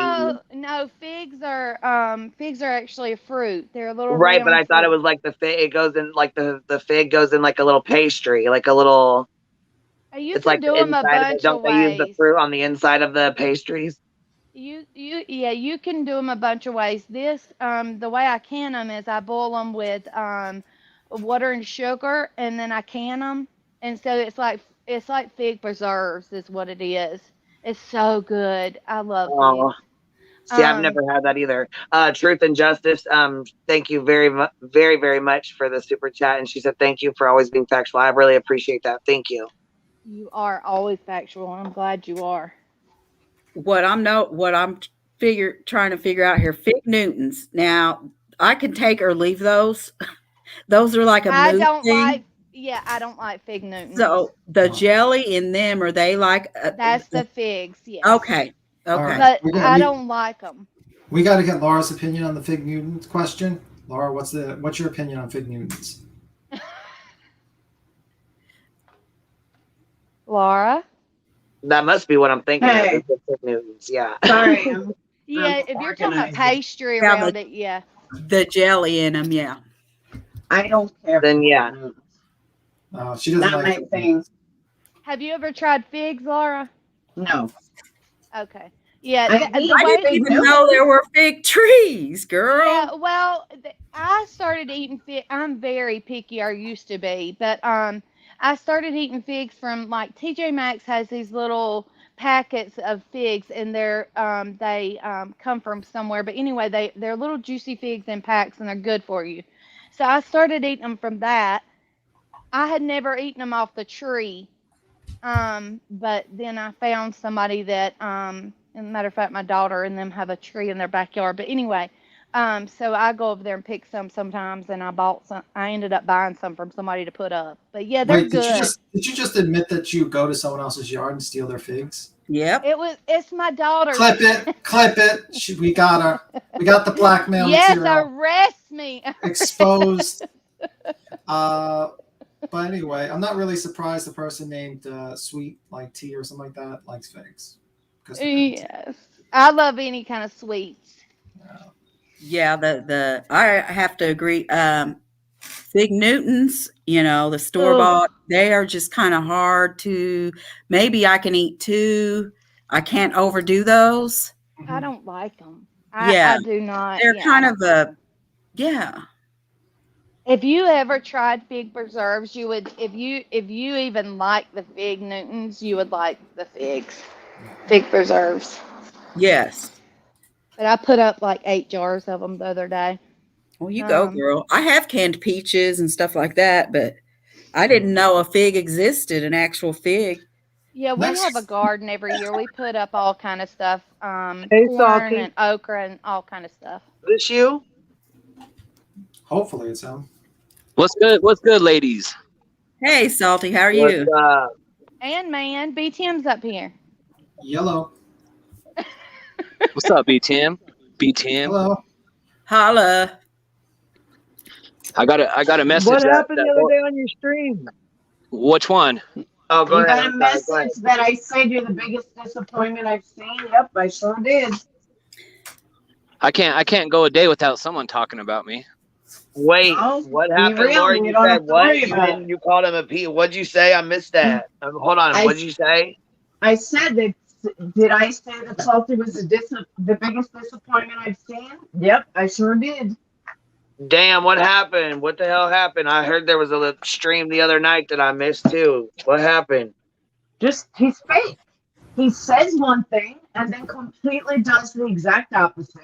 No, figs are actually a fruit. They're a little right, but I thought it was like the fig. It goes in like the fig goes in like a little pastry, like a little. It's like do them a bunch of don't ways. They use the fruit on the inside of the pastries? You can do them a bunch of ways. This the way I can them is I boil them with water and sugar, and then I can them, and so it's like fig preserves is what it is. It's so good. I love it. See, I've never had that either. Truth and Justice, thank you very, very, very much for the super chat. And she said, thank you for always being factual. I really appreciate that. Thank you. You are always factual. I'm glad you are. What I'm trying to figure out here, Fig Newtons. Now, I can take or leave those. Those are like a I mood don't thing. I don't like Fig Newtons. So the jelly in them, are they like? That's the figs, yes. Okay. Right. But I don't like them. We got to get Laura's opinion on the Fig Newtons question. Laura, what's your opinion on Fig Newtons? Laura? That must be what I'm thinking Hey. of. It's fake news. Yeah. Sorry. Yeah, if you're talking about pastry Yeah, around it, yeah. The jelly in them, yeah. I don't care. Then yeah. She doesn't Not like my thing. Have you ever tried figs, Laura? No. Okay. Yeah. I didn't even know there were fig trees, girl. Yeah, well, I started eating fig. I'm very picky, or used to be, but I started eating figs from like TJ Maxx has these little packets of figs, and they come from somewhere. But anyway, they're little juicy figs in packs, and they're good for you. So I started eating them from that. I had never eaten them off the tree, but then I found somebody that as a matter of fact, my daughter and them have a tree in their backyard. But anyway, so I go over there and pick some sometimes, and I bought some. I ended up buying some from somebody to put up. But yeah, they're good. Did you just admit that you go to someone else's yard and steal their figs? Yep. It's my daughter. Clip it. We got her. We got the blackmail yes, material. arrest me. Exposed. But anyway, I'm not really surprised the person named Sweet, like tea or something like that, likes figs. Yes, I love any kind of sweets. Yeah, I have to agree. Fig Newtons, the store bought, they are just kind of hard to. Maybe I can eat 2. I can't overdo those. I don't like them. I do not. They're kind of yeah. If you ever tried fig preserves, you would. If you even like the Fig Newtons, you would like the fig preserves. Yes. But I put up like 8 jars of them the other day. Well, you go, girl. I have canned peaches and stuff like that, but I didn't know a fig existed, an actual fig. Yeah, we have a garden every year. We put up all kind of stuff, corn and okra and all kind of stuff. This you? Hopefully it's him. What's good? What's good, ladies? Hey, Salty, how are you? And man, B Tim's up here. Yellow. What's up, B Tim? B Tim. Hello. Holla. I got a message. What happened the other day on your stream? Which one? Oh, go you ahead. got a message that I said you're the biggest disappointment I've seen. Yep, I sure did. I can't go a day without someone talking about me. Wait, what happened, Laura? You said what? You called him a P. What'd you say? I missed that. Hold on. What'd you say? I said that. Did I say that Salty was the biggest disappointment I've seen? Yep, I sure did. Damn, what happened? What the hell happened? I heard there was a stream the other night that I missed too. What happened? Just, he's fake. He says one thing and then completely does the exact opposite,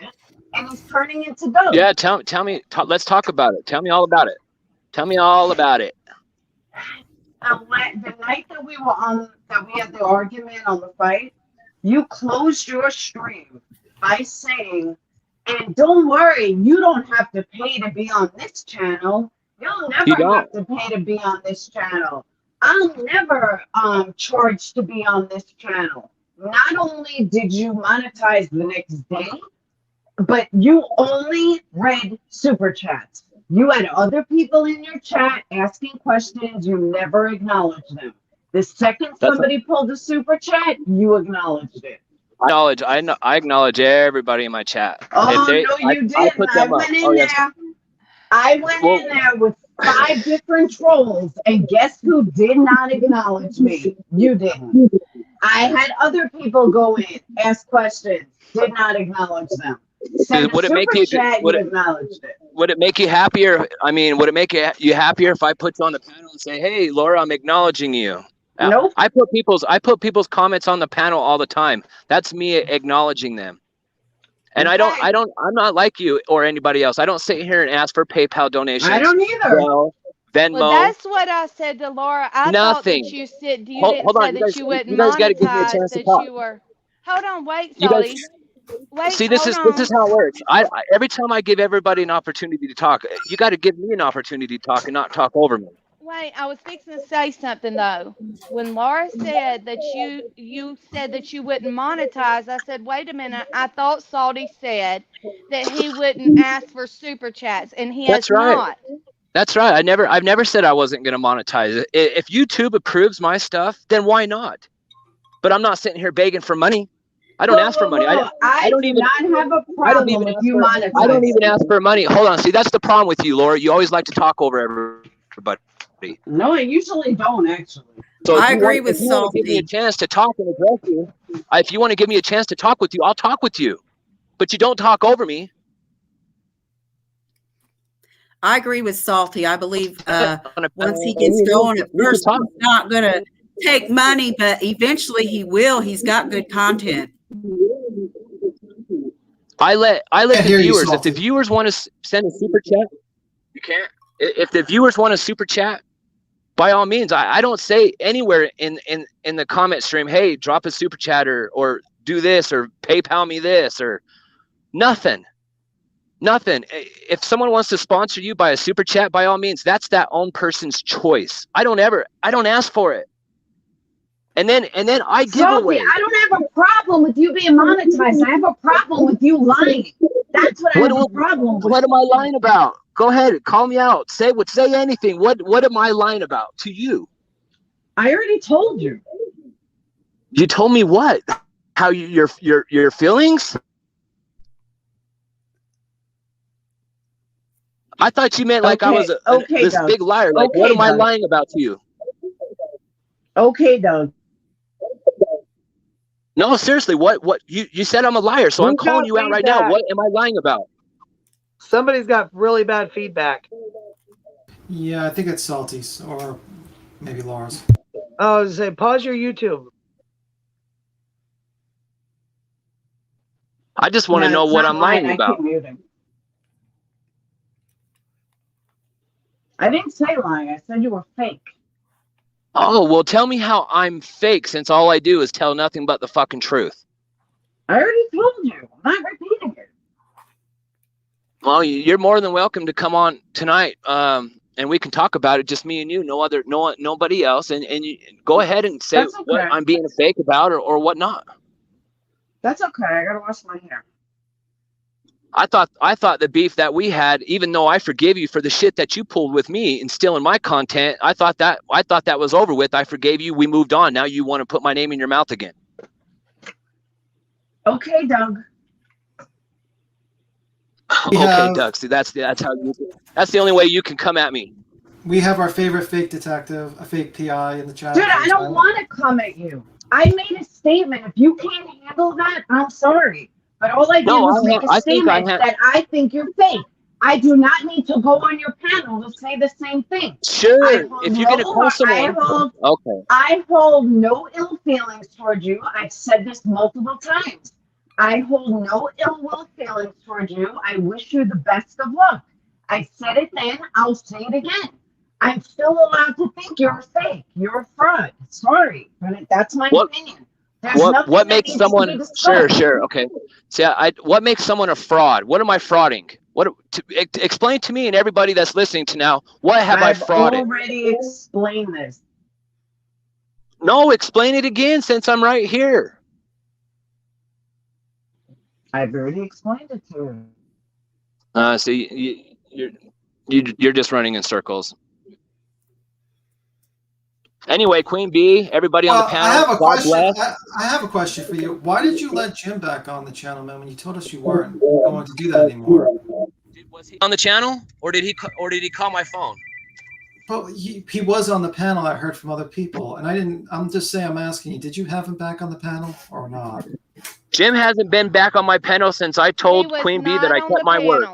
and he's turning into dough. Yeah, tell me. Let's talk about it. Tell me all about it. Tell me all about it. The night that we had the argument on the fight, you closed your stream by saying, and don't worry, you don't have to pay to be on this channel. You'll never have to pay to be on this channel. I'll never charge to be on this channel. Not only did you monetize the next day, but you only read super chats. You had other people in your chat asking questions. You never acknowledged them. The second somebody pulled a super chat, you acknowledged it. I acknowledge everybody in my chat. Oh, no, you didn't. I went in there with 5 different trolls, and guess who did not acknowledge me? You didn't. I had other people go in, ask questions, did not acknowledge them. Would it make you happier? I mean, would it make you happier if I put you on the panel and say, "Hey, Laura, I'm acknowledging you"? Nope. I put people's comments on the panel all the time. That's me acknowledging them. And okay. I'm not like you or anybody else. I don't sit here and ask for PayPal donations. I don't either. Venmo. Well, that's what I said to Laura. I Nothing. Thought that you said you you wouldn't monetize that you were. Hold on, wait, Salty. See, this is how it works. I every time I give everybody an opportunity to talk, you got to give me an opportunity to talk and not talk over me. Wait, I was fixing to say something though. When Laura said that you said that you wouldn't monetize, I said, wait a minute. I thought Salty said that he wouldn't ask for super chats, and he has not. That's right. I've never said I wasn't going to monetize it. If YouTube approves my stuff, then why not? But I'm not sitting here begging for money. I don't ask for money. I do not have a problem with you monetizing. I don't even ask for money. Hold on. See, that's the problem with you, Laura. You always like to talk over everybody. No, I usually don't, actually. So I agree with Salty. If you want to give me a chance to talk and address you, if you want to give me a chance to talk with you, I'll talk with you. But you don't talk over me. I agree with Salty. I believe once he gets going, at first he's not going to take money, but eventually he will. He's got good content. I let the viewers, if the viewers want to send a super chat, you can't. If the viewers want a super chat, by all means, I don't say anywhere in the comment stream, hey, drop a super chat or do this or PayPal me this or nothing. Nothing. If someone wants to sponsor you by a super chat, by all means, that's that own person's choice. I don't ask for it. And then I give away. I don't have a problem with you being monetized. I have a problem with you lying. That's what I have a problem with. What am I lying about? Go ahead, call me out. Say anything. What am I lying about to you? I already told you. You told me what? How your feelings? I thought you meant like I was this Doug. big liar. Like, what am I lying about to you? Okay, Doug. No, seriously, what you said I'm a liar, so I'm calling you out right now. What am I lying about? Somebody's got really bad feedback. Yeah, I think it's Salty's or maybe Laura's. Oh, say pause your YouTube. I just want to know what I'm lying about. I didn't say lying. I said you were fake. Oh, well, tell me how I'm fake since all I do is tell nothing but the fucking truth. I already told you. I'm not repeating it. Well, you're more than welcome to come on tonight, and we can talk about it. Just me and you, nobody else. And you go ahead and say what I'm being a fake about or whatnot. That's okay. I gotta wash my hair. I thought the beef that we had, even though I forgave you for the shit that you pulled with me and stealing my content, I thought that was over with. I forgave you. We moved on. Now you want to put my name in your mouth again. Okay, Doug. Okay, Doug. See, that's the only way you can come at me. We have our favorite fake detective, a fake PI in the chat. Dude, I don't want to come at you. I made a statement. If you can't handle that, I'm sorry. But all I did was make a statement that I think you're fake. I do not need to go on your panel to say the same thing. Sure. If you're going to call someone. I hold no ill feelings towards you. I've said this multiple times. I hold no ill will feelings towards you. I wish you the best of luck. I said it then. I'll say it again. I'm still allowed to think you're fake. You're a fraud. Sorry, but that's my opinion. What makes someone sure okay? See, what makes someone a fraud? What am I frauding? Explain to me and everybody that's listening to now. What have I frauded? I've already explained this. No, explain it again since I'm right here. I've already explained it to you. See, you're just running in circles. Anyway, Queen Bee, everybody on the panel. I have a question for you. Why did you let Jim back on the channel, man? When you told us you weren't going to do that anymore? Was he on the channel, or did he call my phone? Well, he was on the panel. I heard from other people, and I didn't. I'm just saying. I'm asking you. Did you have him back on the panel or not? Jim hasn't been back on my panel since I told Queen Bee that I kept my word.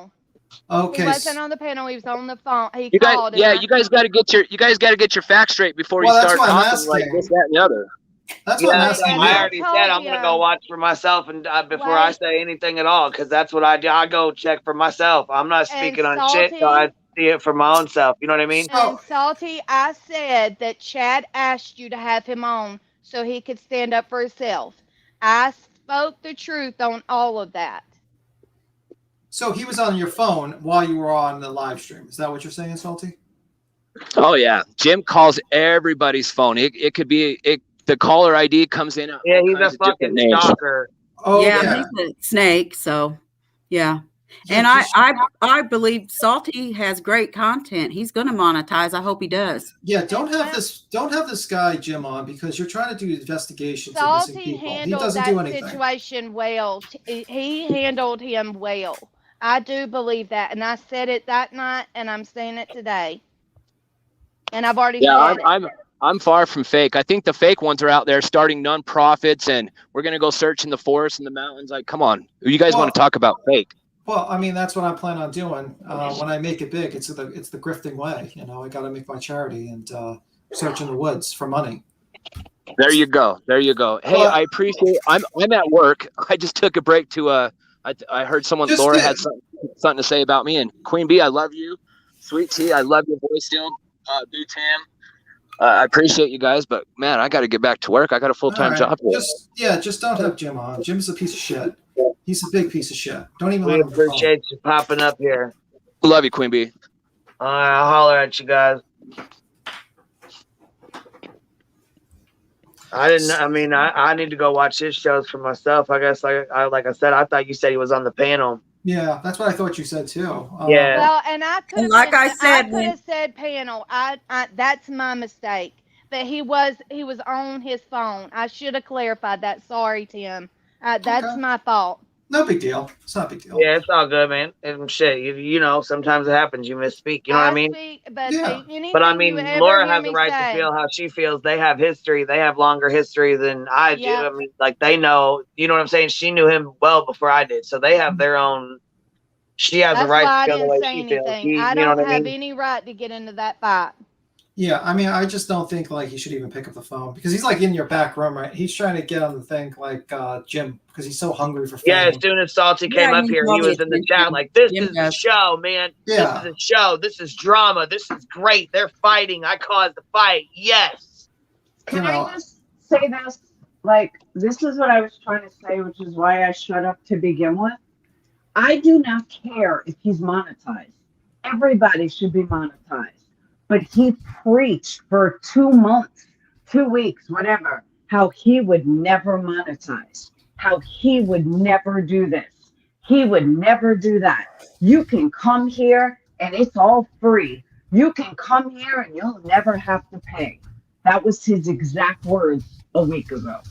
Okay. He wasn't on the panel. He was on the phone. You guys got to get your facts straight before you start talking like this, that, and the other. That's what I'm asking. I already said I'm gonna go watch for myself and before I say anything at all, because that's what I do. I go check for myself. I'm not speaking on shit, so I see it for my own self. You know what I mean? And Salty, I said that Chad asked you to have him on so he could stand up for himself. I spoke the truth on all of that. So he was on your phone while you were on the live stream. Is that what you're saying, Salty? Oh yeah, Jim calls everybody's phone. It could be the caller ID comes in. Yeah, he's a fucking stalker. Oh yeah, he's a snake. So yeah, And I believe Salty has great content. He's going to monetize. I hope he does. Yeah, don't have this guy Jim on, because you're trying to do investigations of missing Salty people. He handled doesn't do that anything. situation well. He handled him well. I do believe that, and I said it that night, and I'm saying it today. And I've already said it. I'm far from fake. I think the fake ones are out there starting non-profits, and we're gonna go search in the forest and the mountains. Like, come on, you guys want to talk about fake? Well, I mean, that's what I plan on doing when I make it big. It's the grifting way. You know, I got to make my charity and search in the woods for money. There you go. There you go. Hey, I appreciate. I'm at work. I just took a break to I heard Laura had something to say about me, and Queen Bee, I love you. Sweet Tea, I love your voice still. Boo Tam, I appreciate you guys, but man, I got to get back to work. I got a full-time job. Just don't have Jim on. Jim's a piece of shit. He's a big piece of shit. Don't even. We appreciate you popping up here. Love you, Queen Bee. I'll holler at you guys. I need to go watch his shows for myself. I guess, like I said, I thought you said he was on the panel. Yeah, that's what I thought you said too. Yeah. Well, and I could have said panel. I that's my mistake. But he was on his phone. I should have clarified that. Sorry, Tim. That's my fault. No big deal. It's not a big deal. Yeah, it's all good, man. And shit, you know, sometimes it happens. You misspeak. You know what I mean? But I mean, Laura has the right to feel how she feels. They have history. They have longer history than I do. I mean, like, they know. You know what I'm saying? She knew him well before I did, so they have their own. She has a right to feel the way she feels. I don't have any right to get into that fight. Yeah, I mean, I just don't think like he should even pick up the phone, because he's like in your back room, right? He's trying to get on the thing like Jim, because he's so hungry for fame. Yeah, as soon as Salty came up here, he was in the chat like, "This is a show, man. Yeah. This is a show. This is drama. This is great. They're fighting. I caused the fight. Yes." Can I just say this? Like, this is what I was trying to say, which is why I shut up to begin with. I do not care if he's monetized. Everybody should be monetized. But he preached for 2 months, 2 weeks, whatever, how he would never monetize, how he would never do this. He would never do that. You can come here and it's all free. You can come here and you'll never have to pay. That was his exact words a week ago.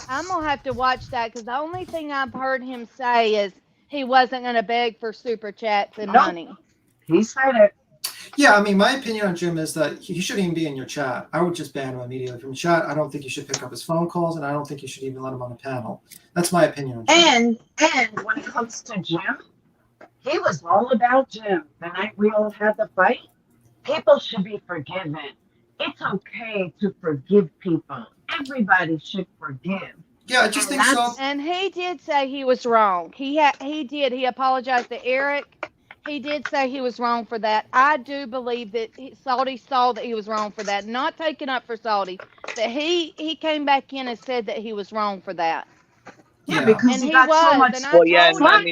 I'm going to have to watch that, because the only thing I've heard him say is he wasn't going to beg for super chats and money. He said it. Yeah, I mean, my opinion on Jim is that he shouldn't even be in your chat. I would just ban him immediately from chat. I don't think you should pick up his phone calls, and I don't think you should even let him on the panel. That's my opinion on Jim. And when it comes to Jim, he was all about Jim. The night we all had the fight, people should be forgiven. It's okay to forgive people. Everybody should forgive. Yeah, I just think so. And he did say he was wrong. He did. He apologized to Eric. He did say he was wrong for that. I do believe that Salty saw that he was wrong for that. Not taking up for Salty. That he came back in and said that he was wrong for that. Yeah, because he got so much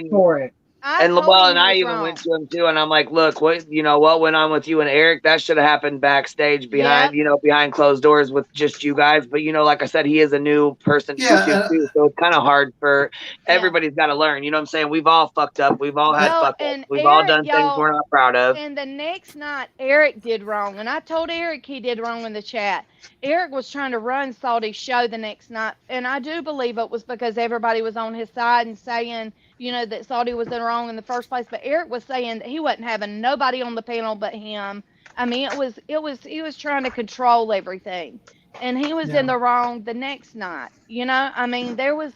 for it. And I even went to him too, and I'm like, look, what went on with you and Eric? That should have happened backstage behind closed doors with just you guys. But like I said, he is a new person too, so it's kind of hard for everybody's got to learn. You know what I'm saying? We've all fucked up. We've all had fuck ups. We've all done things we're not proud of. And the next night, Eric did wrong, and I told Eric he did wrong in the chat. Eric was trying to run Salty's show the next night, and I do believe it was because everybody was on his side and saying, that Salty was wrong in the first place. But Eric was saying that he wasn't having nobody on the panel but him. I mean, he was trying to control everything, and he was in the wrong the next night. I mean, there was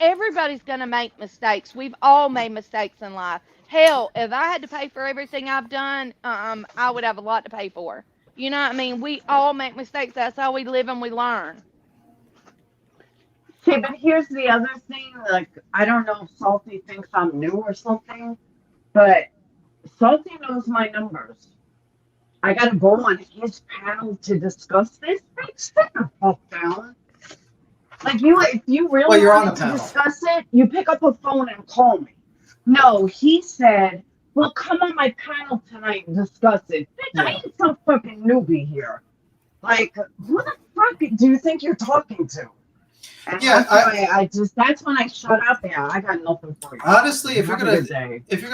everybody's gonna make mistakes. We've all made mistakes in life. Hell, if I had to pay for everything I've done, I would have a lot to pay for. I mean, we all make mistakes. That's how we live and we learn. Okay, but here's the other thing. Like, I don't know if Salty thinks I'm new or something, but Salty knows my numbers. I got to go on his panel to discuss this. Sit the fuck down. Like, if you really want to discuss it, you pick up a phone and call me. No, he said, well, come on my panel tonight and discuss it. Bitch, I ain't some fucking newbie here. Like, who the fuck do you think you're talking to? And that's when I shut up. Yeah, I got nothing for you. Honestly, if you're gonna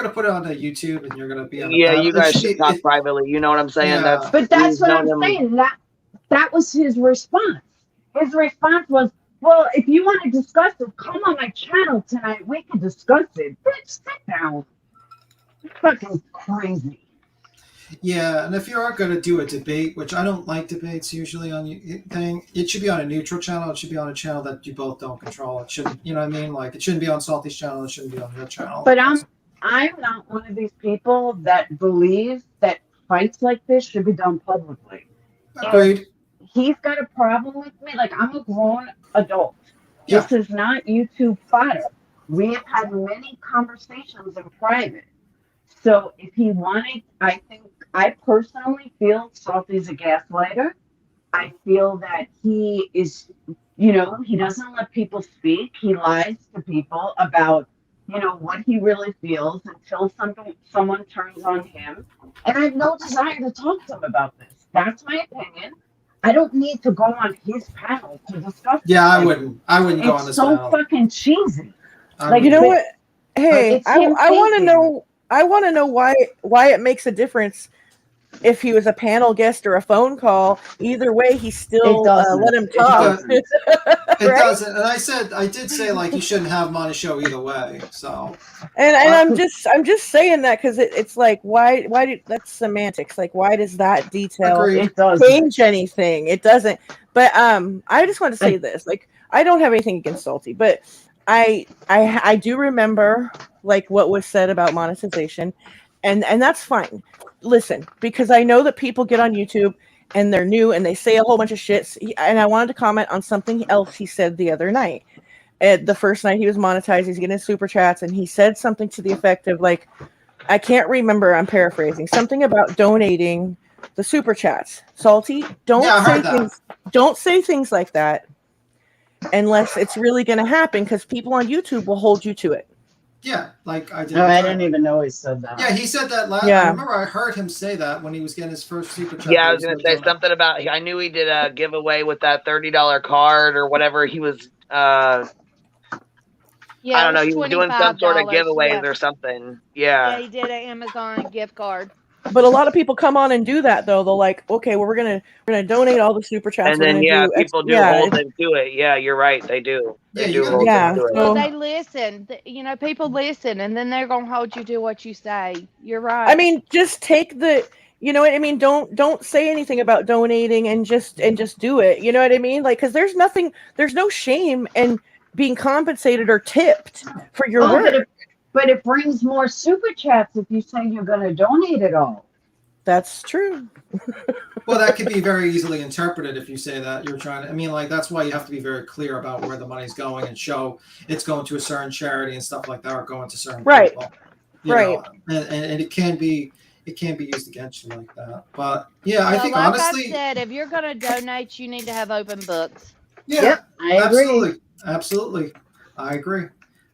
put it on YouTube and you're gonna be on you guys should talk privately. You know what I'm saying? Yeah. That's what I'm saying. That was his response. His response was, "Well, if you want to discuss it, come on my channel tonight. We can discuss it." Bitch, sit down. You're fucking crazy. Yeah, and if you are going to do a debate, which I don't like debates usually on it should be on a neutral channel. It should be on a channel that you both don't control. It shouldn't, you know what I mean? Like, it shouldn't be on Salty's channel. It shouldn't be on your channel. But I'm not one of these people that believes that fights like this should be done publicly. Agreed. He's got a problem with me. Like, I'm a grown adult. Yeah. This is not YouTube fodder. We have had many conversations in private. So if he wanted, I personally feel Salty's a gaslighter. I feel that he is, he doesn't let people speak. He lies to people about, what he really feels until someone turns on him. And I have no desire to talk to him about this. That's my opinion. I don't need to go on his panel to discuss. Yeah, I wouldn't go on this panel. It's so fucking cheesy. Like, you know what? Hey, I want to know. I want to know why it makes a difference if he was a panel guest or a phone call. Either way, he still let him talk. It doesn't. And I did say like you shouldn't have him on a show either way. So. And I'm just saying that because it's like why that's semantics. Like why does that detail change anything? It doesn't. But I just want to say this. Like I don't have anything against Salty, but I do remember like what was said about monetization, and that's fine. Listen, because I know that people get on YouTube and they're new and they say a whole bunch of shit. And I wanted to comment on something else he said the other night. The first night he was monetized, he's getting super chats, and he said something to the effect of like, I can't remember. I'm paraphrasing something about donating the super chats. Salty, don't say things like that. Unless it's really going to happen, because people on YouTube will hold you to it. Yeah, like I did. No, I didn't even know he said that. Yeah, he said that last. Yeah. I remember I heard him say that when he was getting his first super chat. Yeah, I was going to say something about. I knew he did a giveaway with that $30 card or whatever he was. I don't know. He was doing some sort of giveaways or something. Yeah, he did an Amazon gift card. But a lot of people come on and do that though. They'll like, okay, well we're gonna donate all the super chats. And then people do hold them to it. Yeah, you're right. They do. They do hold them to it. Well, they listen. People listen, and then they're gonna hold you to what you say. You're right. I mean, just take the. You know what I mean? Don't say anything about donating and just do it. You know what I mean? Like, because there's no shame in being compensated or tipped for your work. But it brings more super chats if you say you're going to donate it all. That's true. Well, that could be very easily interpreted if you say that you're trying to. I mean, like that's why you have to be very clear about where the money's going and show it's going to a certain charity and stuff like that, or going to certain people. Right. And it can be used against you like that. But yeah, I think honestly, I said, if you're going to donate, you need to have open books. Yeah, yep, I agree. Absolutely, I agree.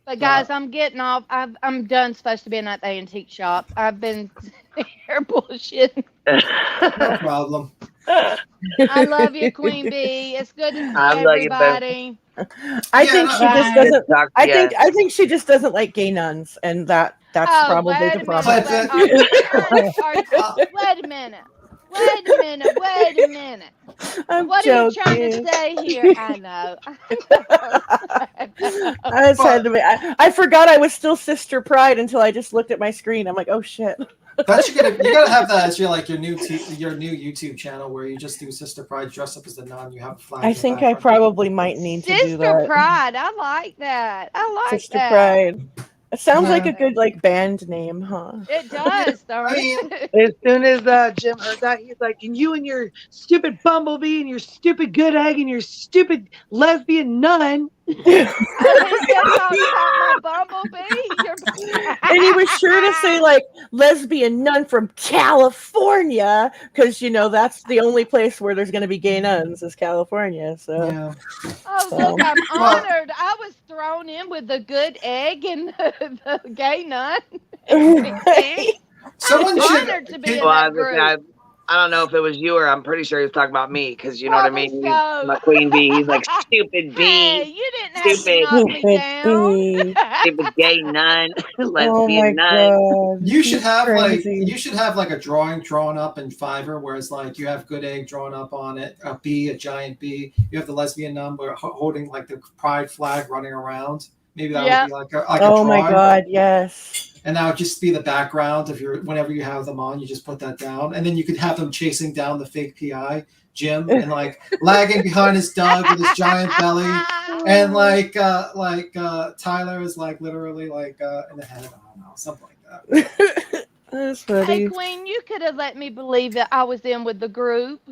But guys, I'm getting off. I'm done. Supposed to be in that antique shop. I've been here bullshitting. No problem. I love you, Queen Bee. It's good to see everybody. I think she just doesn't. I think she just doesn't like gay nuns, and that's probably the problem. Wait a minute. What joking. are you trying to say here? I know. I just had to be. I forgot I was still Sister Pride until I just looked at my screen. I'm like, oh shit. But you gotta have that as your new YouTube channel where you just do Sister Pride, dress up as the nun. You have a flag. I think I probably might need to do that. Sister Pride. I like that. Sister Pride. It sounds like a good band name, huh? It does, though. As soon as Jim heard that, he's like, and you and your stupid bumblebee and your stupid good egg and your stupid lesbian nun. And he was sure to say lesbian nun from California, because that's the only place where there's going to be gay nuns is California. So look, I'm honored. I was thrown in with the good egg and the gay nun. Someone honored to be in that group. I don't know if it was you or I'm pretty sure he was talking about me because you know Probably what I mean. so. My queen bee. He's like stupid bee. Hey, you didn't have to Stupid. knock me down. Bee. Stupid gay nun, Oh my lesbian nun. god. You should He's have crazy. like a drawing drawn up in Fiverr, whereas like you have good egg drawn up on it, a bee, a giant bee. You have the lesbian nun holding like the pride flag running around. Maybe that would be like a oh drawing. my god, yes. And that would just be the background of whenever you have them on, you just put that down. And then you could have them chasing down the fake PI, Jim, and like lagging behind his dog with his giant belly. And like Tyler is like literally like in the head. I don't know, something like that. That's funny. Hey, Queen, you could have let me believe that I was in with the group.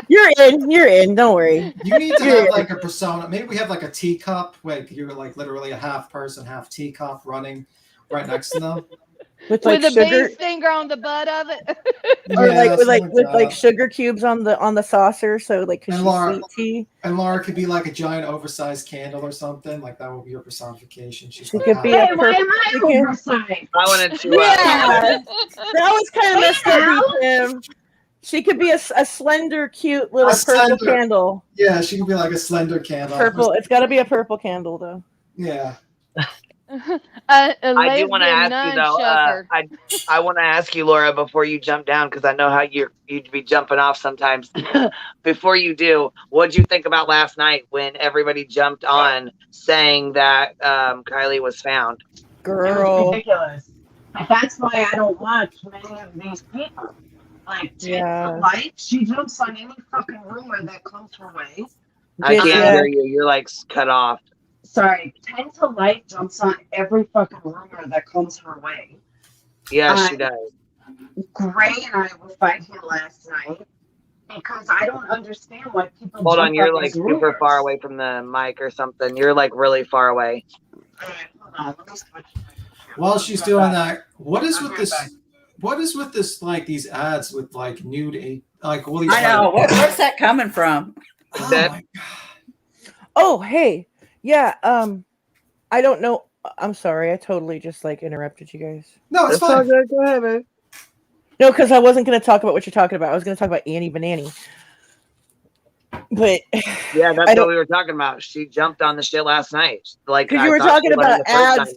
You're in. Don't worry. You need to have like a persona. Maybe we have like a teacup, like you're like literally a half person, half teacup running right next to them. With like a sugar bee's finger on the butt of it. or with sugar cubes on the saucer, so like and Laura, sweet tea. And Laura could be like a giant oversized candle or something. Like that would be your personification. She could be a why am I oversized? I wanted to that was kind of messed up, Tim. She could be a slender, cute little purple candle. Yeah, she could be like a slender candle. Purple. It's got to be a purple candle, though. Yeah. I do want to ask you though. I want to ask you, Laura, before you jump down, because I know how you'd be jumping off sometimes. Before you do, what'd you think about last night when everybody jumped on saying that Kylie was found? Girl, ridiculous. That's why I don't watch many of these people. Like, she jumps on any fucking rumor that comes her way. I can't hear you. You're like cut off. Sorry, 10 to Light jumps on every fucking rumor that comes her way. Yeah, she does. Gray and I were fighting last night because I don't understand why people. Hold on, you're like super far away from the mic or something. You're like really far away. All right, hold on. Let me switch. While she's doing that, what is with this? What is with this? Like these ads with like nude, like all these. I know. Where's that coming from? Oh my god. Oh hey. Yeah, I don't know. I'm sorry. I totally just like interrupted you guys. No, it's fine. Go ahead, man. No, because I wasn't going to talk about what you're talking about. I was going to talk about Annie Banani. But yeah, that's what we were talking about. She jumped on the shit last night. Like you were talking about ads.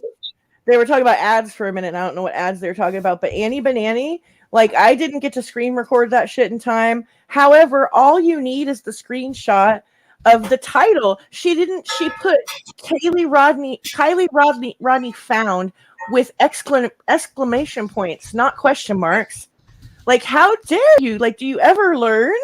They were talking about ads for a minute. And I don't know what ads they were talking about. But Annie Banani, like I didn't get to screen record that shit in time. However, all you need is the screenshot of the title. She put Kylie Rodney found with exclamation points, not question marks. Like, how dare you? Like, do you ever learn?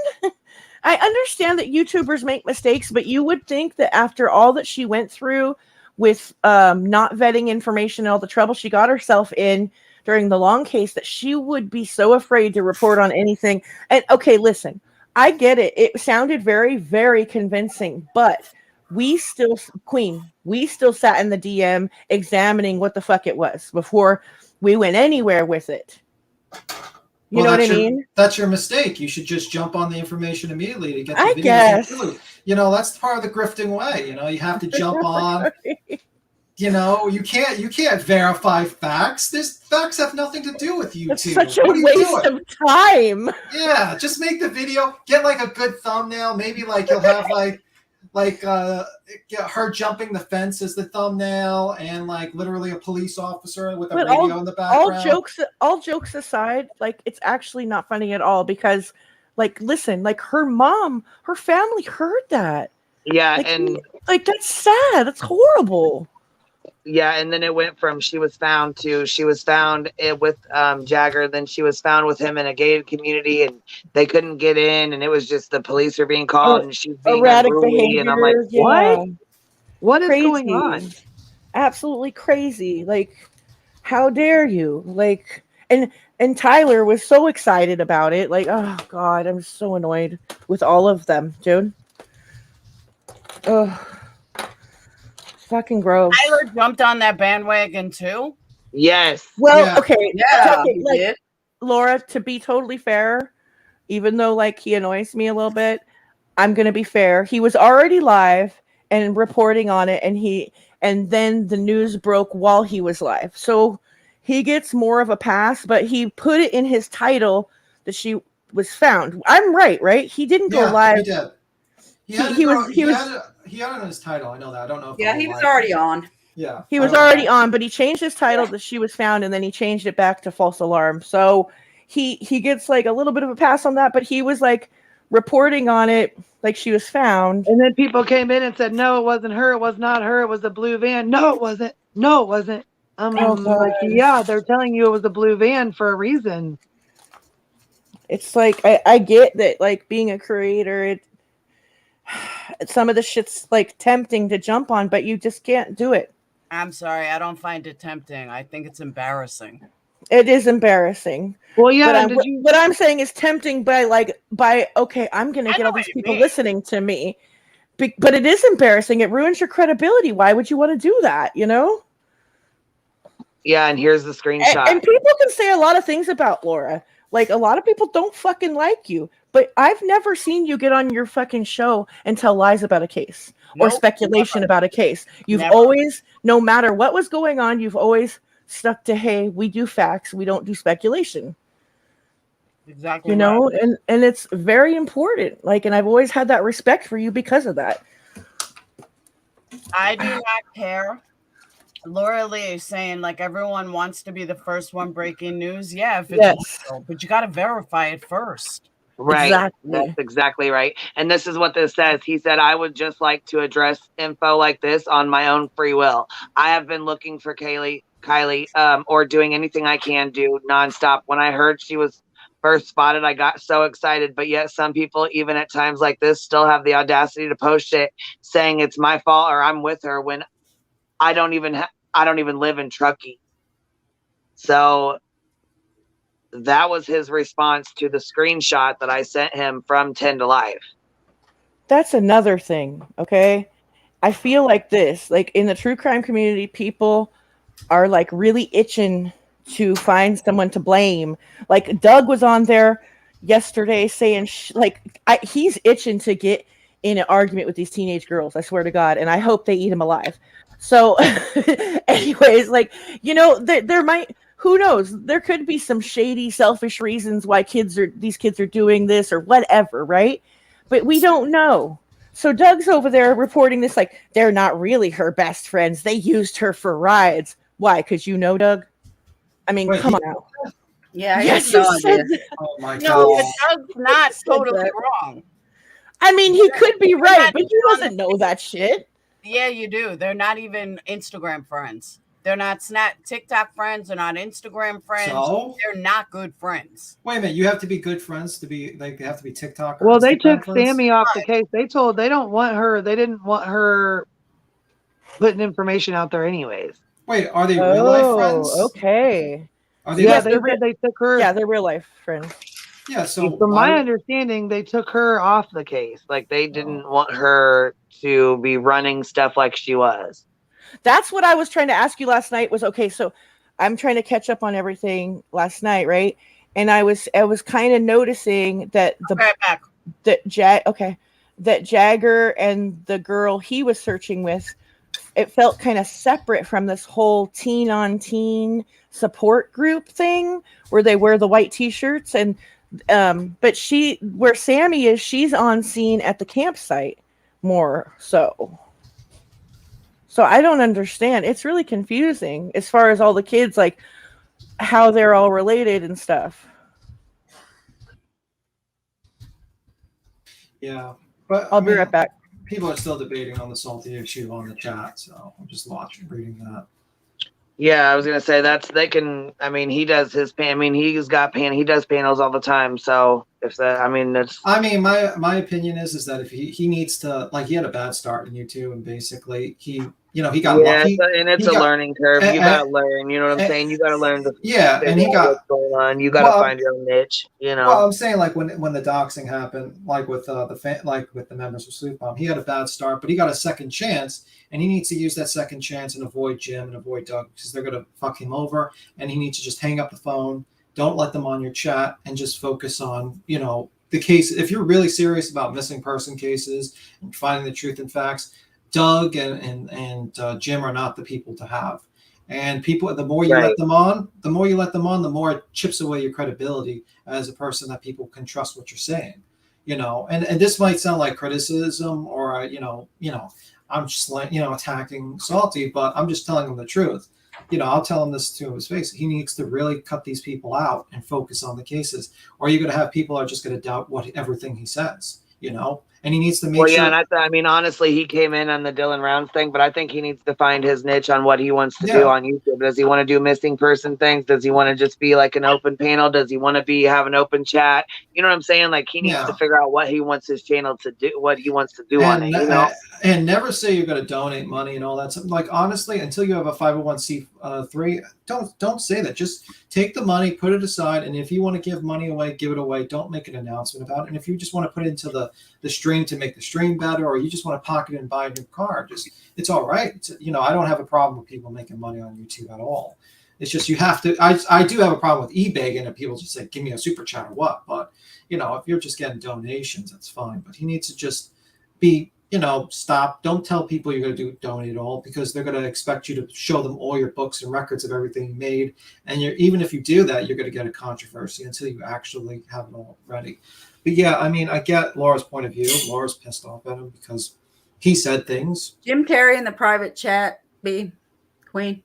I understand that YouTubers make mistakes, but you would think that after all that she went through with not vetting information and all the trouble she got herself in during the long case, that she would be so afraid to report on anything. And okay, listen, I get it. It sounded very, very convincing, but we still sat in the DM examining what the fuck it was before we went anywhere with it. You know what I mean? That's your mistake. You should just jump on the information immediately to get the I videos guess. included. You know, that's part of the grifting way. You know, you have to jump on. You know, you can't verify facts. Facts have nothing to do with YouTube. It's such a waste of time. Yeah, just make the video. Get like a good thumbnail. Maybe like you'll have her jumping the fence as the thumbnail, and like literally a police officer with a radio in the background. All jokes aside, like it's actually not funny at all because, like, listen, like her family heard that. Yeah, like, and like that's sad. That's horrible. Yeah, and then it went from she was found with Jagger, then she was found with him in a gated community, and they couldn't get in, and it was just the police are being called, and she's being erratic unruly, behavior. and I'm like, what? What is crazy. going on? Absolutely crazy! Like, how dare you? Like, and Tyler was so excited about it. Like, oh god, I'm so annoyed with all of them, dude. Oh. Fucking gross. Tyler jumped on that bandwagon too. Yes. Well, okay. Yeah. Like, Laura, to be totally fair, even though like he annoys me a little bit, I'm gonna be fair. He was already live and reporting on it, and then the news broke while he was live. So he gets more of a pass, but he put it in his title that she was found. I'm right? He didn't go live. He did. He had it on his title. I know that. I don't know if he was already on. Yeah. He was already on, but he changed his title that she was found, and then he changed it back to false alarm. So he gets like a little bit of a pass on that, but he was like reporting on it like she was found. And then people came in and said, no, it wasn't her. It was not her. It was the blue van. No, it wasn't. No, it wasn't. I'm like, yeah, they're telling you it was a blue van for a reason. It's like, I get that, like, being a creator, some of the shit's like tempting to jump on, but you just can't do it. I'm sorry, I don't find it tempting. I think it's embarrassing. It is embarrassing. Well, yeah. But what I'm saying is tempting by okay, I'm gonna get all these people listening to me, but it is embarrassing. It ruins your credibility. Why would you want to do that? You know? Yeah, and here's the screenshot. And people can say a lot of things about Laura. Like, a lot of people don't fucking like you, but I've never seen you get on your fucking show and tell lies about a case or speculation about a case. You've always, no matter what was going on, you've always stuck to, hey, we do facts, we don't do speculation. Exactly. You know, and it's very important. Like, and I've always had that respect for you because of that. I do not care. Laura Lee is saying, like, everyone wants to be the first one breaking news. Yeah, if it's legal, but you got to verify it first. Right. Exactly. That's exactly right. And this is what this says. He said, I would just like to address info like this on my own free will. I have been looking for Kylie, or doing anything I can do nonstop. When I heard she was first spotted, I got so excited. But yet some people, even at times like this, still have the audacity to post shit saying it's my fault or I'm with her when I don't even live in Truckee. So that was his response to the screenshot that I sent him from 10 to Live. That's another thing, okay? I feel like this, like in the true crime community, people are like really itching to find someone to blame. Like Doug was on there yesterday saying he's itching to get in an argument with these teenage girls, I swear to God, and I hope they eat him alive. So anyways, like, you know, there might, who knows, there could be some shady, selfish reasons why these kids are doing this or whatever, right? But we don't know. So Doug's over there reporting this like they're not really her best friends. They used her for rides. Why? Because you know Doug? I mean, come on now. Yeah, yes, he said oh my God. No, but Doug's not totally wrong. I mean, he could be right, but he doesn't know that shit. Yeah, you do. They're not even Instagram friends. They're not TikTok friends. They're not Instagram friends. So? They're not good friends. Wait a minute. You have to be good friends to be, like, they have to be TikTok. Well, they took friends? Sammy off the case. They don't want her. They didn't want her putting information out there anyways. Wait, are they real life friends? Okay. Are they they said they took her. Yeah, they're real life friends. Yeah, so from my understanding, they took her off the case. Like they didn't want her to be running stuff like she was. That's what I was trying to ask you last night was, okay, so I'm trying to catch up on everything last night, right? And I was kind of noticing that that Jagger and the girl he was searching with, it felt kind of separate from this whole teen on teen support group thing where they wear the white t-shirts and but where Sammy is, she's on scene at the campsite more so I don't understand. It's really confusing as far as all the kids, like how they're all related and stuff. Yeah, but I'll be right back. People are still debating on the salty issue on the chat, so I'm just reading that. Yeah, I was gonna say he does his he does panels all the time. So if that, my opinion is that if he needs to, like, he had a bad start in YouTube, and basically he got lucky. And it's a learning curve. You gotta learn. You know what I'm saying? You gotta learn and he got what's going on. You gotta find your own niche. You know. Well, I'm saying, like, when the doxing happened, like with with the members of Sleuth Bomb, he had a bad start, but he got a second chance, and he needs to use that second chance and avoid Jim and avoid Doug because they're gonna fuck him over, and he needs to just hang up the phone. Don't let them on your chat and just focus on, the case. If you're really serious about missing person cases and finding the truth and facts, Doug and Jim are not the people to have. And people, the more you let them on, the more it chips away your credibility as a person that people can trust what you're saying. And this might sound like criticism or I'm just attacking Salty, but I'm just telling him the truth. I'll tell him this to his face. He needs to really cut these people out and focus on the cases, or you're going to have people are just going to doubt everything he says. And he needs to make sure. And I mean, honestly, he came in on the Dylan Rounds thing, but I think he needs to find his niche on what he wants to do on YouTube. Does he want to do missing person things? Does he want to just be like an open panel? Does he want to have an open chat? You know what I'm saying? Like, he needs to figure out what he wants his channel to do, what he wants to do on it. And never say you're going to donate money and all that stuff. Like, honestly, until you have a 501c3, don't say that. Just take the money, put it aside, and if you want to give money away, give it away. Don't make an announcement about it. And if you just want to put it into the stream to make the stream better, or you just want to pocket it and buy a new car, it's all right. I don't have a problem with people making money on YouTube at all. It's just you have to. I do have a problem with eBay, and if people just say, give me a super chat or what. But if you're just getting donations, that's fine. But he needs to just be stop. Don't tell people you're going to donate it all, because they're going to expect you to show them all your books and records of everything you made. And even if you do that, you're going to get a controversy until you actually have it all ready. But yeah, I mean, I get Laura's point of view. Laura's pissed off at him because he said things. Jim Terry in the private chat, Queen.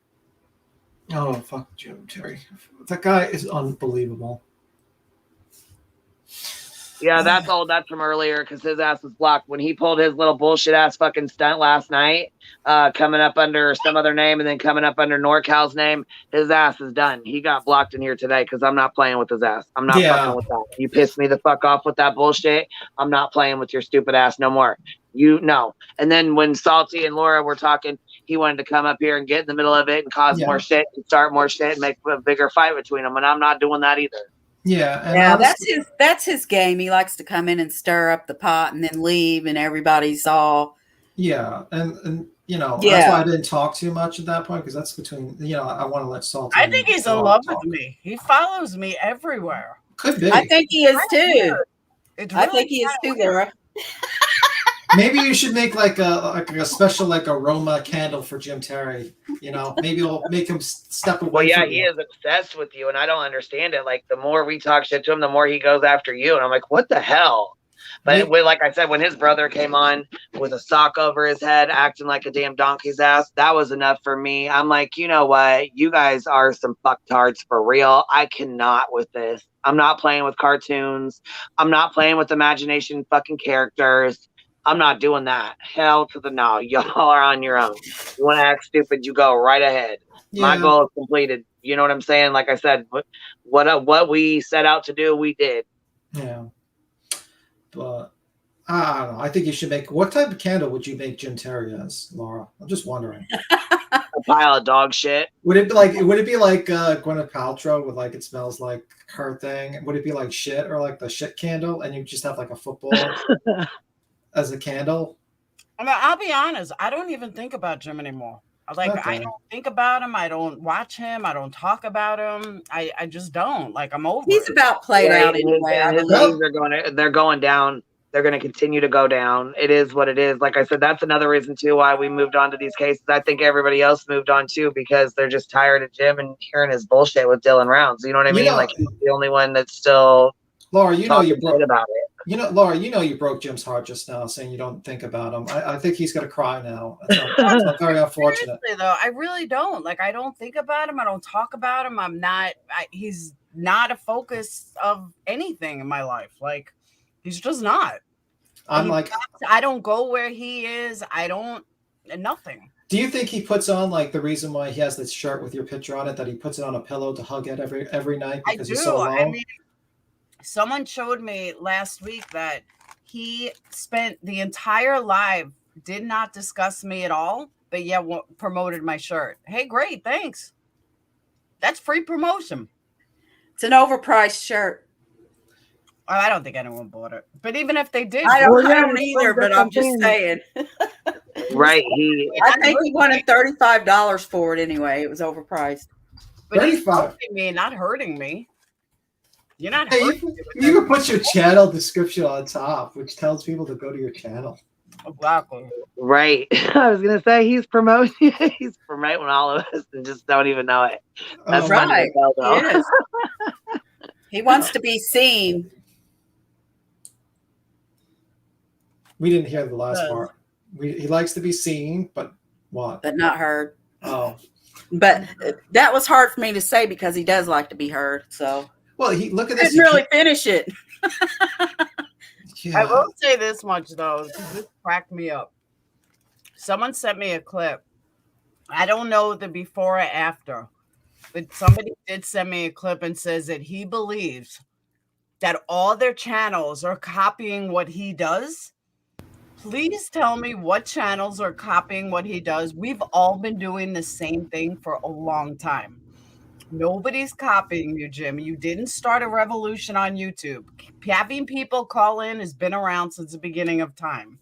Oh, fuck Jim Terry. That guy is unbelievable. Yeah, that's from earlier, because his ass was blocked when he pulled his little bullshit ass fucking stunt last night, coming up under some other name and then coming up under NorCal's name. His ass is done. He got blocked in here today because I'm not playing with his ass. I'm not fucking with that. You pissed me the fuck off with that bullshit. I'm not playing with your stupid ass no more. And then when Salty and Laura were talking, he wanted to come up here and get in the middle of it and cause more shit and start more shit and make a bigger fight between them. And I'm not doing that either. Yeah, honestly, that's his game. He likes to come in and stir up the pot and then leave, and everybody's all. Yeah, and that's why I didn't talk too much at that point, because that's between I want to let Salt. I think he's in love with me. He follows me everywhere. Could be. I think he is too. I think he is too, Laura. Maybe you should make like a special aroma candle for Jim Terry. Maybe it'll make him step away. Well, yeah, he is obsessed with you, and I don't understand it. Like, the more we talk shit to him, the more he goes after you, and I'm like, what the hell? But like I said, when his brother came on with a sock over his head, acting like a damn donkey's ass, that was enough for me. I'm like, you know what? You guys are some fucktards for real. I cannot with this. I'm not playing with cartoons. I'm not playing with imagination fucking characters. I'm not doing that. Hell to the no. Y'all are on your own. You want to act stupid, you go right ahead. Yeah. My goal is completed. You know what I'm saying? Like I said, what we set out to do, we did. Yeah. But I don't know. I think you should make. What type of candle would you make Jim Terry as, Laura? I'm just wondering. A pile of dog shit. Would it be like Gwyneth Paltrow with it smells like her thing? Would it be like shit, or like the shit candle, and you just have like a football as a candle? I mean, I'll be honest. I don't even think about Jim anymore. I don't think about him. I don't watch him. I don't talk about him. I just don't. I'm over. He's about played out anyway. They're going down. They're going to continue to go down. It is what it is. Like I said, that's another reason too why we moved on to these cases. I think everybody else moved on too, because they're just tired of Jim and hearing his bullshit with Dylan Rounds. You know what I mean? He's the only one that's still. Laura, you broke about it. Laura, you broke Jim's heart just now, saying you don't think about him. I think he's gonna cry now. That's very unfortunate. Seriously, though, I really don't. I don't think about him. I don't talk about him. I'm not. He's not a focus of anything in my life. He's just not. I don't go where he is. I don't. Nothing. Do you think he puts on the reason why he has this shirt with your picture on it, that he puts it on a pillow to hug it every night because he's so alone? I mean, someone showed me last week that he spent the entire live, did not discuss me at all, but promoted my shirt. Hey, great, thanks. That's free promotion. It's an overpriced shirt. I don't think anyone bought it. But even if they did, I don't either, but I'm just saying. Right. I think he wanted $35 for it anyway. It was overpriced. But he's helping me, not hurting me. You're not hurting me. You can put your channel description on top, which tells people to go to your channel. Exactly. Right. I was gonna say he's promoting all of us and just don't even know it. That's funny right. as hell, though. He is. He wants to be seen. We didn't hear the last part. He likes to be seen, but what? But not heard. Oh. But that was hard for me to say because he does like to be heard. So. Well, look at this. Didn't really finish it. I will say this much though, this cracked me up. Someone sent me a clip. I don't know the before or after, but somebody did send me a clip and says that he believes that all their channels are copying what he does. Please tell me what channels are copying what he does. We've all been doing the same thing for a long time. Nobody's copying you, Jim. You didn't start a revolution on YouTube. Having people call in has been around since the beginning of time.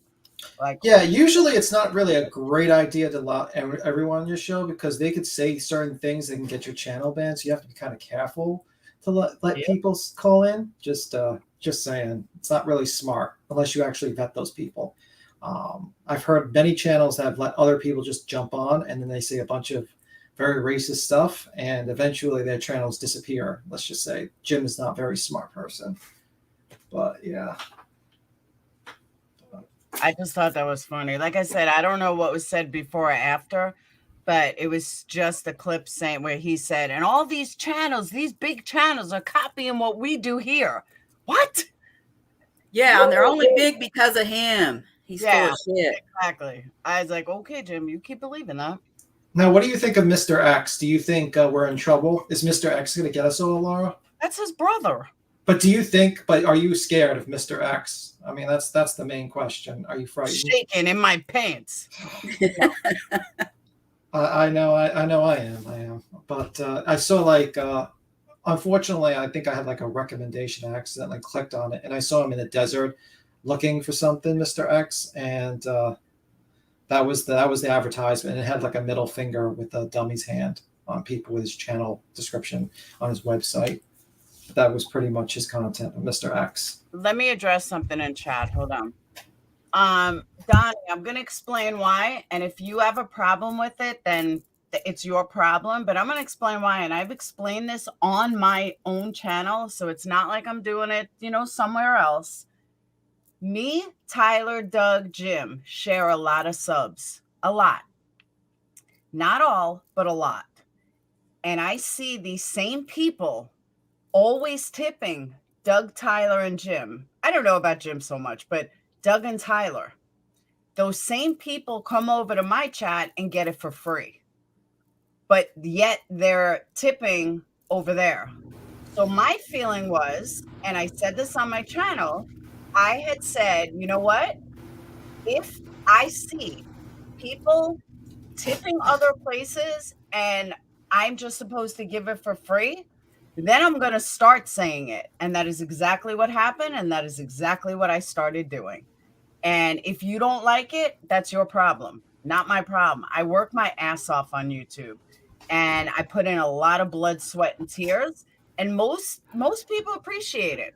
Yeah, usually it's not really a great idea to allow everyone on your show because they could say certain things that can get your channel banned. So you have to be kind of careful to let people call in. Just saying, it's not really smart unless you actually vet those people. I've heard many channels that have let other people just jump on and then they say a bunch of very racist stuff and eventually their channels disappear. Let's just say Jim is not a very smart person. But yeah. I just thought that was funny. Like I said, I don't know what was said before or after, but it was just a clip saying where he said, and all these channels, these big channels are copying what we do here. What? Yeah, and they're only big because of him. He's full of shit. Exactly. I was like, okay, Jim, you keep believing that. Now, what do you think of Mr. X? Do you think we're in trouble? Is Mr. X going to get us all, Laura? That's his brother. But are you scared of Mr. X? I mean, that's the main question. Are you frightened? Shaking in my pants. I know I am. But I saw unfortunately, I think I had a recommendation. I accidentally clicked on it, and I saw him in the desert looking for something, Mr. X, and that was the advertisement. And it had a middle finger with a dummy's hand on people with his channel description on his website. That was pretty much his content of Mr. X. Let me address something in chat. Hold on. Donnie, I'm going to explain why. And if you have a problem with it, then it's your problem. But I'm going to explain why. And I've explained this on my own channel. So it's not like I'm doing it, somewhere else. Me, Tyler, Doug, Jim share a lot of subs. A lot. Not all, but a lot. And I see these same people always tipping Doug, Tyler, and Jim. I don't know about Jim so much, but Doug and Tyler. Those same people come over to my chat and get it for free. But yet they're tipping over there. So my feeling was, and I said this on my channel, I had said, you know what? If I see people tipping other places and I'm just supposed to give it for free, then I'm going to start saying it. And that is exactly what happened. And that is exactly what I started doing. And if you don't like it, that's your problem, not my problem. I work my ass off on YouTube and I put in a lot of blood, sweat, and tears. And most people appreciate it.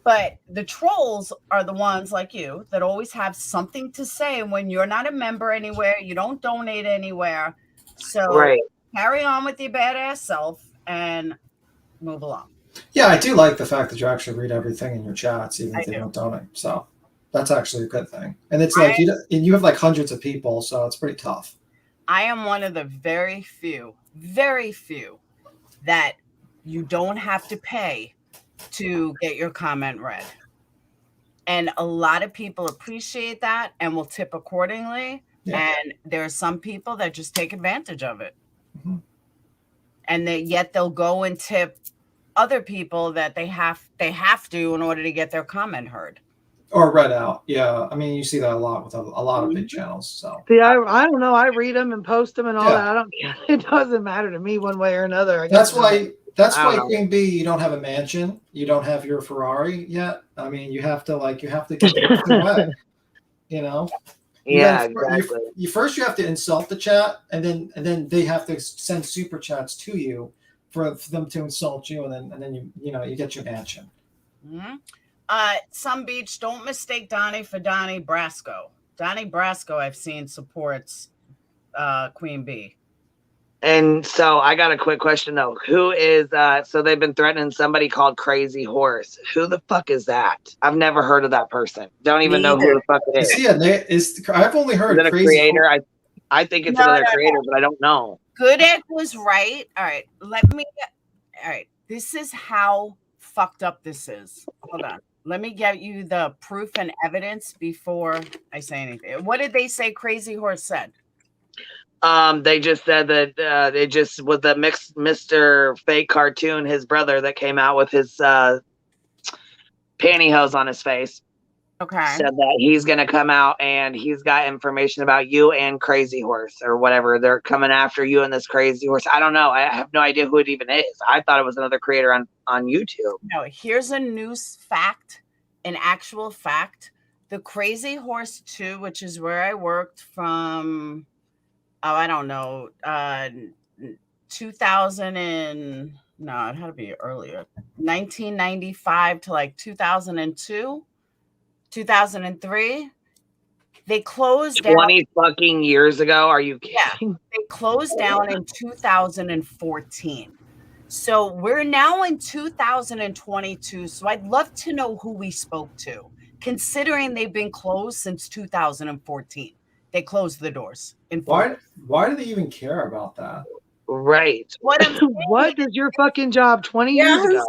But the trolls are the ones like you that always have something to say when you're not a member anywhere. You don't donate anywhere. So carry on with your badass self and move along. Yeah, I do like the fact that you actually read everything in your chats, even if they don't donate. So that's actually a good thing. And it's you have hundreds of people, so it's pretty tough. I am one of the very few that you don't have to pay to get your comment read. And a lot of people appreciate that and will tip accordingly. Yeah. And there are some people that just take advantage of it. Mm-hmm. And yet they'll go and tip other people that they have to in order to get their comment heard. Or read out. Yeah. I mean, you see that a lot with a lot of big channels. So see, I don't know. I read them and post them and all that. I don't care. It doesn't matter to me one way or another. That's why Queen B, you don't have a mansion. You don't have your Ferrari yet. I mean, you have to get your way, Yeah, exactly. You have to insult the chat, and then they have to send super chats to you for them to insult you, and then you get your mansion. Mm-hmm. Some Beach, don't mistake Donnie for Donnie Brasco. Donnie Brasco, I've seen, supports Queen Bee. And so I got a quick question though. Who is so they've been threatening somebody called Crazy Horse. Who the fuck is that? I've never heard of that person. Don't even know who the fuck it is. I've only heard is it a creator. I think it's another creator, but I don't know. Good Egg was right. All right. All right. This is how fucked up this is. Hold on. Let me get you the proof and evidence before I say anything. What did they say Crazy Horse said? They just said that it just was the Mr. Fake Cartoon, his brother, that came out with his pantyhose on his face. Okay. Said that he's going to come out and he's got information about you and Crazy Horse or whatever. They're coming after you and this Crazy Horse. I don't know. I have no idea who it even is. I thought it was another creator on YouTube. No, here's a news fact, an actual fact. The Crazy Horse 2, which is where I worked from, I don't know, 2000 and, no, it had to be earlier, 1995 to like 2002. 2003, they closed 20 fucking years ago. Are you kidding? Yeah, they closed down in 2014. So we're now in 2022. So I'd love to know who we spoke to, considering they've been closed since 2014. They closed the doors. Why do they even care about that? Right. What is your fucking job 20 years ago?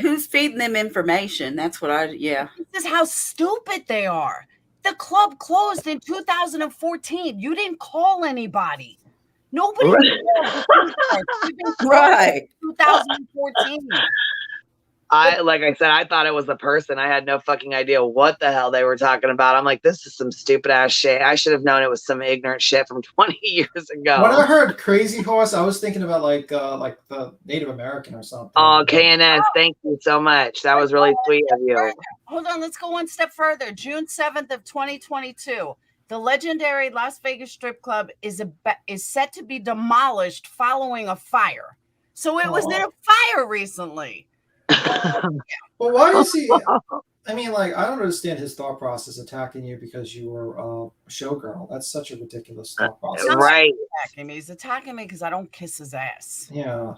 Who's feeding them information? That's what This is how stupid they are. The club closed in 2014. You didn't call anybody. Nobody right. 2014. Like I said, I thought it was a person. I had no fucking idea what the hell they were talking about. I'm like, this is some stupid ass shit. I should have known it was some ignorant shit from 20 years ago. When I heard Crazy Horse, I was thinking about like the Native American or something. Oh, KNS, thank you so much. That was really sweet of you. Hold on, let's go one step further. June 7th of 2022. The legendary Las Vegas strip club is set to be demolished following a fire. So it was in a fire recently. Well, why is he? I mean, like, I don't understand his thought process attacking you because you were a showgirl. That's such a ridiculous thought process. Right. He's attacking me because I don't kiss his ass. Yeah.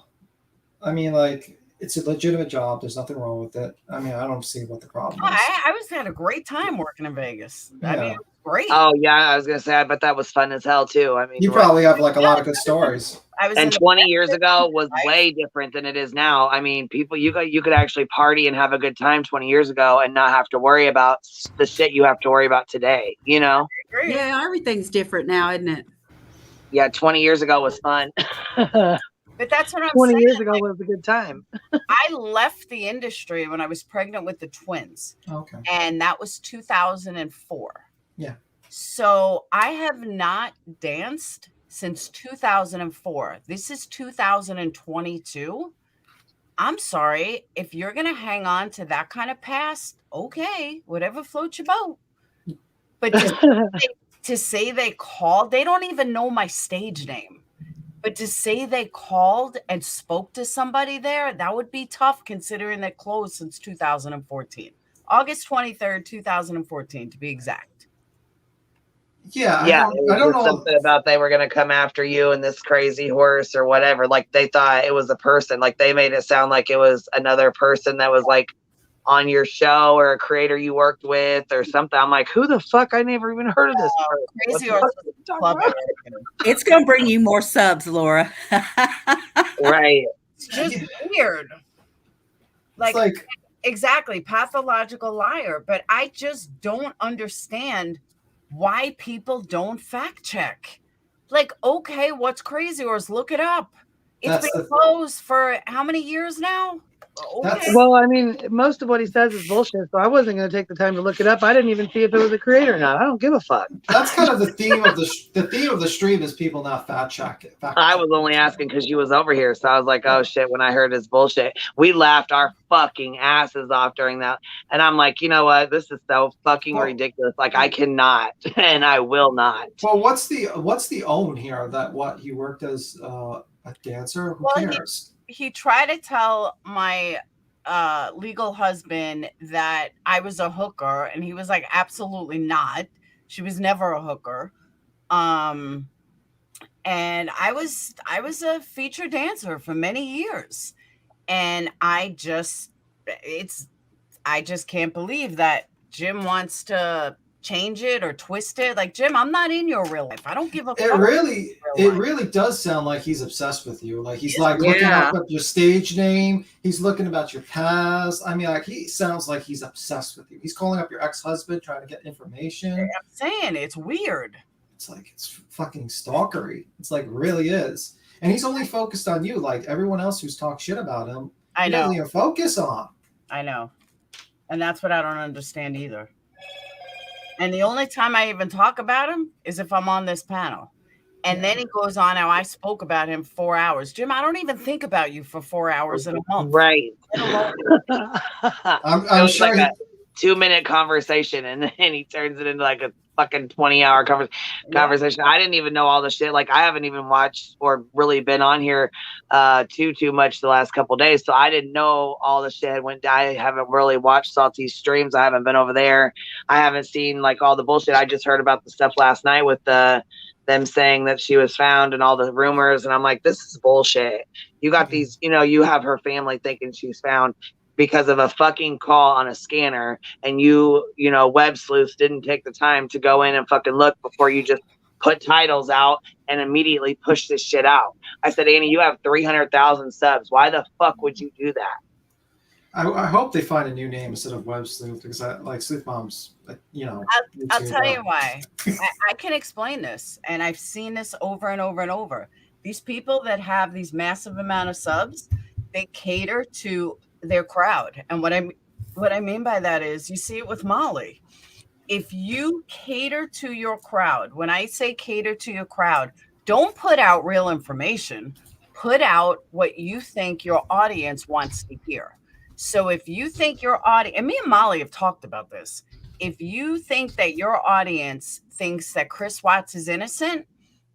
I mean, like, it's a legitimate job. There's nothing wrong with it. I mean, I don't see what the problem is. I had a great time working in Vegas. Yeah. I mean, it was great. Oh, yeah. I was going to say, I bet that was fun as hell, too. I mean, you probably have, like, a lot of good stories. And 20 years ago was way different than it is now. I mean, people, you could actually party and have a good time 20 years ago and not have to worry about the shit you have to worry about today, you know? Yeah, everything's different now, isn't it? Yeah, 20 years ago was fun. But that's what I'm 20 saying. years ago was a good time. I left the industry when I was pregnant with the twins. Okay. And that was 2004. Yeah. So I have not danced since 2004. This is 2022. I'm sorry. If you're going to hang on to that kind of past, okay, whatever floats your boat. But to say they called, they don't even know my stage name. But to say they called and spoke to somebody there, that would be tough considering they closed since 2014. August 23rd, 2014, to be exact. Yeah, I don't know something about they were going to come after you and this Crazy Horse or whatever. Like they thought it was a person. Like they made it sound like it was another person that was like on your show or a creator you worked with or something. I'm like, who the fuck? I never even heard of this person. Crazy Horse club. It's going to bring you more subs, Laura. Right. It's just weird. Like exactly, pathological liar. But I just don't understand why people don't fact check. Like, okay, what's Crazy Horse? Look it up. It's been closed for how many years now? Okay. Well, I mean, most of what he says is bullshit, so I wasn't going to take the time to look it up. I didn't even see if it was a creator or not. I don't give a fuck. That's kind of the theme of the stream is people not fact check. I was only asking because you was over here, so I was like, oh shit. When I heard his bullshit, we laughed our fucking asses off during that, and I'm like, you know what? This is so fucking ridiculous. Like I cannot, and I will not. Well, what's the own here? That what he worked as a dancer? Who cares? He tried to tell my legal husband that I was a hooker, and he was like, absolutely not. She was never a hooker. And I was a featured dancer for many years, and I just can't believe that Jim wants to change it or twist it. Like, Jim, I'm not in your real life. I don't give a fuck. It really does sound like he's obsessed with you. Like he's like looking up your stage name. He's looking about your past. I mean, like he sounds like he's obsessed with you. He's calling up your ex-husband trying to get information. I'm saying it's weird. It's like it's fucking stalkery. It's like really is. And he's only focused on you. Like everyone else who's talked shit about him, I know. He doesn't even focus on. I know. And that's what I don't understand either. And the only time I even talk about him is if I'm on this panel. And then he goes on how I spoke about him 4 hours. Jim, I don't even think about you for 4 hours in a month. Right. I'm sure like a 2-minute conversation, and then he turns it into like a fucking 20-hour conversation. I didn't even know all the shit. Like I haven't even watched or really been on here too much the last couple of days, so I didn't know all the shit I haven't really watched Salty's streams. I haven't been over there. I haven't seen like all the bullshit. I just heard about the stuff last night with them saying that she was found and all the rumors, and I'm like, this is bullshit. You got these, you have her family thinking she's found because of a fucking call on a scanner, and web sleuths didn't take the time to go in and fucking look before you just put titles out and immediately push this shit out. I said, Annie, you have 300,000 subs. Why the fuck would you do that? I hope they find a new name instead of web sleuth, because I like Sleuth Mom's, I'll tell you why. I can explain this, and I've seen this over and over and over. These people that have these massive amount of subs, they cater to their crowd. And what I mean by that is, you see it with Molly. If you cater to your crowd, when I say cater to your crowd, don't put out real information. Put out what you think your audience wants to hear. So if you think your audience, and me and Molly have talked about this, if you think that your audience thinks that Chris Watts is innocent,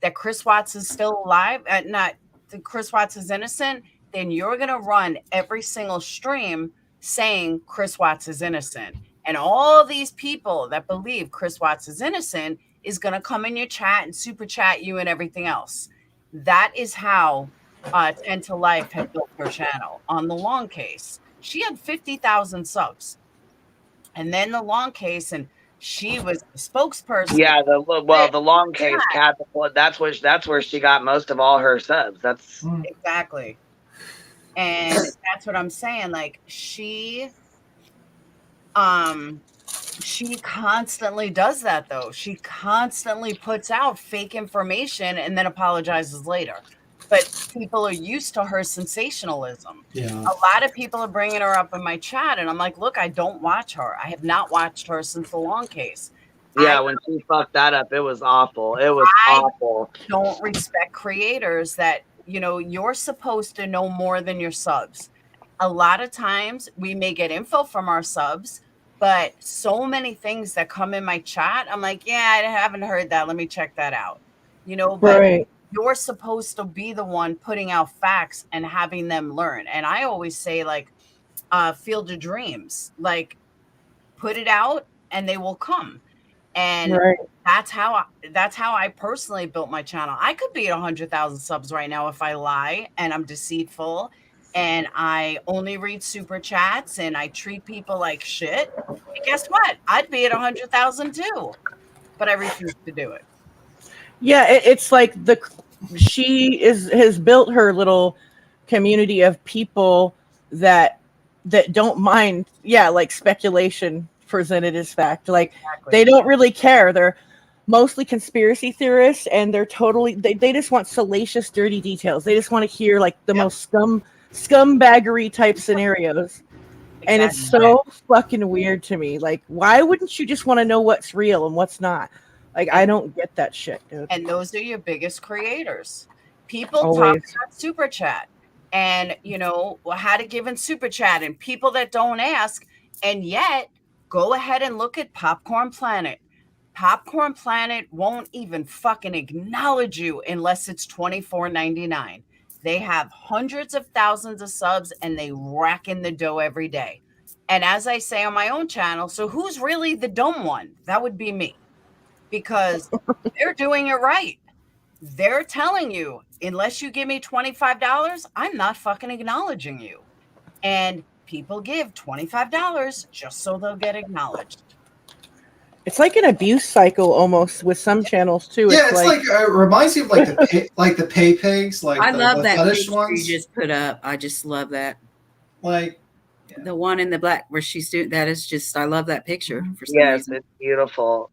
that Chris Watts is still alive, not that Chris Watts is innocent, then you're going to run every single stream saying Chris Watts is innocent. And all these people that believe Chris Watts is innocent is going to come in your chat and super chat you and everything else. That is how 10 to Life had built her channel. On the long case, she had 50,000 subs. And then the long case, and she was the spokesperson. Yeah, the long case catapult. That's where she got most of all her subs. That's exactly. And that's what I'm saying. Like she constantly does that though. She constantly puts out fake information and then apologizes later. But people are used to her sensationalism. Yeah. A lot of people are bringing her up in my chat, and I'm like, look, I don't watch her. I have not watched her since the long case. Yeah, when she fucked that up, it was awful. It was awful. I don't respect creators that, you're supposed to know more than your subs. A lot of times we may get info from our subs, but so many things that come in my chat, I'm like, yeah, I haven't heard that. Let me check that out. But right. You're supposed to be the one putting out facts and having them learn. And I always say, like, Field of Dreams, like, put it out and they will come. And right. that's how I personally built my channel. I could be at 100,000 subs right now if I lie and I'm deceitful and I only read super chats and I treat people like shit. And guess what? I'd be at 100,000 too, but I refuse to do it. Yeah, it's like she has built her little community of people that don't mind, like speculation presented as fact. Like They don't really care. They're mostly conspiracy theorists, and they're totally they just want salacious, dirty details. They just want to hear like the most scumbaggery type scenarios. Exactly. And it's so fucking weird to me. Like, why wouldn't you just want to know what's real and what's not? Like, I don't get that shit, dude. And those are your biggest creators. People talk about super chat and, how to give in super chat and people that don't ask. And yet, go ahead and look at Popcorn Planet. Popcorn Planet won't even fucking acknowledge you unless it's $24.99. They have hundreds of thousands of subs and they rack in the dough every day. And as I say on my own channel, so who's really the dumb one? That would be me, because they're doing it right. They're telling you, unless you give me $25, I'm not fucking acknowledging you. And people give $25 just so they'll get acknowledged. It's like an abuse cycle almost with some channels too. Yeah, it's like it reminds me of like the pay pigs. Like I love the that fetish picture ones you just put up. I just love that. Like the one in the black where she's doing that is just, I love that picture for some reason. It's beautiful.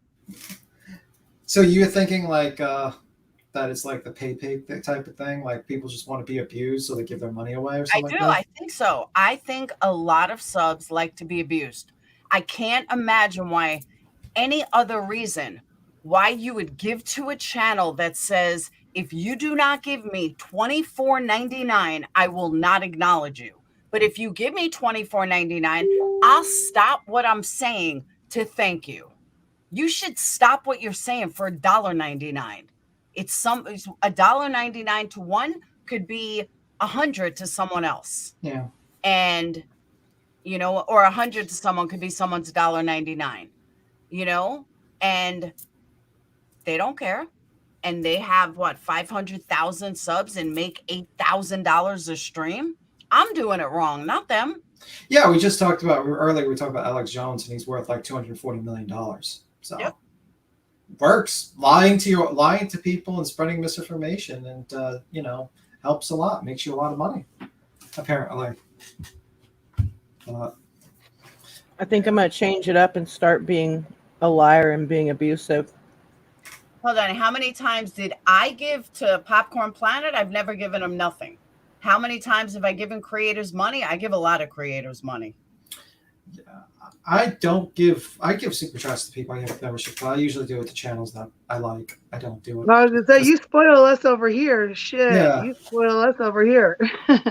So you're thinking like that it's like the pay pig type of thing, like people just want to be abused so they give their money away or something like that? I think so. I think a lot of subs like to be abused. I can't imagine why any other reason why you would give to a channel that says, if you do not give me $24.99, I will not acknowledge you. But if you give me $24.99, I'll stop what I'm saying to thank you. You should stop what you're saying for $1.99. It's $1.99 to one could be 100 to someone else. Yeah. And, you know, or 100 to someone could be someone's $1.99, you know, and they don't care. And they have 500,000 subs and make $8,000 a stream. I'm doing it wrong, not them. Yeah, we just talked about earlier. We talked about Alex Jones, and he's worth like $240 million. So yep. Works. Lying to people and spreading misinformation, and you know, helps a lot. Makes you a lot of money, apparently. I think I'm gonna change it up and start being a liar and being abusive. Hold on. How many times did I give to Popcorn Planet? I've never given them nothing. How many times have I given creators money? I give a lot of creators money. Yeah, I give super chats to people I have membership, but I usually do it to channels that I like. I don't do it. I was gonna say, you spoil us over here. Shit, yeah. You spoil us over here.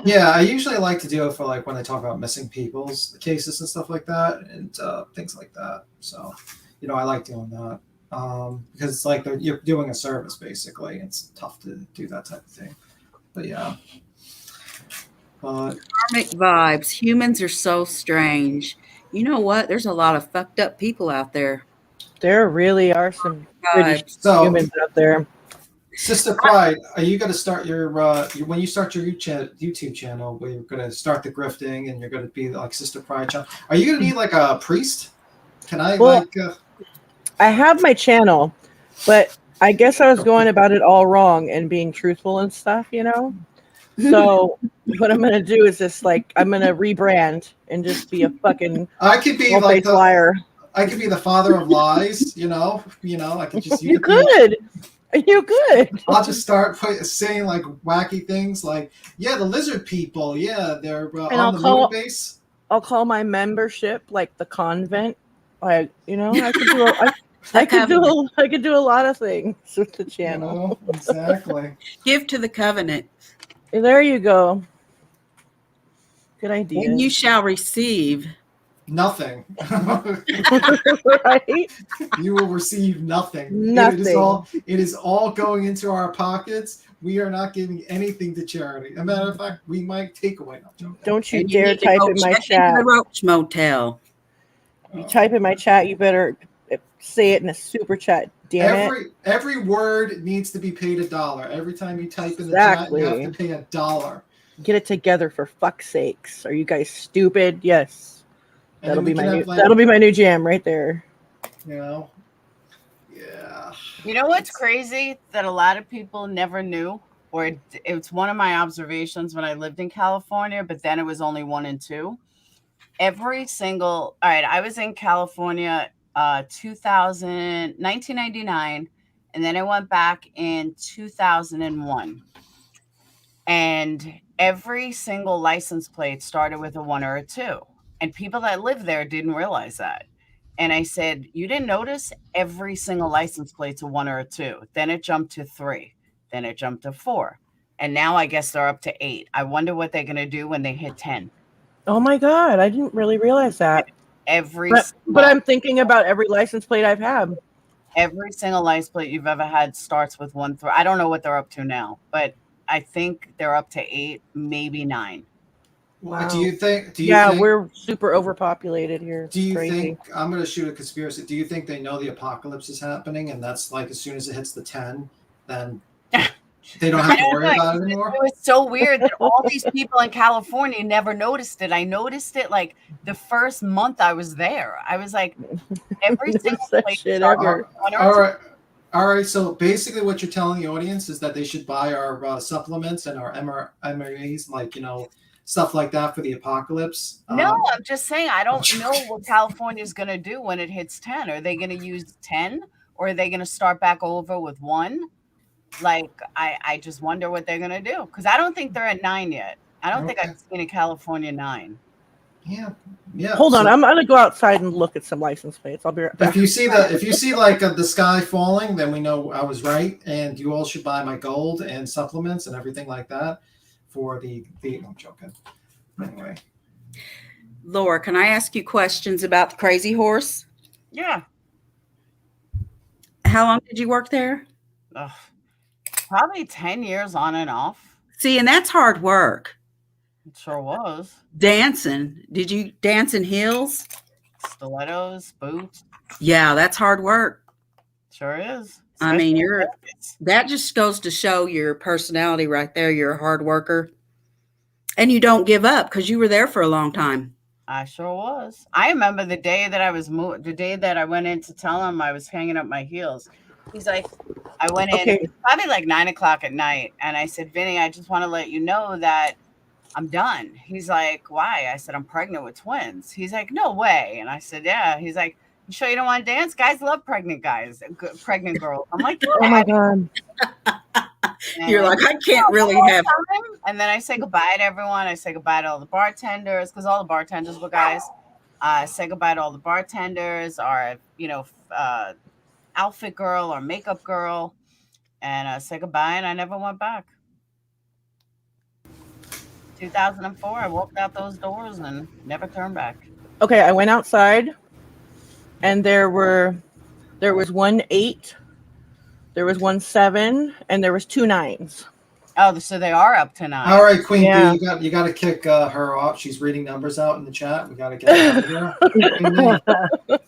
Yeah, I usually like to do it for like when they talk about missing people's cases and stuff like that, and things like that. So, you know, I like doing that because it's like you're doing a service basically. It's tough to do that type of thing, but yeah. Karmic vibes. Humans are so strange. You know what? There's a lot of fucked up people out there. There really are some humans out there. Sister Pride, are you going to start your when you start your YouTube channel, where you're going to start the grifting and you're going to be like Sister Pride channel? Are you going to need like a priest? Can I I have my channel, but I guess I was going about it all wrong and being truthful and stuff, you know. So what I'm gonna do is just like I'm gonna rebrand and just be a fucking I could be like the liar. I could be the father of lies, you know. I could just you could. I'll just start saying like wacky things like, yeah, the lizard people, yeah, they're on the moon base. I'll call my membership like the convent. Like, you know, I could do I could do a lot of things with the channel. You know, exactly. Give to the covenant. There you go. Good idea. And you shall receive nothing. Right? You will receive nothing. Nothing. It is all going into our pockets. We are not giving anything to charity. As a matter of fact, we might take away. Don't you dare type in my chat. The Roach Motel. You type in my chat, you better say it in a super chat. Damn it. Every word needs to be paid $1. Every time you type in the chat, you have to pay $1. Get it together, for fuck's sakes. Are you guys stupid? Yes. That'll be my new jam right there. You know? Yeah. You know what's crazy that a lot of people never knew, or it's one of my observations when I lived in California, but then it was only 1 and 2. I was in California 1999, and then I went back in 2001, and every single license plate started with a 1 or a 2, and people that lived there didn't realize that. And I said, you didn't notice? Every single license plate's a 1 or a 2. Then it jumped to 3, then it jumped to 4, and now I guess they're up to 8. I wonder what they're gonna do when they hit 10. Oh my god, I didn't really realize that. But I'm thinking about every license plate I've had. Every single license plate you've ever had starts with 1 through. I don't know what they're up to now, but I think they're up to 8, maybe 9. Wow. Do you think? We're super overpopulated here. Do you think? I'm going to shoot a conspiracy. Do you think they know the apocalypse is happening, and that's like as soon as it hits the 10, then they don't have to worry about it anymore? It was so weird that all these people in California never noticed it. I noticed it like the first month I was there. I was like, every single place shit ever. All right. So basically, what you're telling the audience is that they should buy our supplements and our MREs, like stuff like that for the apocalypse. No, I'm just saying I don't know what California is going to do when it hits 10. Are they going to use 10, or are they going to start back over with 1? Like, I just wonder what they're going to do, because I don't think they're at 9 yet. I don't think I've seen a California 9. Yeah. Hold on, I'm going to go outside and look at some license plates. I'll be right back. If you see like the sky falling, then we know I was right, and you all should buy my gold and supplements and everything like that for the I'm joking. Anyway. Laura, can I ask you questions about the Crazy Horse? Yeah. How long did you work there? Probably 10 years on and off. See, and that's hard work. It sure was. Dancing. Did you dance in heels? Stilettos, boots. Yeah, that's hard work. Sure is. I mean, that just goes to show your personality right there. You're a hard worker. And you don't give up, because you were there for a long time. I sure was. I remember the day that the day that I went in to tell him I was hanging up my heels. He's like, I went in, it was probably like 9 o'clock at night. And I said, Vinny, I just want to let you know that I'm done. He's like, why? I said, I'm pregnant with twins. He's like, no way. And I said, yeah. He's like, you sure you don't want to dance? Guys love pregnant guys, pregnant girls. I'm like, yeah. Oh my God. You're like, I can't really have. And then I say goodbye to everyone. I say goodbye to all the bartenders, because all the bartenders were guys. I say goodbye to all the bartenders, or, outfit girl or makeup girl, and I say goodbye, and I never went back. 2004, I walked out those doors and never turned back. Okay, I went outside, and there was 1 8, there was 1 7, and there was 2 9s. Oh, so they are up to 9. All right, Queen B, you got to kick her off. She's reading numbers out in the chat. We got to get her out of here.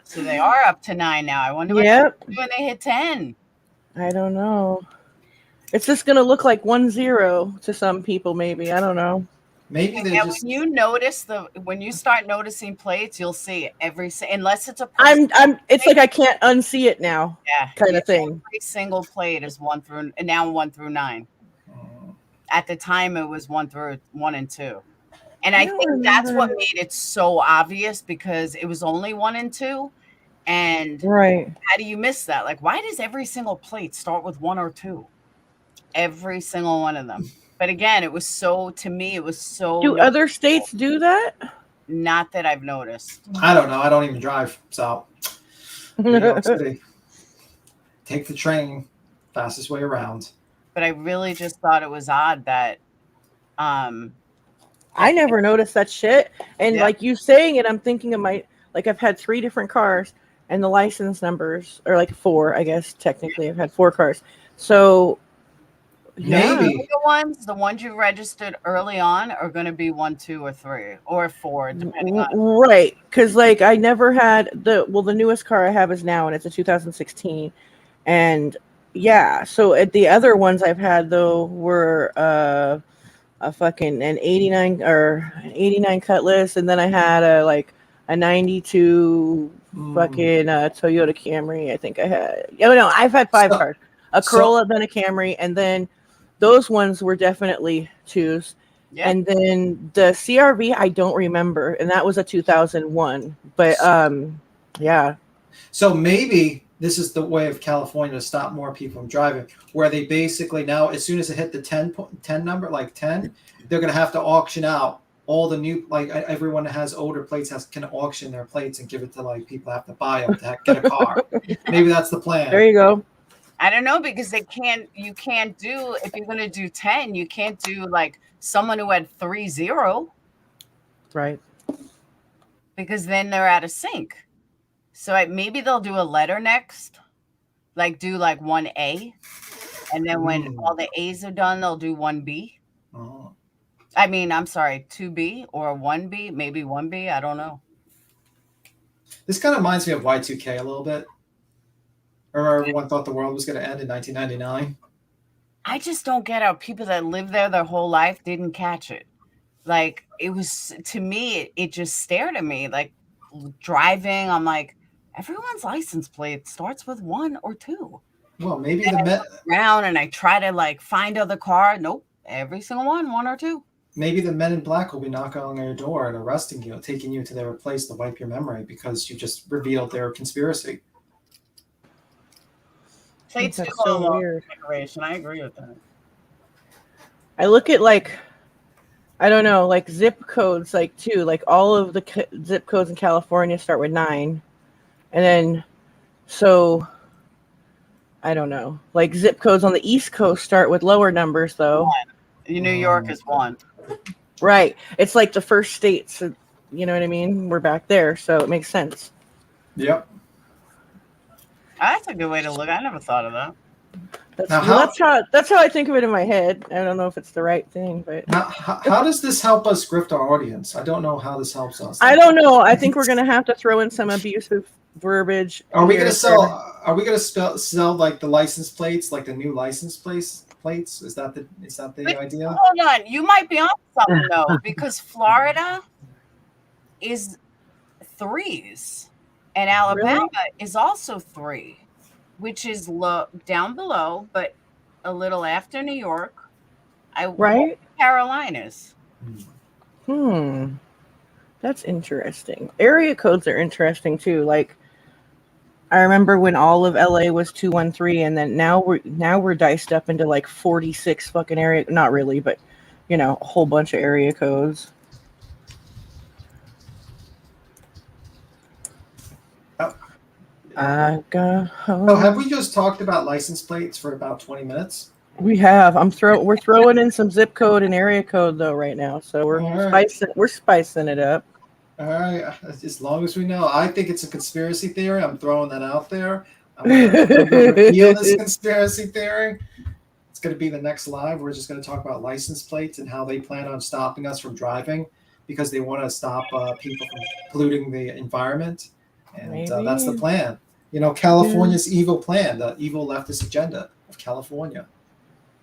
So they are up to 9 now. I wonder what when they hit 10. I don't know. It's just gonna look like 1-0 to some people, maybe. I don't know. Maybe they just. When you start noticing plates, you'll see it unless it's a. It's like I can't unsee it now. Yeah, kind of thing. Every single plate is 1 through 9. At the time, it was 1 and 2, and I think that's what made it so obvious, because it was only 1 and 2. And how do you miss that? Like, why does every single plate start with 1 or 2? Every single one of them. But again, it was so. Do other states do that? Not that I've noticed. I don't know. I don't even drive, so New York City. Take the train, fastest way around. But I really just thought it was odd that. I never noticed that shit, and like you saying it, I'm thinking of I've had 3 different cars, and the license numbers are like 4. I guess technically, I've had 4 cars, so. Maybe the ones you registered early on are going to be 1, 2, or 3, or 4, depending on. Right, because like I never had the newest car I have is now, and it's a 2016, and so at the other ones I've had though were a fucking an 89 Cutlass, and then I had a 92 fucking Toyota Camry. I think I had. Oh no, I've had 5 cars: a Corolla, then a Camry, and then. Those ones were definitely 2s. Yeah. And then the CRV, I don't remember. And that was a 2001. But, yeah. So maybe this is the way of California to stop more people from driving, where they basically now, as soon as it hit the 10 number, like 10, they're going to have to auction out all the new, like everyone that has older plates can auction their plates and give it to like people have to buy them to get a car. Maybe that's the plan. There you go. I don't know, because you can't do, if you're going to do 10, you can't do like someone who had 3-0. Right. Because then they're out of sync. So maybe they'll do a letter next, like do like 1A, And then when all the A's are done, they'll do 1B. Oh. I mean, I'm sorry, 2B or 1B, maybe 1B. I don't know. This kind of reminds me of Y2K a little bit. Remember, everyone thought the world was going to end in 1999. I just don't get how people that lived there their whole life didn't catch it. Like, it was, to me, it just stared at me. Like, driving, I'm like, everyone's license plate starts with 1 or 2. Well, maybe around and I try to like find other car. Nope, every single one or 2. Maybe the men in black will be knocking on your door and arresting you, taking you to their place to wipe your memory because you just revealed their conspiracy. That's so weird. I agree with that. I look at like, I don't know, like zip codes, like too, like all of the zip codes in California start with 9, and then so I don't know, like zip codes on the East Coast start with lower numbers though. 1. New York is 1. Right. It's like the first state, so you know what I mean? We're back there, so it makes sense. Yep. That's a good way to look. I never thought of that. That's how I think of it in my head. I don't know if it's the right thing, but how does this help us grift our audience? I don't know how this helps us. I don't know. I think we're gonna have to throw in some abusive verbiage. Are we gonna sell? Are we gonna sell like the license plates, like the new license plates? Is that the idea? Hold on, you might be on something though, because Florida is 3s, and Alabama is also 3, which is down below, but a little after New York. Right? Carolinas. That's interesting. Area codes are interesting too. Like, I remember when all of LA was 213, and then now we're diced up into like 46 fucking area. Not really, but you know, a whole bunch of area codes. Have we just talked about license plates for about 20 minutes? We have. We're throwing in some zip code and area code though right now, so we're spicing it up. All right, as long as we know. I think it's a conspiracy theory. I'm throwing that out there. I'm going to reveal this conspiracy theory. It's going to be the next live. We're just going to talk about license plates and how they plan on stopping us from driving because they want to stop people from polluting the environment. And that's the plan. You know, California's evil plan, the evil leftist agenda of California.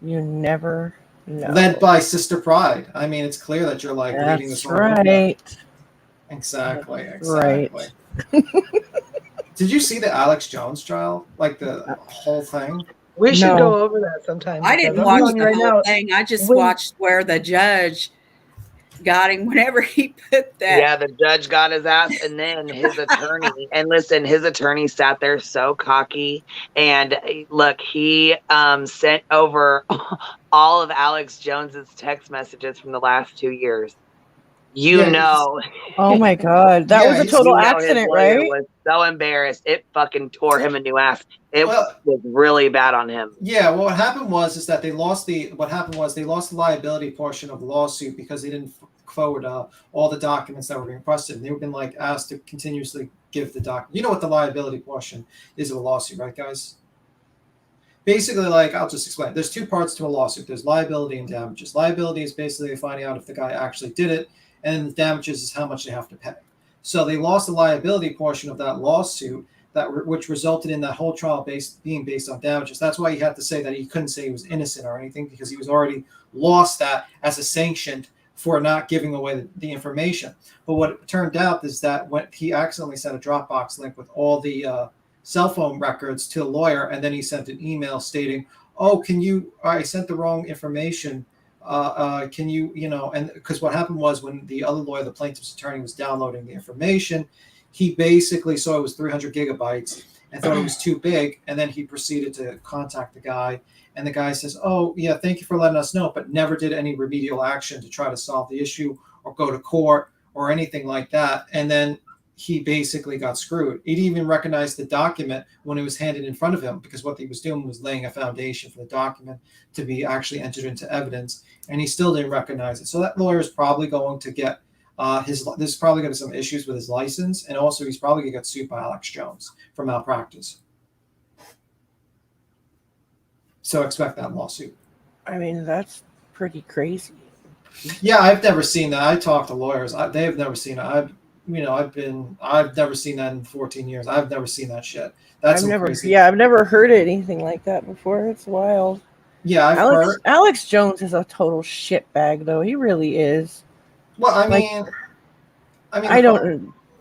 You never know. Led by Sister Pride. I mean, it's clear that you're like leading this whole movement. Exactly. Right. Did you see the Alex Jones trial? Like the whole thing? We should go over that sometime. I didn't watch the whole thing. I just watched where the judge got him whenever he put that. Yeah, the judge got his ass, and then his attorney. And listen, his attorney sat there so cocky. And look, he sent over all of Alex Jones's text messages from the last 2 years. Oh my God, that was a total accident, right? Was so embarrassed, it fucking tore him a new ass. It was really bad on him. Yeah, well, what happened was that they lost the liability portion of the lawsuit because they didn't forward all the documents that were being requested. And they've been like asked to continuously give the document. You know what the liability portion is of a lawsuit, right, guys? Basically, like, I'll just explain. There's 2 parts to a lawsuit. There's liability and damages. Liability is basically finding out if the guy actually did it, and the damages is how much they have to pay. So they lost the liability portion of that lawsuit, which resulted in that whole trial being based on damages. That's why he had to say that he couldn't say he was innocent or anything, because he was already lost that as a sanction for not giving away the information. But what it turned out is that when he accidentally sent a Dropbox link with all the cell phone records to a lawyer, and then he sent an email stating, I sent the wrong information. Can you, and because what happened was when the other lawyer, the plaintiff's attorney, was downloading the information, he basically saw it was 300 gigabytes and thought it was too big. And then he proceeded to contact the guy. And the guy says, oh, yeah, thank you for letting us know, but never did any remedial action to try to solve the issue or go to court or anything like that. And then he basically got screwed. He didn't even recognize the document when it was handed in front of him, because what he was doing was laying a foundation for the document to be actually entered into evidence, and he still didn't recognize it. So that lawyer is probably going to get there's probably going to be some issues with his license, and also he's probably going to get sued by Alex Jones for malpractice. So expect that lawsuit. I mean, that's pretty crazy. Yeah, I've never seen that. I talked to lawyers. They have never seen it. I've never seen that in 14 years. I've never seen that shit. That's crazy. Yeah, I've never heard anything like that before. It's wild. Yeah, I've heard. Alex Jones is a total shitbag, though. He really is. Well, I mean,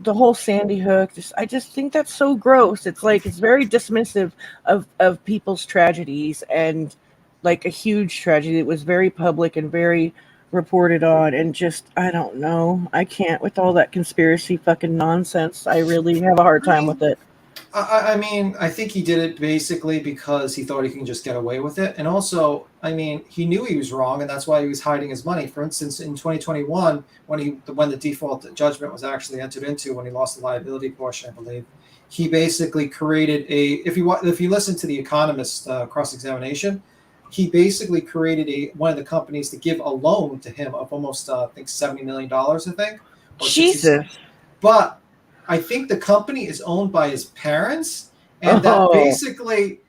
the whole Sandy Hook. I just think that's so gross. It's like it's very dismissive of people's tragedies, and like a huge tragedy. It was very public and very reported on, and just I don't know. I can't with all that conspiracy fucking nonsense. I really have a hard time with it. I mean, I think he did it basically because he thought he can just get away with it. And also, I mean, he knew he was wrong, and that's why he was hiding his money. For instance, in 2021, when the default judgment was actually entered into, when he lost the liability portion, I believe, he basically created if you listen to the Economist cross-examination, he basically created one of the companies to give a loan to him of almost, I think, $70 million, I think. Jesus. But I think the company is owned by his parents, and that basically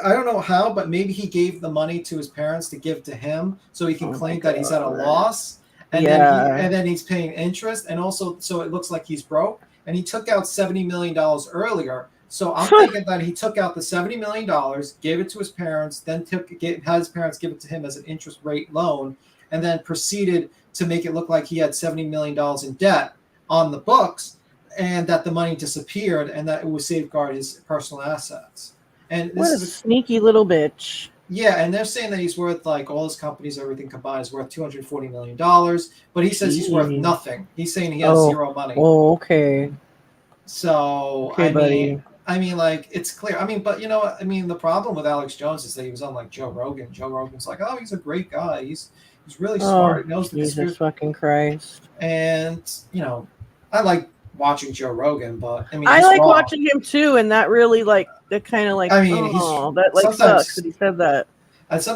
I don't know how, but maybe he gave the money to his parents to give to him so he can claim that he's at a loss, and then he's paying interest, and also so it looks like he's broke, and he took out $70 million earlier. So I'm thinking that he took out the $70 million, gave it to his parents, then had his parents give it to him as an interest rate loan, and then proceeded to make it look like he had $70 million in debt on the books, and that the money disappeared, and that it would safeguard his personal assets. And what a sneaky little bitch. Yeah, and they're saying that he's worth, like, all his companies, everything combined is worth $240 million, but he says he's worth nothing. He's saying he has zero money. Oh, okay. So, okay, I mean, like, it's clear. I mean, but you know what? I mean, the problem with Alex Jones is that he was on, like, Joe Rogan. Joe Rogan's like, oh, he's a great guy. He's really smart. He knows the Jesus fucking Christ. And, you know, I like watching Joe Rogan, but I mean, I like watching him too, and that really that kind of like, I mean, that like sucks that he said that.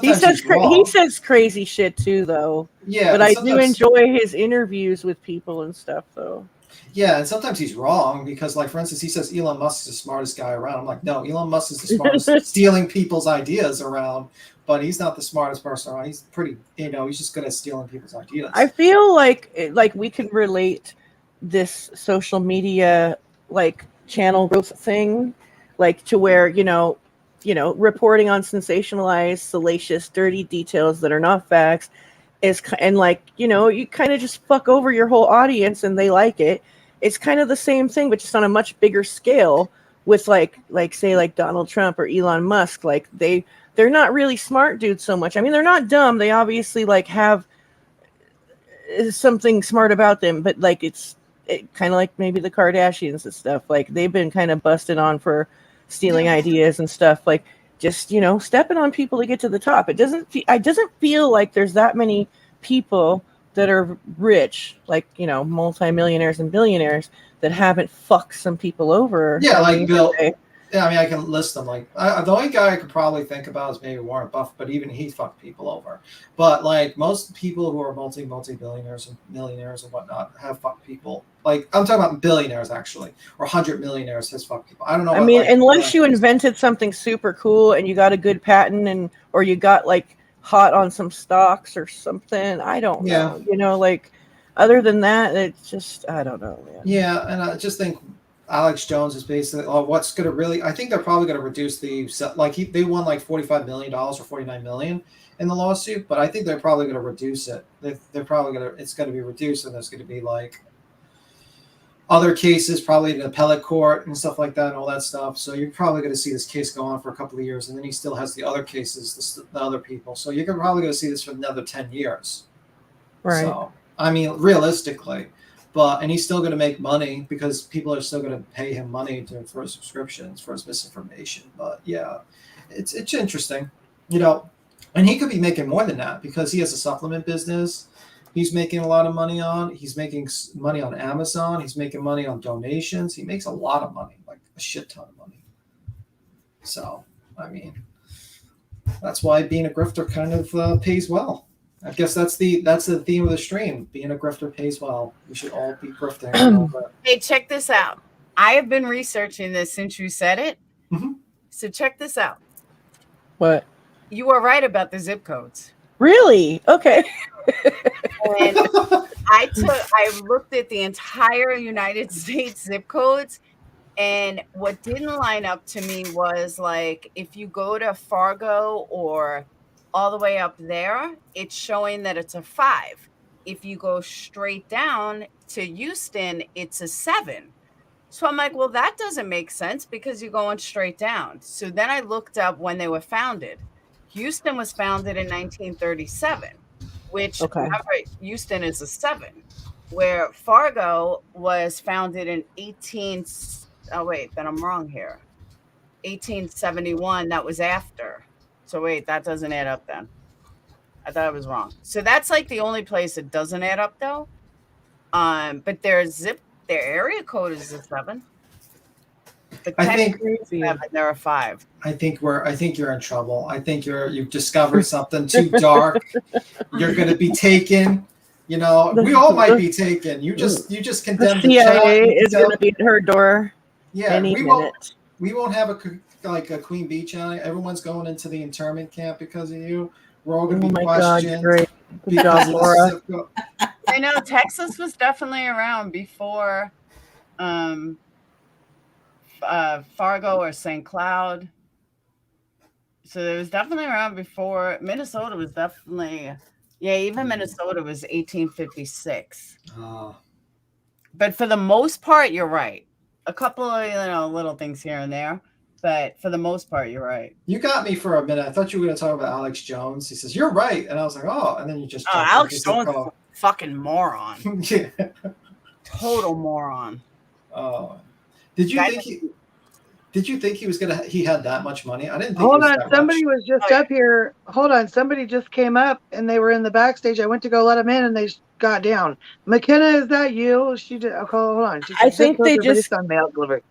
He says crazy shit too, though. Yeah, but I do enjoy his interviews with people and stuff, though. Yeah, and sometimes he's wrong because, like, for instance, he says Elon Musk is the smartest guy around. I'm like, no, Elon Musk is the smartest, stealing people's ideas around, but he's not the smartest person around. He's pretty, he's just good at stealing people's ideas. I feel like we can relate this social media like channel growth thing, like to where reporting on sensationalized, salacious, dirty details that are not facts is, and like you kind of just fuck over your whole audience and they like it. It's kind of the same thing, but just on a much bigger scale with like say like Donald Trump or Elon Musk. Like they're not really smart dudes so much. I mean, they're not dumb. They obviously like have something smart about them, but like it's kind of like maybe the Kardashians and stuff. Like they've been kind of busted on for stealing ideas and stuff. Like just stepping on people to get to the top. It doesn't feel like there's that many people that are rich, like multimillionaires and billionaires that haven't fucked some people over. Yeah, like Bill. Yeah, I mean, I can list them. Like, the only guy I could probably think about is maybe Warren Buffett, but even he fucked people over. But like most people who are multi-billionaires and millionaires and whatnot have fucked people. Like, I'm talking about billionaires actually, or 100 millionaires has fucked people. I don't know. I mean, unless you invented something super cool and you got a good patent or you got like hot on some stocks or something. I don't know. Like other than that, it's just I don't know, man. Yeah, and I just think Alex Jones is basically what's going to really. I think they're probably going to reduce they won like $45 million or $49 million in the lawsuit, but I think they're probably going to reduce it. They're probably going to. It's going to be reduced, and there's going to be like other cases, probably in appellate court and stuff like that, and all that stuff. So you're probably going to see this case go on for a couple of years, and then he still has the other cases, the other people. So you're probably going to see this for another 10 years. Right. So I mean, realistically. And he's still going to make money because people are still going to pay him money for his subscriptions, for his misinformation. But yeah, it's interesting, and he could be making more than that because he has a supplement business. He's making a lot of money on. He's making money on Amazon. He's making money on donations. He makes a lot of money, like a shit ton of money. So, I mean, that's why being a grifter kind of pays well. I guess that's the theme of the stream. Being a grifter pays well. We should all be grifting. Hey, check this out. I have been researching this since you said it. Mm-hmm. So check this out. What? You were right about the zip codes. Really? Okay. And I looked at the entire United States zip codes, and what didn't line up to me was like if you go to Fargo or all the way up there, it's showing that it's a 5. If you go straight down to Houston, it's a 7. So I'm like, well, that doesn't make sense because you're going straight down. So then I looked up when they were founded. Houston was founded in 1937, which remember, Houston is a 7, where Fargo was founded in 1871. That was after. So wait, that doesn't add up then. I thought I was wrong. So that's like the only place it doesn't add up though. But their area code is a 7. But I think there are 5. I think you're in trouble. I think you've discovered something too dark. You're going to be taken. You know, we all might be taken. You just condemned the CIA is going to be at her door. Yeah, any minute. We won't have a Queen Bee challenge. Everyone's going into the internment camp because of you. We're all going to be questioned. God, good job, Laura. I know Texas was definitely around before Fargo or St. Cloud. So it was definitely around before. Minnesota was definitely, even Minnesota was 1856. But for the most part, you're right. A couple of little things here and there, but for the most part, you're right. You got me for a minute. I thought you were going to talk about Alex Jones. He says, you're right. And I was like, oh, and then you just... Alex Jones is a fucking moron. Yeah. Total moron. Oh. Did you think he was he had that much money? I didn't think Hold on, somebody was just up here. Hold on, somebody just came up and they were in the backstage. I went to go let them in and they got down. McKenna, is that you? She did. Okay, hold on. I think they just on mail delivery.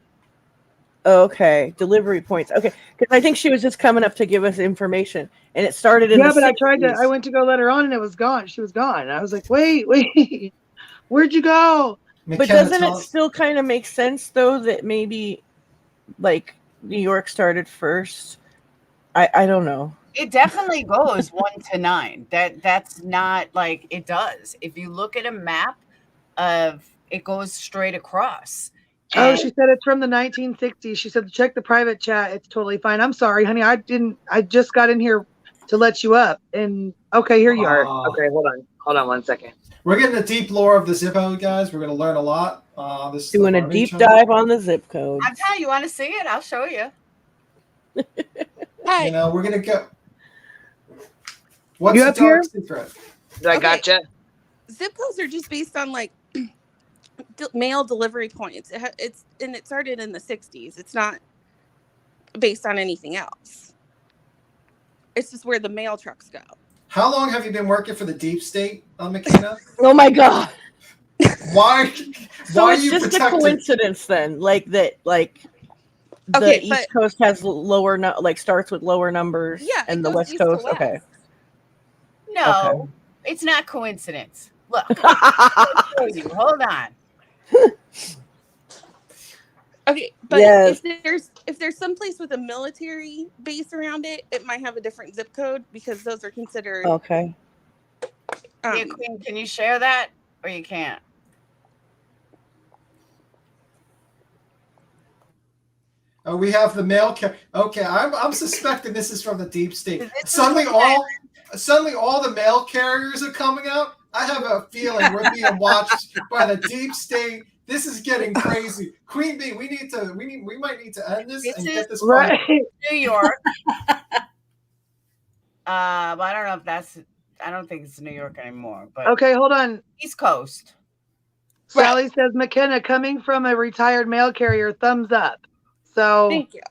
Okay, delivery points. Okay, because I think she was just coming up to give us information, and it started in. Yeah, but 60s. I went to go let her on, and it was gone. She was gone. And I was like, wait, where'd you go? McKenna, but doesn't it still kind of make sense though that maybe, like, New York started first? I don't know. It definitely goes 1 to 9. That's not like it does. If you look at a map it goes straight across. Oh, she said it's from the 1960s. She said, check the private chat. It's totally fine. I'm sorry, honey. I just got in here to let you up. And okay, here you are. Okay, hold on 1 second. We're getting the deep lore of the zip code, guys. We're going to learn a lot. This doing a deep dive on the zip code. I'm telling you, want to see it? I'll show you. You know, we're going to go. What's you the up here? secret? I gotcha. Zip codes are just based on like mail delivery points. It started in the 60s. It's not based on anything else. It's just where the mail trucks go. How long have you been working for the deep state, McKenna? Oh my God. Why it's just a coincidence then, like that, like the East Coast has lower, starts with lower numbers, and the West Coast. Okay. No, it's not coincidence. Look, hold on. Okay, but if there's some place with a military base around it, it might have a different zip code because those are considered. Okay. Queen, can you share that or you can't? Oh, we have the mail carrier. Okay, I'm suspecting this is from the deep state. Suddenly all the mail carriers are coming out. I have a feeling we're being watched by the deep state. This is getting crazy. Queen Bee, we might need to end this and get this right. New York. But I don't know if I don't think it's New York anymore. But okay, hold on. East Coast. Sally says, McKenna, coming from a retired mail carrier, thumbs up. So thank you.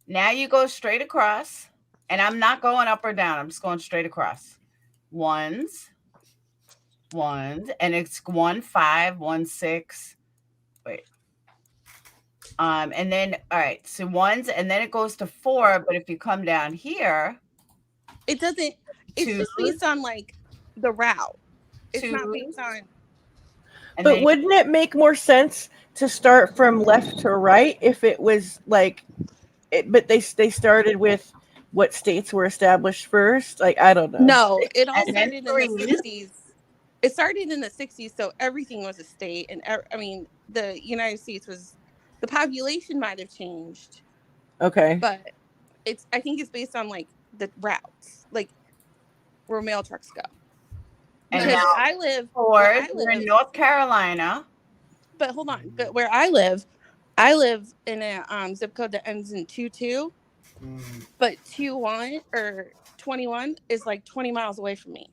Now you go straight across, and I'm not going up or down. I'm just going straight across. Ones, and it's 1 5 1 6. Wait. And then all right, so ones, and then it goes to 4. But if you come down here, it doesn't. It's just based on like the route. It's not based on. But wouldn't it make more sense to start from left to right if it was like, but they started with what states were established first? Like, I don't know. No, it all started in the 60s. It started in the 60s, so everything was a state. And I mean, the United States was, the population might have changed. Okay. But I think it's based on like the routes, like where mail trucks go. And because now I live we're in North Carolina. But hold on, but where I live in a zip code that ends in 22. But 21 or 21 is like 20 miles away from me.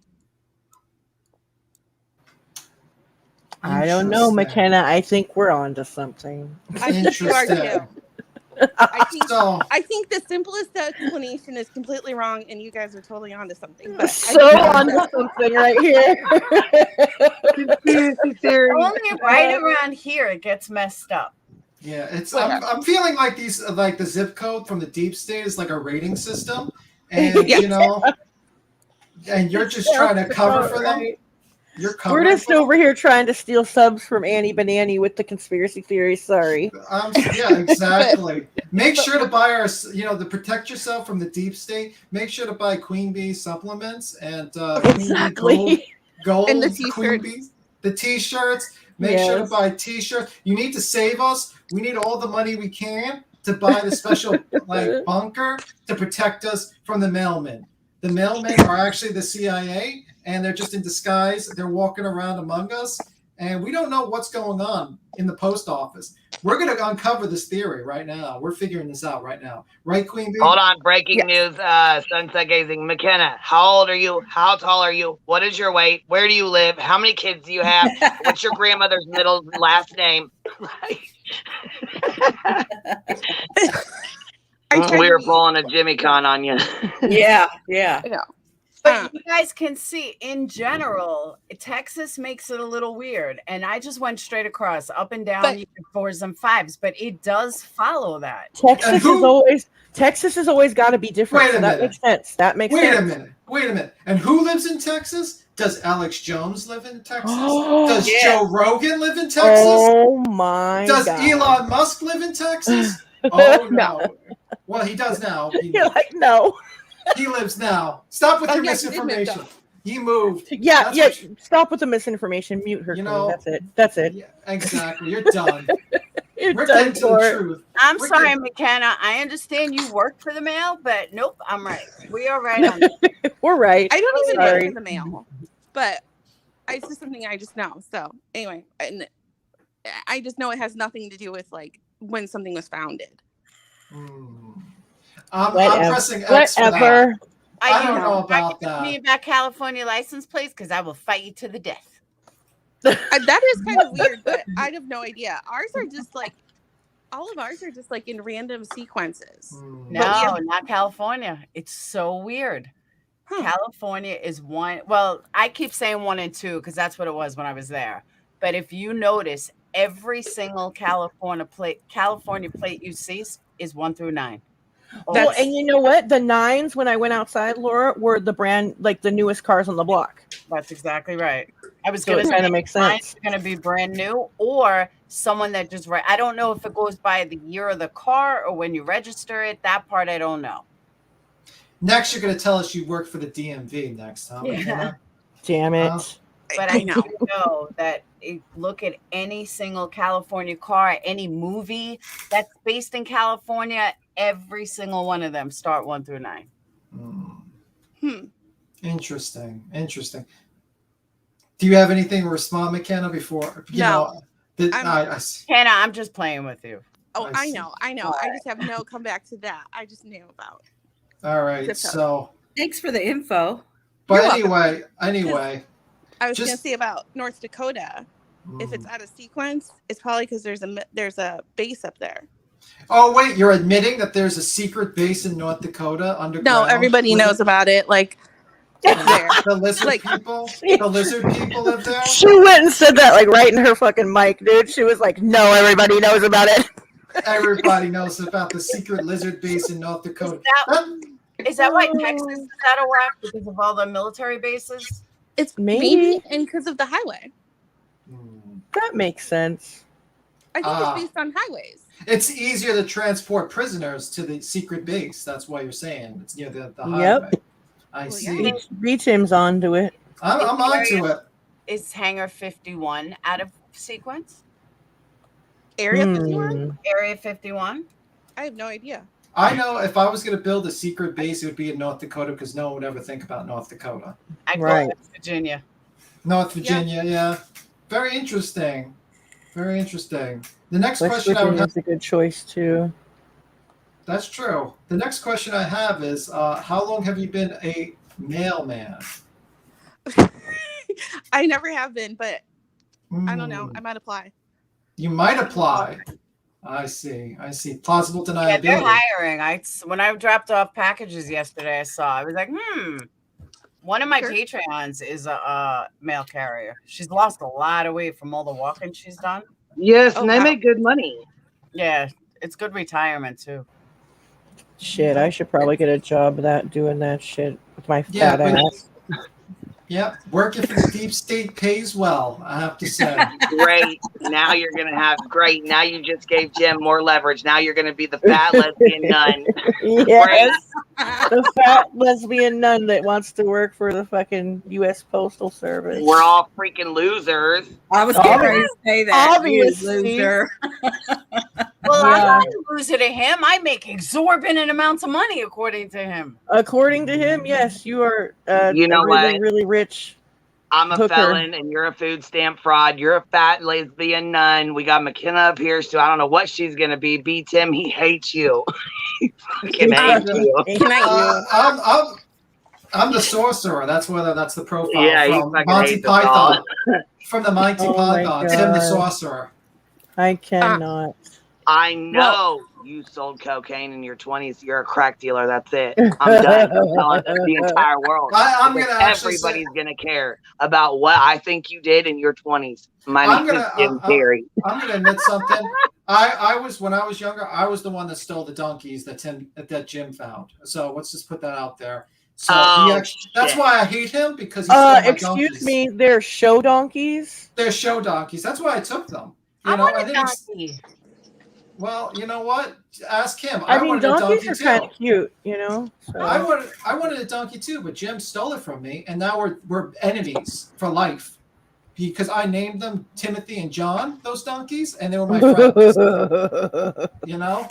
I don't know, McKenna. I think we're on to something. I think you are too. I think the simplest explanation is completely wrong, and you guys are totally onto something. But onto something right here. Only right around here it gets messed up. Yeah, it's. I'm feeling like like the zip code from the deep state is like a rating system, and you know, and you're just trying to cover for them. We're just over here trying to steal subs from Annie Banani with the conspiracy theories. Sorry. Yeah, exactly. Make sure to buy our, to protect yourself from the deep state. Make sure to buy Queen Bee supplements and Queen Bee gold and the Queen Bees, the T-shirts. Make sure to buy T-shirts. You need to save us. We need all the money we can to buy the special bunker to protect us from the mailmen. The mailmen are actually the CIA. And they're just in disguise. They're walking around among us, and we don't know what's going on in the post office. We're going to uncover this theory right now. We're figuring this out right now. Right, Queen Bee? Hold on. Breaking news. Sunset gazing. McKenna, how old are you? How tall are you? What is your weight? Where do you live? How many kids do you have? What's your grandmother's last name? We were pulling a Jimmy Con on you. Yeah. But you guys can see, in general, Texas makes it a little weird. And I just went straight across, up and down, fours and fives. But it does follow that. Texas has always got to be different. So that makes sense. That makes sense. Wait a minute. And who lives in Texas? Does Alex Jones live in Texas? Does Joe Rogan live in Texas? Oh, my God. Does Elon Musk live in Texas? Oh, no. Well, he does now. You're like, no. He lives now. Stop with your misinformation. He moved. Yeah. Stop with the misinformation. Mute her. That's it. Yeah, exactly. You're done. We're done to the truth. I'm sorry, McKenna. I understand you work for the mail, but nope, I'm right. We are right on that. We're right. I don't even work for the mail, but it's just something I just know. So anyway, and I just know it has nothing to do with like when something was founded. I'm pressing X for that. I don't know about that. Me about California license plates because I will fight you to the death. That is kind of weird, but I have no idea. Ours are just like, all of ours are just like in random sequences. No, not California. It's so weird. California is one. Well, I keep saying 1 and 2 because that's what it was when I was there. But if you notice, every single California plate you see is 1 through 9. Oh, and you know what? The 9s when I went outside, Laura, were the brand, like the newest cars on the block. That's exactly right. I was going to say, make sense. It's going to be brand new, or someone that just I don't know if it goes by the year of the car or when you register it. That part I don't know. Next, you're going to tell us you work for the DMV next, huh? Yeah. Damn it. But I know that look at any single California car, any movie that's based in California, every single one of them start 1 through 9. Interesting. Do you have anything to respond, McKenna, before? No. Hannah, I'm just playing with you. Oh, I know. I just have no come back to that. I just knew about. All right. So thanks for the info. But anyway. I was going to say about North Dakota. If it's out of sequence, it's probably because there's a base up there. Oh wait, you're admitting that there's a secret base in North Dakota underground? No, everybody knows about it. Like it's there. The lizard people. The lizard people live there. She went and said that like right in her fucking mic, dude. She was like, "No, everybody knows about it." Everybody knows about the secret lizard base in North Dakota. Is that why Texas is out of whack because of all the military bases? It's maybe and because of the highway. That makes sense. I think it's based on highways. It's easier to transport prisoners to the secret base. That's why you're saying it's near the highway. I see. B-Team's onto it. I'm onto it. Is Hangar 51 out of sequence? Area 51? Area 51? I have no idea. I know if I was going to build a secret base, it would be in North Dakota because no one would ever think about North Dakota. I go West Virginia. North Virginia, yeah. Very interesting. Very interesting. The next West question I would have. That's a good choice too. That's true. The next question I have is, how long have you been a mailman? I never have been, but I don't know. I might apply. You might apply. I see. Plausible deniability. Yeah, they're hiring. When I dropped off packages yesterday, I was like, one of my Patreons is a mail carrier. She's lost a lot of weight from all the walking she's done. Yes, and they make good money. Yeah, it's good retirement too. Shit, I should probably get a job doing that shit with my fat ass. Yep, working for the deep state pays well, I have to say. Great. Now you're going to have Now you just gave Jim more leverage. Now you're going to be the fat lesbian nun. Yes. The fat lesbian nun that wants to work for the fucking U.S. Postal Service. We're all freaking losers. I was getting ready to say that. Obviously. Loser. Well, I'm not a loser to him. I make exorbitant amounts of money, according to him. According to him, yes, you are you know really, what? really rich. I'm a felon and you're a food stamp fraud. You're a fat lesbian nun. We got McKenna up here, so I don't know what she's going to be. Beat him. He hates you. He fucking hates you. I'm the sorcerer. That's the profile from Monty Python. From the Monty Python. Tim the sorcerer. I cannot. I know you sold cocaine in your 20s. You're a crack dealer. That's it. I'm done. I'm telling the entire world. Everybody's going to care about what I think you did in your 20s. I'm going to admit something. When I was younger, I was the one that stole the donkeys that Jim found. So let's just put that out there. So that's why I hate him, because he stole my excuse me, they're show donkeys? They're show donkeys. That's why I took them. I want a donkey. Well, you know what? Ask him. I mean, donkeys are kind of cute, you know. So. I wanted a donkey too, but Jim stole it from me, and now we're enemies for life because I named them Timothy and John, those donkeys, and they were my friends. You know.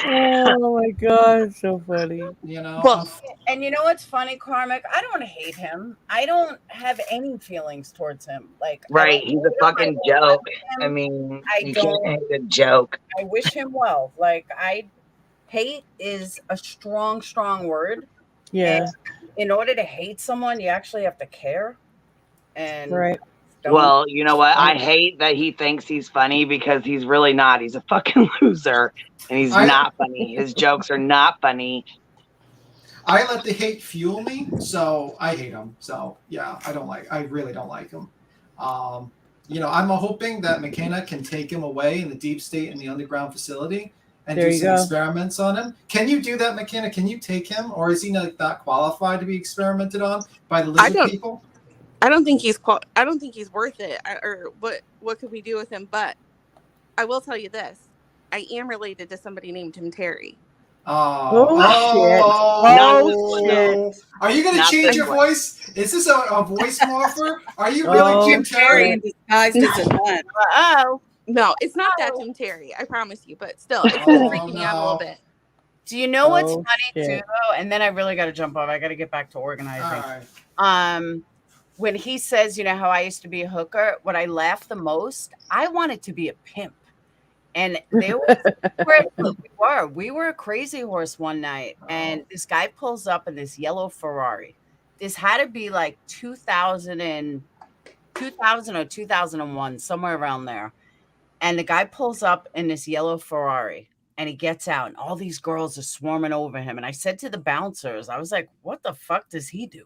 Oh my god, so funny. You know. Well, and you know what's funny, Karmic? I don't hate him. I don't have any feelings towards him. Right, he's a fucking joke. I mean, you can't hate a joke. I wish him well. Hate is a strong word. Yeah. And in order to hate someone, you actually have to care. And right. Well, you know what? I hate that he thinks he's funny because he's really not. He's a fucking loser, and he's not funny. His jokes are not funny. I let the hate fuel me, so I hate him. So yeah, I really don't like him. You know, I'm hoping that McKenna can take him away in the deep state in the underground facility and do some experiments on him. Can you do that, McKenna? Can you take him, or is he not qualified to be experimented on by the lizard people? I don't think he's worth it. Or what could we do with him? But I will tell you this: I am related to somebody named Tim Terry. Oh shit! Are you going to change your voice? Is this a voice morpher? Are you really Tim Terry? Disguised as a nun. No, it's not that Tim Terry. I promise you. But still, it's freaking me out a little bit. Do you know what's funny too, though? And then I really got to jump off. I got to get back to organizing. All right. When he says, you know, how I used to be a hooker, what I laughed the most, I wanted to be a pimp. And we were a Crazy Horse one night, and this guy pulls up in this yellow Ferrari. This had to be like 2000 or 2001, somewhere around there. And the guy pulls up in this yellow Ferrari, and he gets out, and all these girls are swarming over him. And I said to the bouncers, I was like, what the fuck does he do?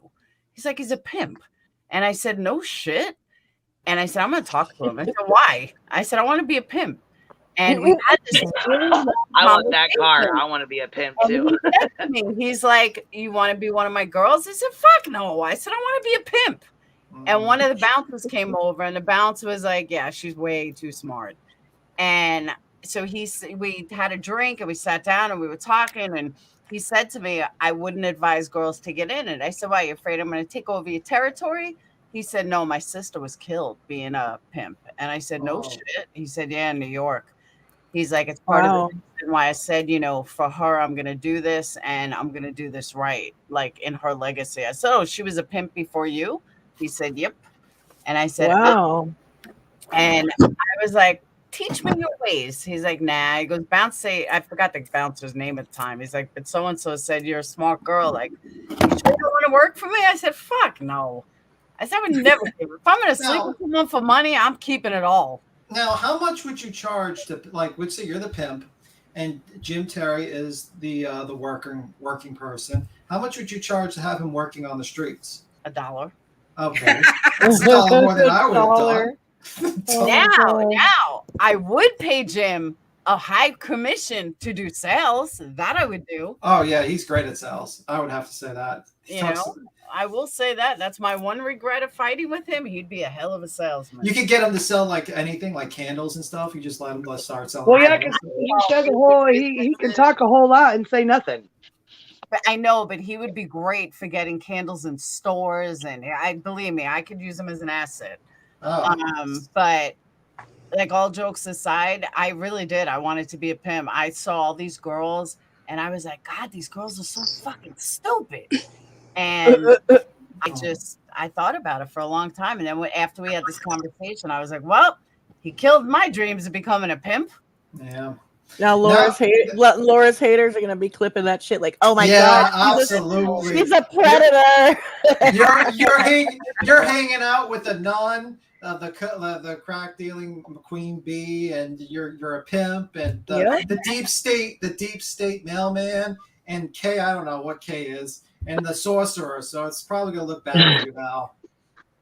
He's like, he's a pimp. And I said, no shit. And I said, I'm going to talk to him. I said, why? I said, I want to be a pimp. And we had this I want that car. I want to be a pimp too. He's like, you want to be one of my girls? I said, fuck no. I said, I want to be a pimp. And one of the bouncers came over, and the bouncer was like, yeah, she's way too smart. And so we had a drink and we sat down and we were talking, and he said to me, I wouldn't advise girls to get in it. I said, why, you afraid I'm going to take over your territory? He said, no, my sister was killed being a pimp. And I said, no shit. He said, yeah, in New York. He's like, it's part of the reason why I said, for her, I'm going to do this and I'm going to do this right, like in her legacy. I said, oh, she was a pimp before you? He said, yep. And I said, wow. And I was like, teach me your ways. He's like, nah. He goes, I forgot the bouncer's name at the time. He's like, but so-and-so said you're a smart girl. Like, you sure you don't want to work for me? I said, fuck no. I said, I would never give it. If I'm going to sleep with someone for money, I'm keeping it all. Now, how much would you charge to, like, let's say you're the pimp and Jim Terry is the working person. How much would you charge to have him working on the streets? $1. Okay. That's $1 more than I would have done. Now, I would pay Jim a high commission to do sales. That I would do. Oh, yeah, he's great at sales. I would have to say that. I will say that. That's my one regret of fighting with him. He'd be a hell of a salesman. You could get him to sell like anything, like candles and stuff. You just let him start selling. Well, yeah, because he can talk a whole lot and say nothing. But I know, but he would be great for getting candles in stores, and believe me, I could use him as an asset. But like, all jokes aside, I really did. I wanted to be a pimp. I saw all these girls, and I was like, God, these girls are so fucking stupid. And I thought about it for a long time. And then after we had this conversation, I was like, well, he killed my dreams of becoming a pimp. Yeah. Now Laura's haters are gonna be clipping that shit like, oh my god, absolutely, she's a predator. you're hanging out with the the crack dealing queen bee, and you're a pimp, and the deep state mailman, and K, I don't know what K is, and the sorcerer. So it's probably gonna look bad for you now.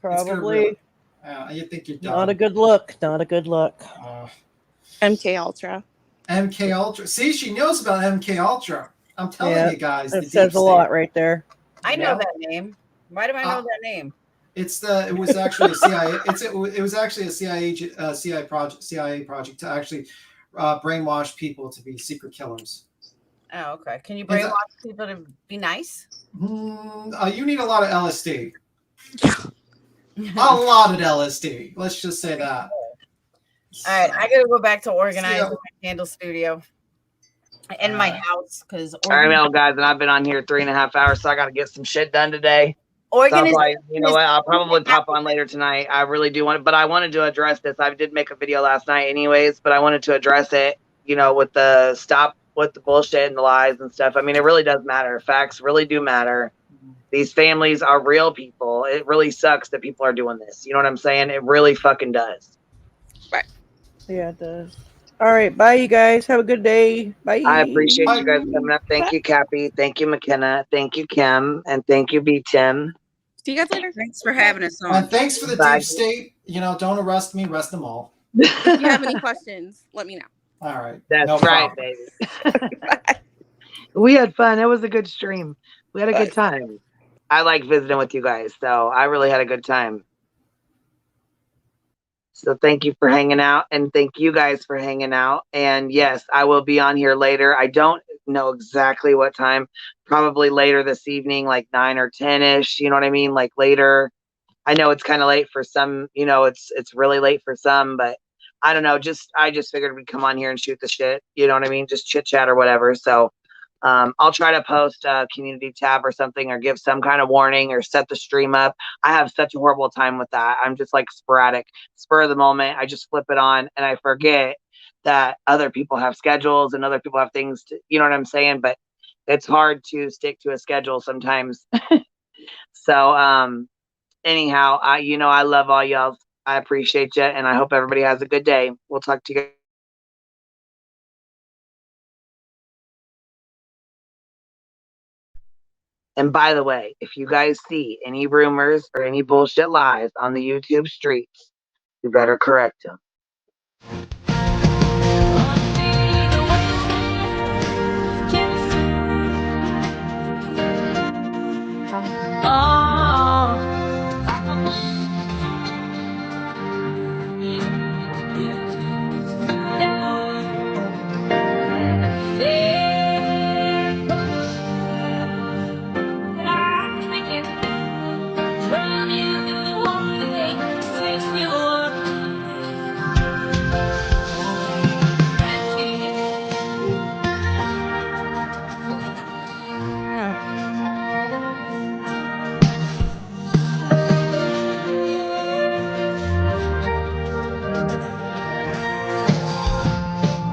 Probably. You think you're done. Not a good look. MK Ultra. MK Ultra. See, she knows about MK Ultra. I'm telling you guys. It says a lot right there. I know that name. Why do I know that name? It was actually a CIA. It was actually a CIA project to actually brainwash people to be secret killers. Oh, okay. Can you brainwash people to be nice? You need a lot of LSD. A lot of LSD. Let's just say that. All right, I gotta go back to organizing my candle studio in my house because. All right, well, guys, and I've been on here 3.5 hours, so I got to get some shit done today. So you know what? I'll probably pop on later tonight. I really do want, but I wanted to address this. I did make a video last night, anyways, but I wanted to address it. With the stop with the bullshit and the lies and stuff. I mean, it really does matter. Facts really do matter. These families are real people. It really sucks that people are doing this. You know what I'm saying? It really fucking does. Right. Yeah, it does. All right. Bye, you guys. Have a good day. Bye. I appreciate you guys coming up. Thank you, Cappy. Thank you, McKenna. Thank you, Kim. And thank you, B. Tim. See you guys later. Thanks for having us on. And thanks for the deep state. Don't arrest me. Arrest them all. If you have any questions, let me know. All right. That's right, baby. We had fun. It was a good stream. We had a good time. I like visiting with you guys, so I really had a good time. So thank you for hanging out, and thank you guys for hanging out. And yes, I will be on here later. I don't know exactly what time. Probably later this evening, like 9 or 10-ish. You know what I mean? Like later. I know it's kind of late for some. It's really late for some, but I don't know. I just figured we'd come on here and shoot the shit. You know what I mean? Just chit chat or whatever. So I'll try to post a community tab or something, or give some kind of warning, or set the stream up. I have such a horrible time with that. I'm just like sporadic, spur of the moment. I just flip it on and I forget that other people have schedules and other people have things to, you know what I'm saying? But it's hard to stick to a schedule sometimes. So anyhow, I love all y'all. I appreciate you, and I hope everybody has a good day. We'll talk to you guys. And by the way, if you guys see any rumors or any bullshit lies on the YouTube streets, you better correct them.